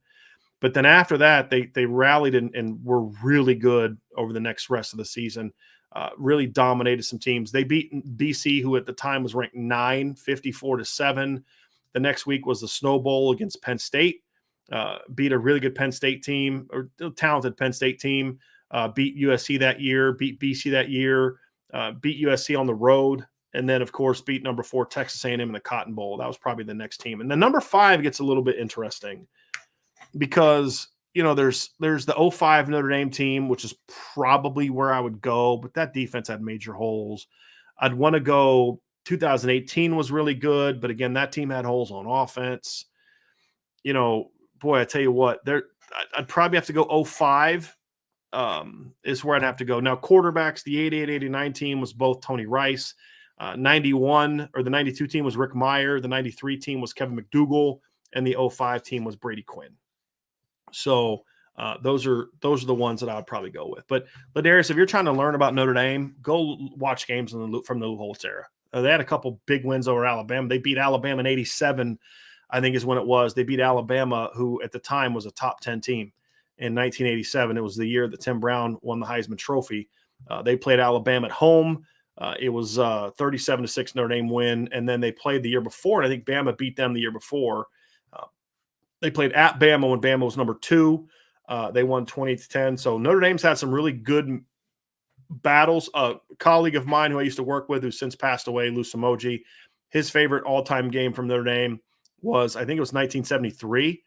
But then after that, they rallied and were really good over the rest of the season. Really dominated some teams. They beat BC, who at the time was ranked 9, 54-7. The next week was the Snow Bowl against Penn State. Beat a really good Penn State team, or talented Penn State team. Beat USC that year, beat BC that year, beat USC on the road, and then, of course, beat number 4 Texas A&M in the Cotton Bowl. That was probably the next team. And then number 5 gets a little bit interesting because, there's the 05 Notre Dame team, which is probably where I would go, but that defense had major holes. I'd want to go 2018 was really good, but again, that team had holes on offense. Boy, I tell you what, I'd probably have to go 05 is where I'd have to go. Now, quarterbacks, the 88-89 team was both Tony Rice. 91 or the 92 team was Rick Meyer. The 93 team was Kevin McDougal, and the 05 team was Brady Quinn. So those are the ones that I would probably go with. But Ladarius, if you're trying to learn about Notre Dame, go watch games from the Lou Holtz era. They had a couple big wins over Alabama. They beat Alabama in 87, I think is when it was. They beat Alabama, who at the time was a top 10 team in 1987. It was the year that Tim Brown won the Heisman Trophy. They played Alabama at home. It was 37-6 Notre Dame win. And then they played the year before, and I think Bama beat them the year before. They played at Bama when Bama was number 2. They won 20-10. So Notre Dame's had some really good battles. A colleague of mine who I used to work with, who's since passed away, Lou Samoji, his favorite all-time game from Notre Dame was, I think it was 1973,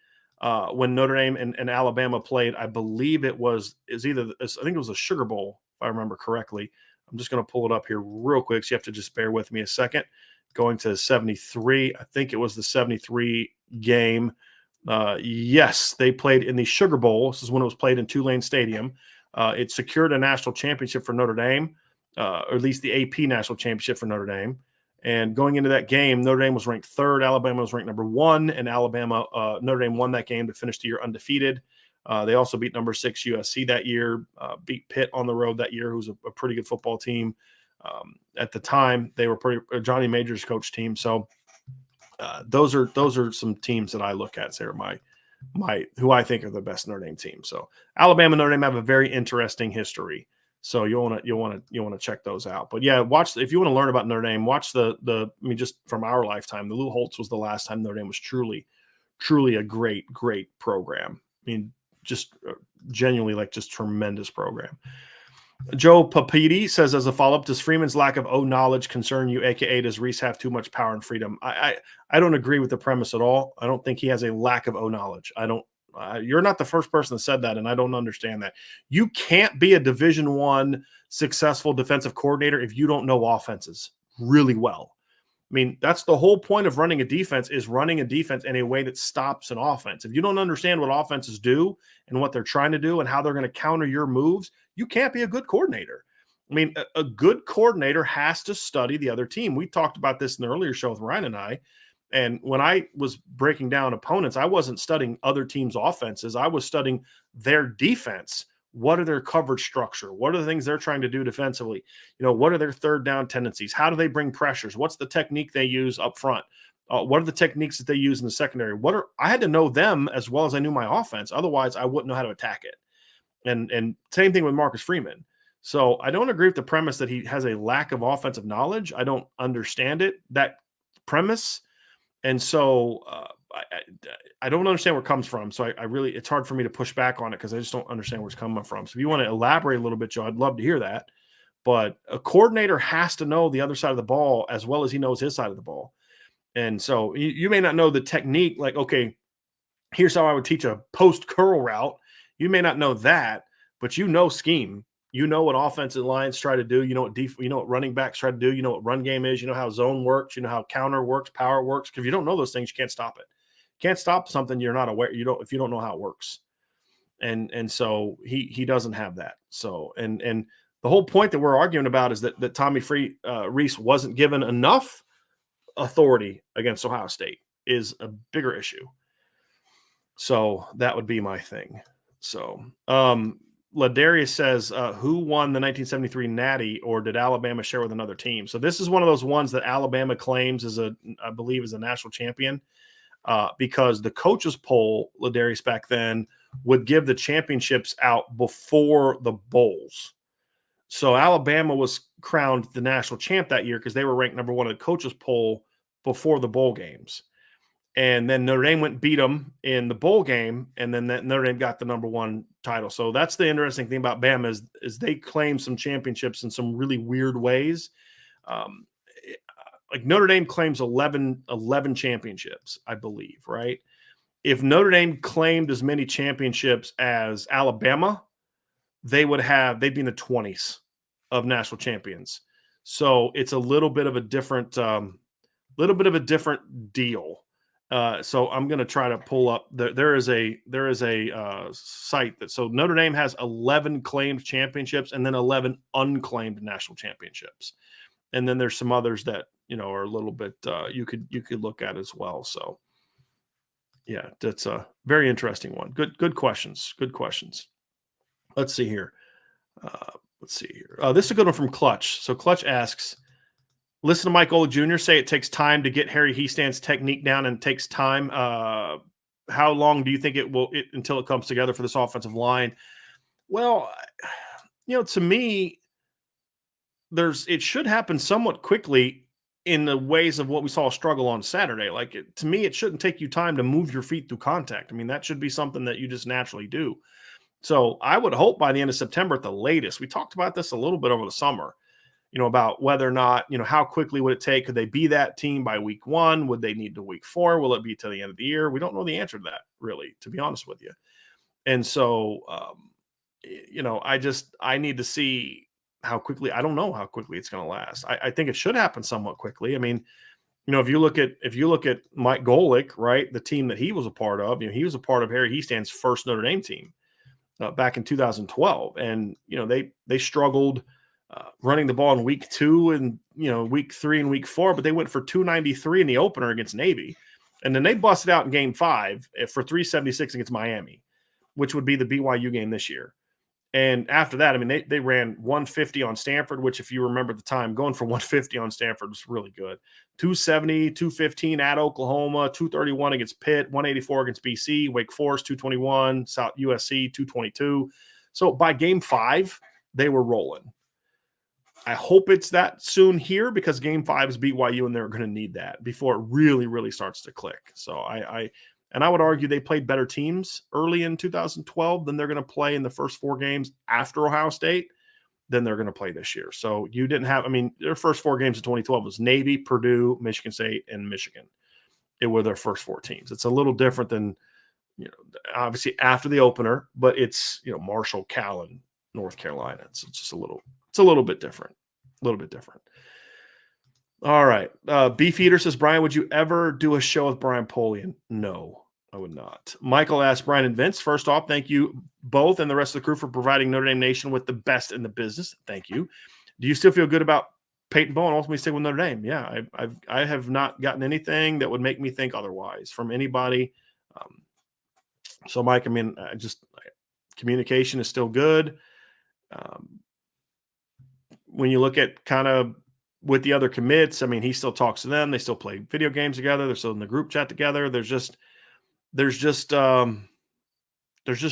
when Notre Dame and Alabama played. I believe I think it was a Sugar Bowl, if I remember correctly. I'm just going to pull it up here real quick, so you have to just bear with me a second. Going to 73, I think it was the 73 game. Yes, they played in the Sugar Bowl. This is when it was played in Tulane Stadium. It secured a national championship for Notre Dame, or at least the AP national championship for Notre Dame. And going into that game, Notre Dame was ranked 3rd. Alabama was ranked number 1, and Notre Dame won that game to finish the year undefeated. They also beat number 6 USC that year, beat Pitt on the road that year, who's a pretty good football team. At the time, they were Johnny Major's coach team. So those are some teams that I look at, say, are my who I think are the best Notre Dame team. So Alabama and Notre Dame have a very interesting history. So you'll want to check those out. But yeah, if you want to learn about Notre Dame, watch just from our lifetime, the Lou Holtz was the last time Notre Dame was truly a great program. I mean, just genuinely just tremendous program. Joe Papiti says, as a follow-up, does Freeman's lack of knowledge concern you, aka does Reese have too much power and freedom? I don't agree with the premise at all. I don't think he has a lack of knowledge. You're not the first person that said that, and I don't understand that. You can't be a Division I successful defensive coordinator if you don't know offenses really well. I mean, that's the whole point of running a defense, is running a defense in a way that stops an offense. If you don't understand what offenses do and what they're trying to do and how they're going to counter your moves, you can't be a good coordinator. I mean, a good coordinator has to study the other team. We talked about this in the earlier show with Ryan and I. And when I was breaking down opponents, I wasn't studying other teams' offenses. I was studying their defense. What are their coverage structure? What are the things they're trying to do defensively? What are their third down tendencies? How do they bring pressures? What's the technique they use up front? What are the techniques that they use in the secondary? I had to know them as well as I knew my offense. Otherwise, I wouldn't know how to attack it. And same thing with Marcus Freeman. So I don't agree with the premise that he has a lack of offensive knowledge. I don't understand that premise. And so I don't understand where it comes from. So it's hard for me to push back on it because I just don't understand where it's coming from. So if you want to elaborate a little bit, Joe, I'd love to hear that. But a coordinator has to know the other side of the ball as well as he knows his side of the ball. And so you may not know the technique, like, okay, here's how I would teach a post curl route. You may not know that, but scheme. You know what offensive lines try to do. You know what running backs try to do. You know what run game is. You know how zone works. You know how counter works, power works. Because if you don't know those things, you can't stop it. You can't stop something you're not aware. If you don't know how it works. And so he doesn't have that. So and the whole point that we're arguing about is that Tommy Rees wasn't given enough authority against Ohio State is a bigger issue. So that would be my thing. So Ladarius says, who won the 1973 Natty, or did Alabama share with another team? So this is one of those ones that Alabama claims I believe is a national champion, because the coaches poll, Ladarius, back then would give the championships out before the bowls. So Alabama was crowned the national champ that year because they were ranked number 1 in the coaches poll before the bowl games. And then Notre Dame went and beat them in the bowl game, and then Notre Dame got the number 1 title. So that's the interesting thing about Bama is they claim some championships in some really weird ways. Like Notre Dame claims 11 championships, I believe, right? If Notre Dame claimed as many championships as Alabama, they'd be in the 20s of national champions. So it's a little bit of a different deal. So I'm going to try to pull up. There is a site that, so Notre Dame has 11 claimed championships and then 11 unclaimed national championships, and then there's some others that are a little bit you could look at as well. So yeah, that's a very interesting one. Good questions. Good questions. Let's see here. This is a good one from Clutch. So Clutch asks, listen to Mike Ola Jr. say it takes time to get Harry Hiestan's technique down and it takes time. How long do you think it will until it comes together for this offensive line? Well, to me, it should happen somewhat quickly in the ways of what we saw struggle on Saturday. To me, it shouldn't take you time to move your feet through contact. I mean, that should be something that you just naturally do. So I would hope by the end of September at the latest. We talked about this a little bit over the summer, about whether or not, how quickly would it take? Could they be that team by week 1? Would they need to week 4? Will it be to the end of the year? We don't know the answer to that, really, to be honest with you. And so, I need to see how quickly. I don't know how quickly it's going to last. I think it should happen somewhat quickly. I mean, if you look at Mike Golick, right, the team that he was a part of, he was a part of Harry Hiestan's first Notre Dame team back in 2012, and they struggled running the ball in week 2 and week 3 and week 4, but they went for 293 in the opener against Navy, and then they busted out in game 5 for 376 against Miami, which would be the BYU game this year. And after that, I mean, they ran 150 on Stanford, which, if you remember the time, going for 150 on Stanford was really good. 270, 215 at Oklahoma, 231 against Pitt, 184 against BC, Wake Forest, 221, South USC, 222. So by game 5, they were rolling. I hope it's that soon here, because game 5 is BYU, and they're going to need that before it really, really starts to click. So I would argue they played better teams early in 2012 than they're going to play in the first 4 games after Ohio State than they're going to play this year. So you didn't have, their first 4 games in 2012 was Navy, Purdue, Michigan State, and Michigan. It were their first 4 teams. It's a little different than, obviously after the opener, but it's, Marshall, Cal, and North Carolina. It's just a little bit different. All right. Beef Eater says, Brian, would you ever do a show with Brian Polian? No, I would not. Michael asked Brian and Vince, first off, thank you both and the rest of the crew for providing Notre Dame Nation with the best in the business. Thank you. Do you still feel good about Peyton Bowen ultimately staying with Notre Dame? Yeah, I have not gotten anything that would make me think otherwise from anybody. So, Mike, communication is still good. When you look at kind of with the other commits, he still talks to them. They still play video games together. They're still in the group chat together. There's just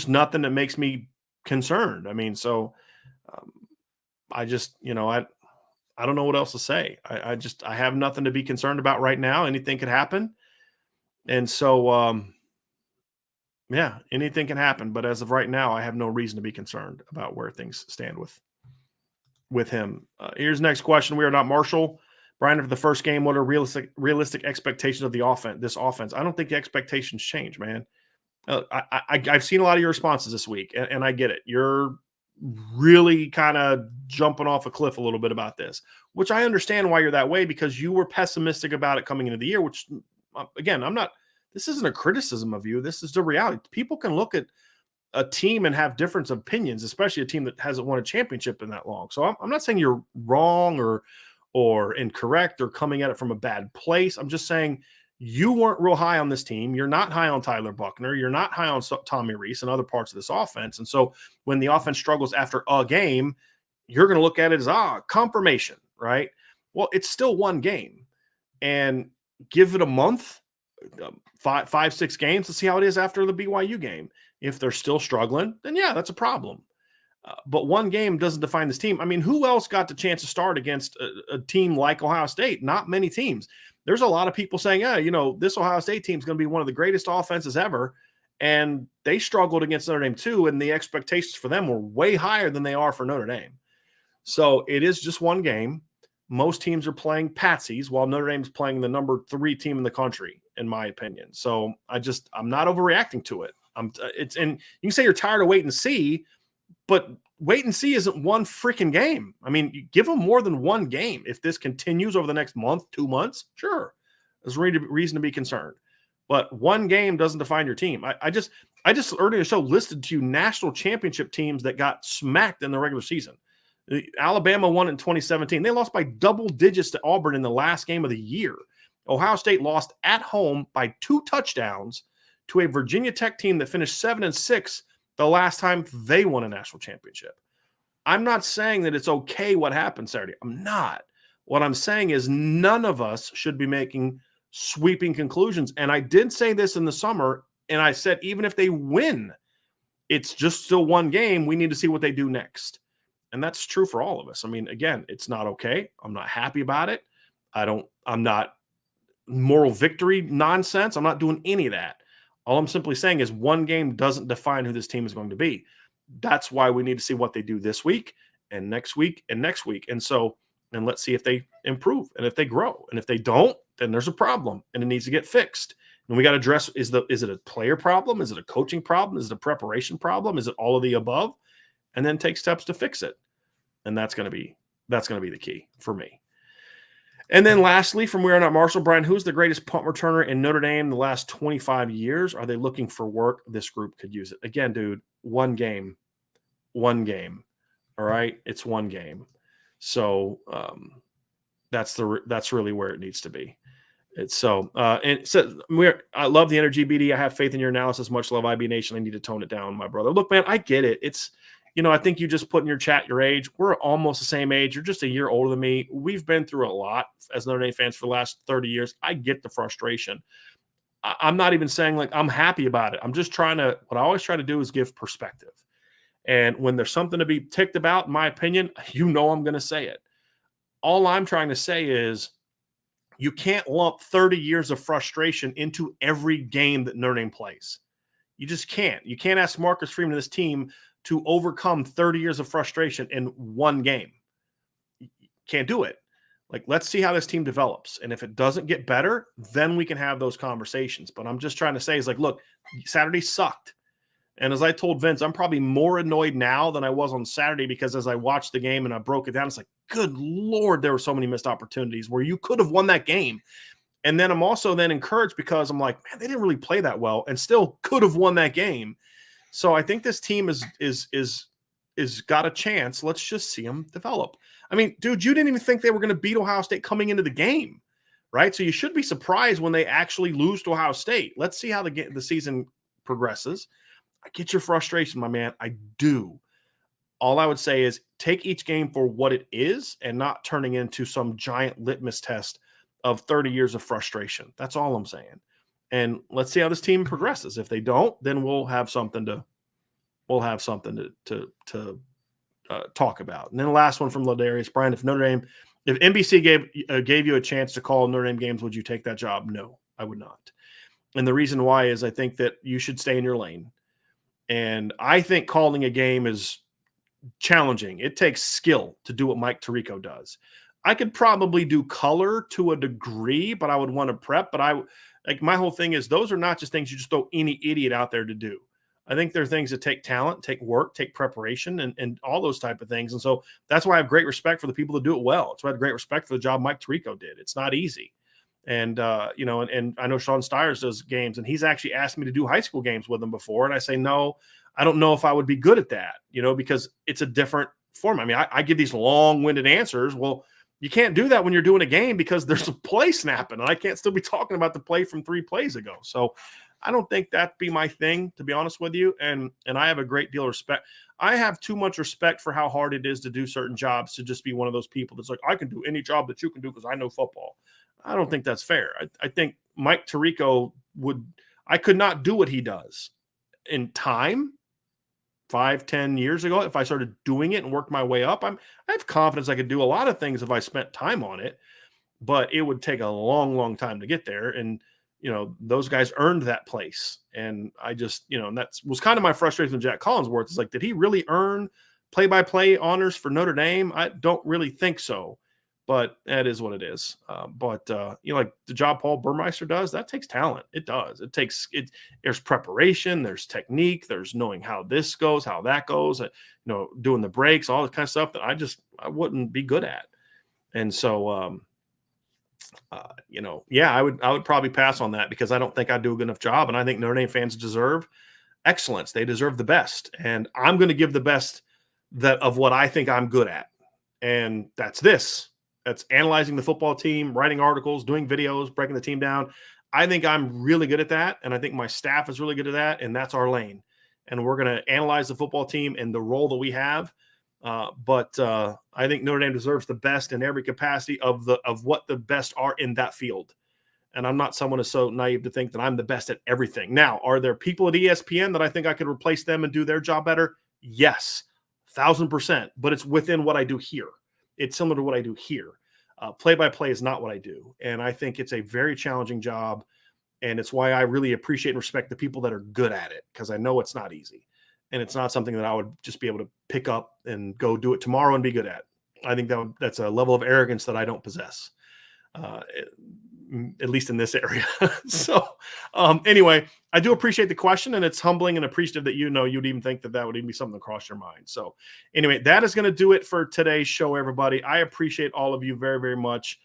nothing that makes me concerned. I don't know what else to say. I have nothing to be concerned about right now. Anything could happen. And so, anything can happen. But as of right now, I have no reason to be concerned about where things stand with him. Here's the next question. We are not Marshall. Brian, for the first game, what are realistic expectations of this offense? I don't think the expectations change, man. I've seen a lot of your responses this week, and I get it. You're really kind of jumping off a cliff a little bit about this, which I understand why you're that way, because you were pessimistic about it coming into the year, which, again, this isn't a criticism of you. This is the reality. People can look at a team and have different opinions, especially a team that hasn't won a championship in that long. So I'm not saying you're wrong or incorrect or coming at it from a bad place. I'm just saying you weren't real high on this team. You're not high on Tyler Buchner. You're not high on Tommy Rees and other parts of this offense. And so when the offense struggles after a game, you're going to look at it as, confirmation, right? Well, it's still one game, and give it a month, 5-6 games to see how it is after the BYU game. If they're still struggling, then yeah, that's a problem. But one game doesn't define this team. Who else got the chance to start against a team like Ohio State? Not many teams. There's a lot of people saying, this Ohio State team is going to be one of the greatest offenses ever. And they struggled against Notre Dame too, and the expectations for them were way higher than they are for Notre Dame. So it is just one game. Most teams are playing patsies, while Notre Dame's playing the number 3 team in the country, in my opinion. So I'm not overreacting to it. And you can say you're tired of wait and see, but wait and see isn't one freaking game. You give them more than one game. If this continues over the next month, 2 months, sure, there's reason to be concerned. but one game doesn't define your team. I just earlier in the show listed to you national championship teams that got smacked in the regular season. Alabama won in 2017. They lost by double digits to Auburn in the last game of the year. Ohio State lost at home by 2 touchdowns to a Virginia Tech team that finished 7-6 the last time they won a national championship. I'm not saying that it's okay what happened Saturday. I'm not. What I'm saying is none of us should be making sweeping conclusions. And I did say this in the summer, and I said even if they win, it's just still one game. We need to see what they do next. And that's true for all of us. I mean, again, it's not okay. I'm not happy about it. I'm not moral victory nonsense. I'm not doing any of that. All I'm simply saying is one game doesn't define who this team is going to be. That's why we need to see what they do this week and next week and next week. And let's see if they improve and if they grow. And if they don't, then there's a problem and it needs to get fixed. And we got to address, is it a player problem? Is it a coaching problem? Is it a preparation problem? Is it all of the above? And then take steps to fix it. And that's going to be the key for me. And then lastly, from We Are Not Marshall, Bryan, who's the greatest punt returner in Notre Dame in the last 25 years? Are they looking for work? This group could use it. Again, dude, one game. All right. It's one game. So that's really where it needs to be. It's so, and so I love the energy, BD. I have faith in your analysis. Much love, IB Nation. I need to tone it down, my brother. Look, man, I get it. It's, I think you just put in your chat your age. We're almost the same age. You're just a year older than me. We've been through a lot as Notre Dame fans for the last 30 years. I get the frustration. I'm not even saying like I'm happy about it. I'm just what I always try to do is give perspective. And when there's something to be ticked about, in my opinion, I'm going to say it. All I'm trying to say is you can't lump 30 years of frustration into every game that Notre Dame plays. You just can't. You can't ask Marcus Freeman and this team to overcome 30 years of frustration in one game. You can't do it. Like, let's see how this team develops. And if it doesn't get better, then we can have those conversations. But I'm just trying to say is like, look, Saturday sucked. And as I told Vince, I'm probably more annoyed now than I was on Saturday because as I watched the game and I broke it down, it's like, good Lord, there were so many missed opportunities where you could have won that game. And then I'm also then encouraged because I'm like, man, they didn't really play that well and still could have won that game. So I think this team is got a chance. Let's just see them develop. I mean, dude, you didn't even think they were going to beat Ohio State coming into the game, right? So you should be surprised when they actually lose to Ohio State. Let's see how the season progresses. I get your frustration, my man. I do. All I would say is take each game for what it is and not turning into some giant litmus test of 30 years of frustration. That's all I'm saying. And let's see how this team progresses. If they don't, then we'll have something to talk about. And then the last one from Ladarius, Bryan, if NBC gave you a chance to call Notre Dame games, would you take that job? No, I would not. And the reason why is I think that you should stay in your lane. And I think calling a game is challenging. It takes skill to do what Mike Tirico does. I could probably do color to a degree, but I would want to prep. But my whole thing is those are not just things you just throw any idiot out there to do. I think there are things that take talent, take work, take preparation, and all those type of things. And so that's why I have great respect for the people that do it well. That's why I have great respect for the job Mike Tirico did. It's not easy. And, and I know Sean Stiers does games, and he's actually asked me to do high school games with him before. And I say, no, I don't know if I would be good at that, because it's a different form. I mean, I give these long-winded answers. Well, you can't do that when you're doing a game because there's a play snapping, and I can't still be talking about the play from 3 plays ago. So I don't think that'd be my thing, to be honest with you. And I have a great deal of respect. I have too much respect for how hard it is to do certain jobs to just be one of those people that's like, I can do any job that you can do because I know football. I don't think that's fair. I think Mike Tirico I could not do what he does in time 5-10 years ago. If I started doing it and worked my way up, I have confidence I could do a lot of things if I spent time on it, but it would take a long, long time to get there. And, those guys earned that place. And I just, and that was kind of my frustration with Jack Collinsworth. It's like, did he really earn play-by-play honors for Notre Dame? I don't really think so, but that is what it is. Like the job Paul Burmeister does, that takes talent. It does. There's preparation, there's technique, there's knowing how this goes, how that goes, doing the breaks, all the kind of stuff that I wouldn't be good at. And so, I would probably pass on that because I don't think I do a good enough job. And I think Notre Dame fans deserve excellence. They deserve the best. And I'm going to give the best of what I think I'm good at. And that's this. That's analyzing the football team, writing articles, doing videos, breaking the team down. I think I'm really good at that. And I think my staff is really good at that. And that's our lane. And we're going to analyze the football team and the role that we have. But I think Notre Dame deserves the best in every capacity of what the best are in that field. And I'm not someone who's so naive to think that I'm the best at everything. Now, are there people at ESPN that I think I could replace them and do their job better? Yes, 1,000%. But it's within what I do here. It's similar to what I do here. Play-by-play is not what I do. And I think it's a very challenging job. And it's why I really appreciate and respect the people that are good at it, because I know it's not easy. And it's not something that I would just be able to pick up and go do it tomorrow and be good at. I think that's a level of arrogance that I don't possess, at least in this area. So anyway, I do appreciate the question, and it's humbling and appreciative that you'd even think that would even be something that crossed your mind. So anyway, that is going to do it for today's show, everybody. I appreciate all of you very, very much.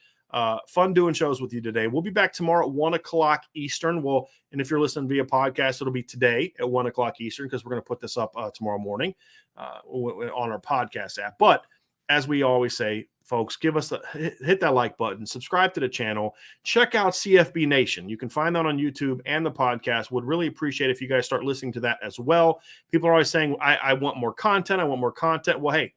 Fun doing shows with you today. We'll be back tomorrow at 1 o'clock Eastern. And if you're listening via podcast, it'll be today at 1 o'clock Eastern, because we're going to put this up tomorrow morning on our podcast app. But as we always say, folks, hit that like button, subscribe to the channel, check out CFB Nation. You can find that on YouTube and the podcast. Would really appreciate if you guys start listening to that as well. People are always saying, I want more content. I want more content. Well, hey,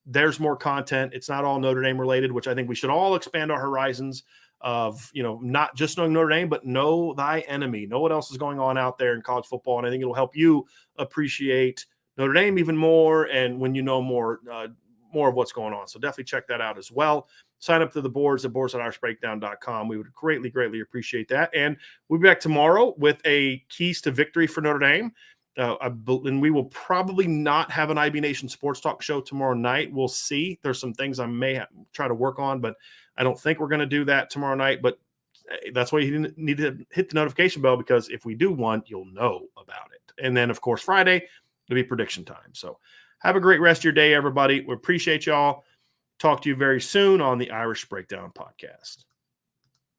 there's more content. It's not all Notre Dame related, which I think we should all expand our horizons of, not just knowing Notre Dame, but know thy enemy, know what else is going on out there in college football. And I think it'll help you appreciate Notre Dame even more. And when you know more of what's going on. So definitely check that out as well. Sign up to the boards at boards.irishbreakdown.com. We would greatly, greatly appreciate that. And we'll be back tomorrow with a keys to victory for Notre Dame. And we will probably not have an IB Nation Sports Talk show tomorrow night. We'll see. There's some things I may try to work on, but I don't think we're going to do that tomorrow night. But that's why you need to hit the notification bell, because if we do one, you'll know about it. And then, of course, Friday, it'll be prediction time. So have a great rest of your day, everybody. We appreciate y'all. Talk to you very soon on the Irish Breakdown podcast.